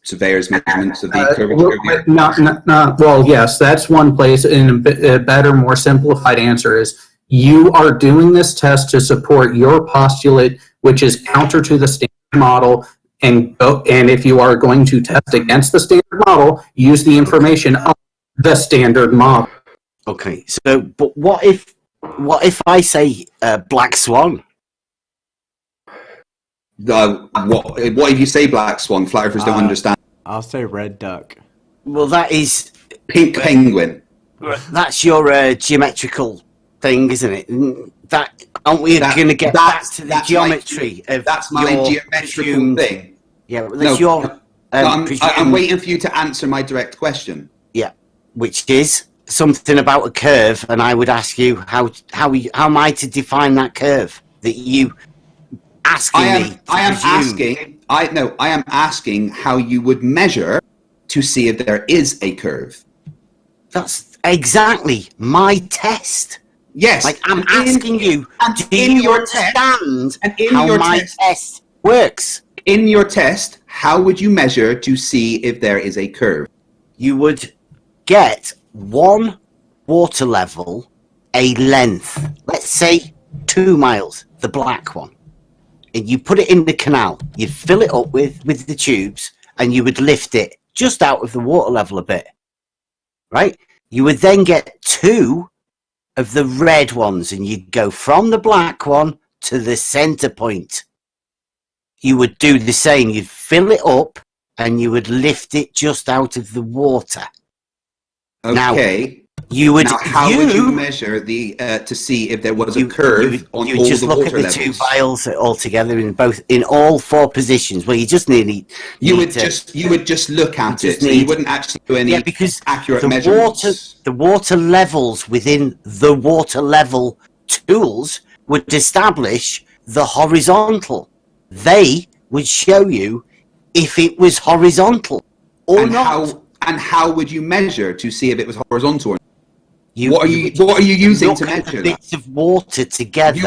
Surveyor's measurements of the curvature of the Earth. Well, yes, that's one place. And a better, more simplified answer is you are doing this test to support your postulate, which is counter to the standard model. And if you are going to test against the standard model, use the information of the standard model. Okay, so but what if I say black swan? What if you say black swan? Flat earthers don't understand. I'll say red duck. Well, that is Pink penguin. that's your geometrical thing, isn't it? That aren't we going to get back to the geometry of That's my your geometrical presumed- thing. Yeah, well, that's No, your. no, I'm presumed- waiting for you to answer my direct question. Yeah, which is something about a curve, and I would ask you how am I to define that curve that you asking me? To I am presume? asking how you would measure to see if there is a curve. That's exactly my test. Yes. Like I'm and asking you, and do in you your test- understand and in how your my test- test works? In your test, how would you measure to see if there is a curve? You would get one water level, a length, let's say 2 miles, the black one, and you put it in the canal. You fill it up with the tubes, and you would lift it just out of the water level a bit, right? You would then get 2 of the red ones, and you'd go from the black one to the center point. You would do the same. You'd fill it up, and you would lift it just out of the water. Now, Okay. You would. Now, how would you measure the to see if there was a curve on you all just the look water at the levels? 2 vials all together in all 4 positions. Well, you just need. You would just look at it. So you wouldn't actually do any because accurate the measurements. the water levels within the water level tools would establish the horizontal. They would show you if it was horizontal or and not. how would you measure to see if it was horizontal or not? You, What are you using to look at measure the that? bits of water together.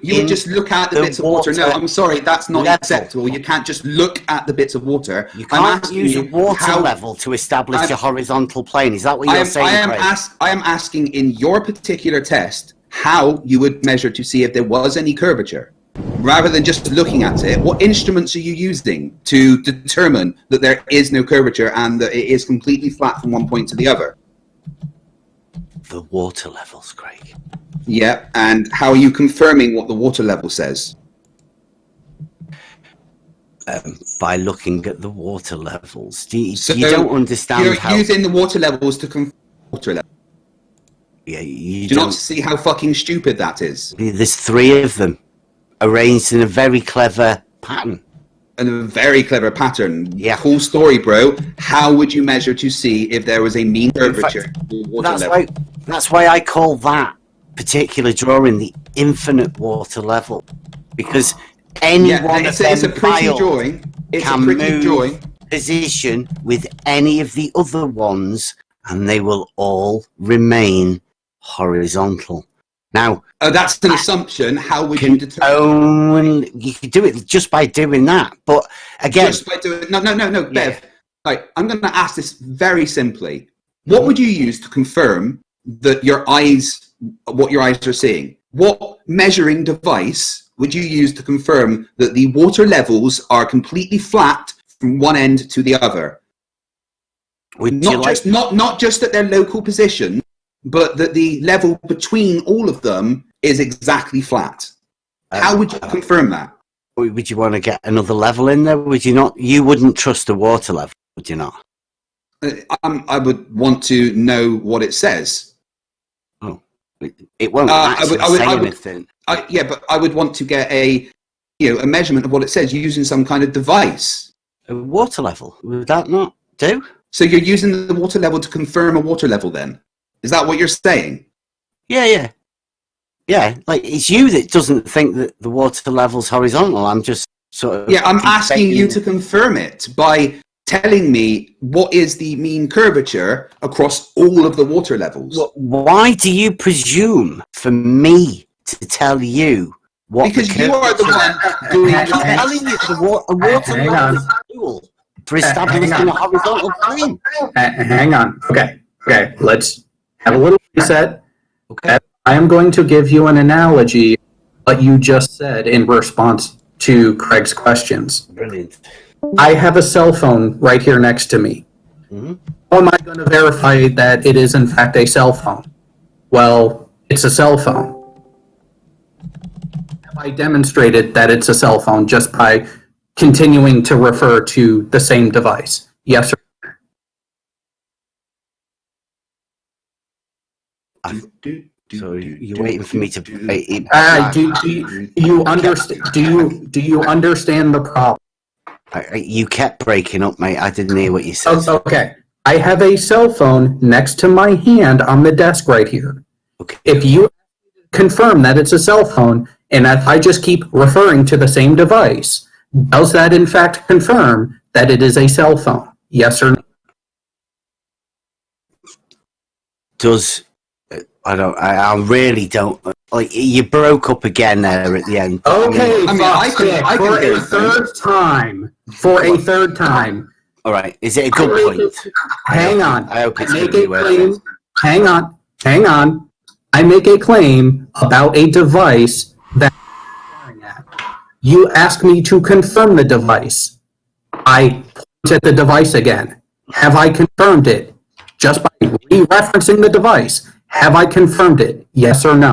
You would just look at the bits of water. No, I'm sorry, that's not level. acceptable. You can't just look at the bits of water. You I'm can't asking use a you water how- level to establish I'm- a horizontal plane. Is that what you're saying, Craig? I am asking in your particular test how you would measure to see if there was any curvature. Rather than just looking at it, what instruments are you using to determine that there is no curvature and that it is completely flat from one point to the other? The water levels, Craig. Yeah, and how are you confirming what the water level says? By looking at the water levels. So you don't understand you're how... using the water levels to confirm water level. Yeah, you Do you don't... not see how fucking stupid that is? There's 3 of them arranged in a very clever pattern. And a very clever pattern. Yeah. Cool story, bro. How would you measure to see if there was a mean curvature for water level? That's why I call that particular drawing the infinite water level. Because any one of it's a them pretty files drawing. It's a can pretty move drawing. position with any of the other ones, and they will all remain horizontal. Now, That's an assumption. How would you determine? you can do it just by doing that. But again, Just by doing no, Bev. Right, I'm going to ask this very simply. What would you use to confirm that what your eyes are seeing? What measuring device would you use to confirm that the water levels are completely flat from one end to the other? Not just at their local position, but that the level between all of them is exactly flat. How would you confirm that? Would you want to get another level in there? Would you not? You wouldn't trust the water level, would you not? I would want to know what it says. Oh, it won't actually say anything. Yeah, but I would want to get a measurement of what it says using some kind of device. A water level, would that not do? So you're using the water level to confirm a water level then? Is that what you're saying? Yeah. Like, it's you that doesn't think that the water level's horizontal. I'm just sort of... Yeah, I'm asking you to confirm it by telling me what is the mean curvature across all of the water levels. Why do you presume for me to tell you what? Because you are the one doing I'm telling you a water level is a tool for establishing a horizontal plane. Hang on. Okay. Let's have a little reset. Okay. I am going to give you an analogy of what you just said in response to Craig's questions. Brilliant. I have a cell phone right here next to me. Mm-hmm. How am I going to verify that it is in fact a cell phone? Well, it's a cell phone. Have I demonstrated that it's a cell phone just by continuing to refer to the same device? Yes or no? So you're waiting for me to... do you understand? Do you understand the problem? You kept breaking up, mate. I didn't hear what you said. Okay. I have a cell phone next to my hand on the desk right here. Okay. If you confirm that it's a cell phone, and if I just keep referring to the same device, does that in fact confirm that it is a cell phone? Yes or no? Does... I really don't... Like, you broke up again there at the end. Okay, I can for hear a it. third time. For a third time. All right. Is it a good point? Hang on. I hope it's I going make to be a worth claim. it. Hang on. I make a claim about a device that I'm staring at. You ask me to confirm the device. I point at the device again. Have I confirmed it? Just by re-referencing the device. Have I confirmed it? Yes or no?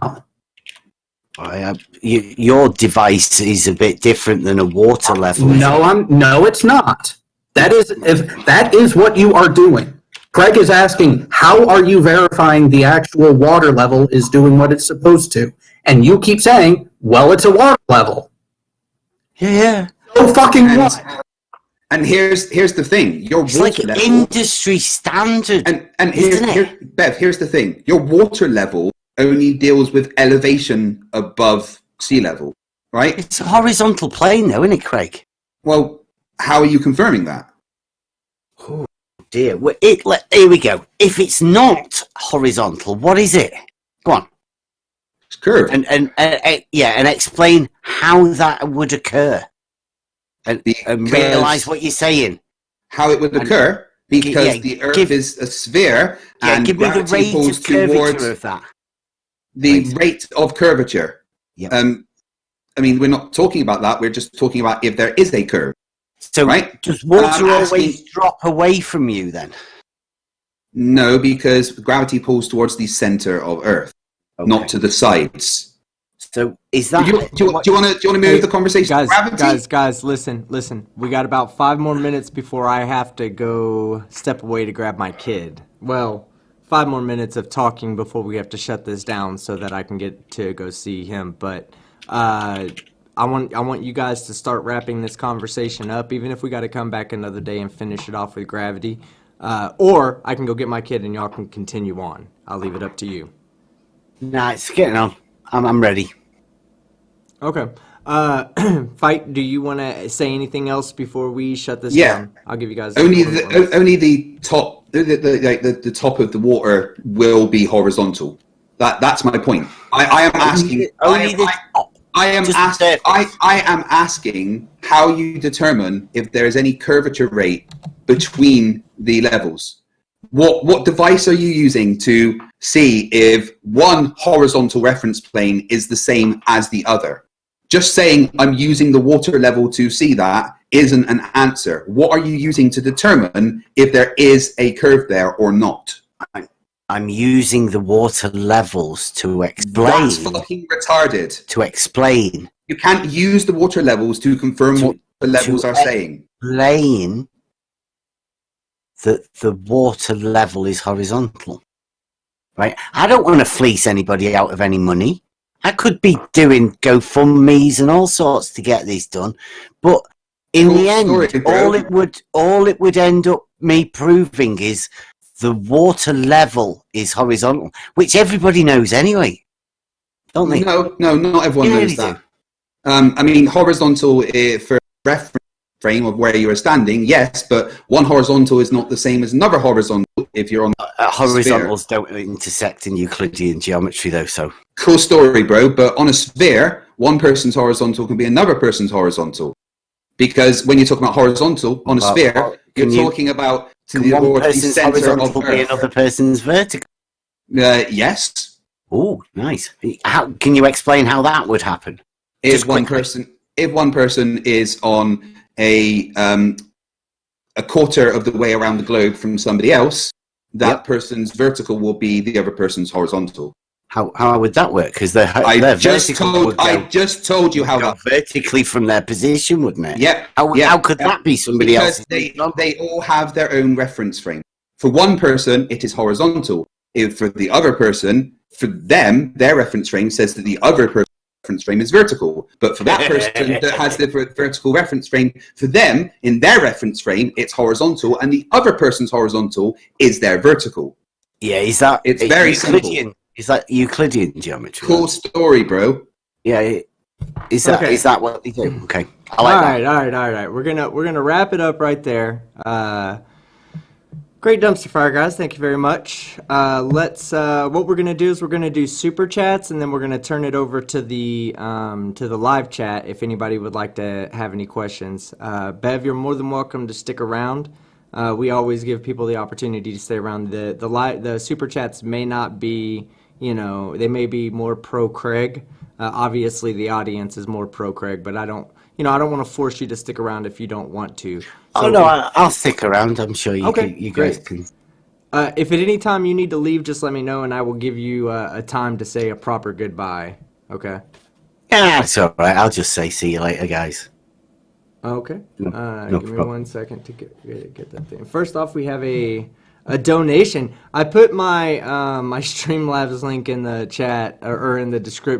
Your device is a bit different than a water level. No, it's not. That is what you are doing. Craig is asking, how are you verifying the actual water level is doing what it's supposed to? And you keep saying, well, it's a water level. Yeah. So fucking what? And here's the thing. Your It's water like level, industry standard. and isn't it? Bev, here's the thing. Your water level only deals with elevation above sea level, right? It's a horizontal plane, though, isn't it, Craig? Well, how are you confirming that? Oh, dear. Well, here we go. If it's not horizontal, what is it? Go on. It's curved. And explain how that would occur. And realise what you're saying. How it would occur, because the Earth is a sphere, and give me the gravity rate pulls of curvature towards of that. the rate of curvature. Yep. I mean, we're not talking about that. We're just talking about if there is a curve. So right? does water I'm always drop away from you then? No, because gravity pulls towards the center of Earth, not to the sides. So is that... Do you want to move the conversation to gravity? Guys, listen. We got about 5 more minutes before I have to go step away to grab my kid. Well, 5 more minutes of talking before we have to shut this down so that I can get to go see him. But I want you guys to start wrapping this conversation up, even if we got to come back another day and finish it off with gravity. Or I can go get my kid and y'all can continue on. I'll leave it up to you. Nah, it's getting on. I'm ready. Okay. Fight, do you want to say anything else before we shut this down? I'll give you guys... Only the top, the top of the water will be horizontal. That's my point. I am asking... I am Just asking. surface. I am asking how you determine if there is any curvature rate between the levels. What device are you using to see if one horizontal reference plane is the same as the other? Just saying I'm using the water level to see that isn't an answer. What are you using to determine if there is a curve there or not? I'm using the water levels to explain. That's fucking retarded. To explain. You can't use the water levels to confirm what the levels are saying. Explain that the water level is horizontal. Right? I don't want to fleece anybody out of any money. I could be doing GoFundMe's and all sorts to get this done, but in Cool the end, story, bro. all it would end up me proving is the water level is horizontal, which everybody knows anyway, don't they? No, not everyone Yeah, knows they that. I mean, horizontal for reference frame of where you are standing, yes, but one horizontal is not the same as another horizontal if you're on Horizontals don't intersect in Euclidean geometry, though. So cool story, bro. But on a sphere, one person's horizontal can be another person's horizontal, because when you're talking about horizontal on a sphere, you're talking about one person's center horizontal of be Earth. another person's vertical? Yes. Oh, nice. How can you explain how that would happen? If one person is on a quarter of the way around the globe from somebody else, that person's vertical will be the other person's horizontal. How would that work? Because they're I just vertical told you how go that. vertically from their position, wouldn't it? Yeah. How could that be somebody Because else? they all have their own reference frame. For one person, it is horizontal. If for the other person, for them, their reference frame says that the other person's reference frame is vertical. But for that person that has the vertical reference frame, for them, in their reference frame, it's horizontal, and the other person's horizontal is their vertical. Yeah, is that It's very Euclidean? simple. Is that Euclidean geometry? Cool story, bro. Yeah. Is that Okay. is that what they do? Okay. I like that. All right. We're gonna wrap it up right there. Great dumpster fire, guys. Thank you very much. Let's. What we're gonna do is we're gonna do super chats, and then we're gonna turn it over to the live chat if anybody would like to have any questions. Bev, you're more than welcome to stick around. We always give people the opportunity to stay around. The super chats may not be, they may be more pro Craig. Obviously, the audience is more pro Craig, but I don't want to force you to stick around if you don't want to. Oh no, I'll stick around. I'm sure you guys great. can. If at any time you need to leave, just let me know, and I will give you a time to say a proper goodbye. Okay. Yeah, it's all right. I'll just say see you later, guys. Okay. No Give me problem. 1 second to get that thing. First off, we have a donation. I put my my Streamlabs link in the chat or in the description.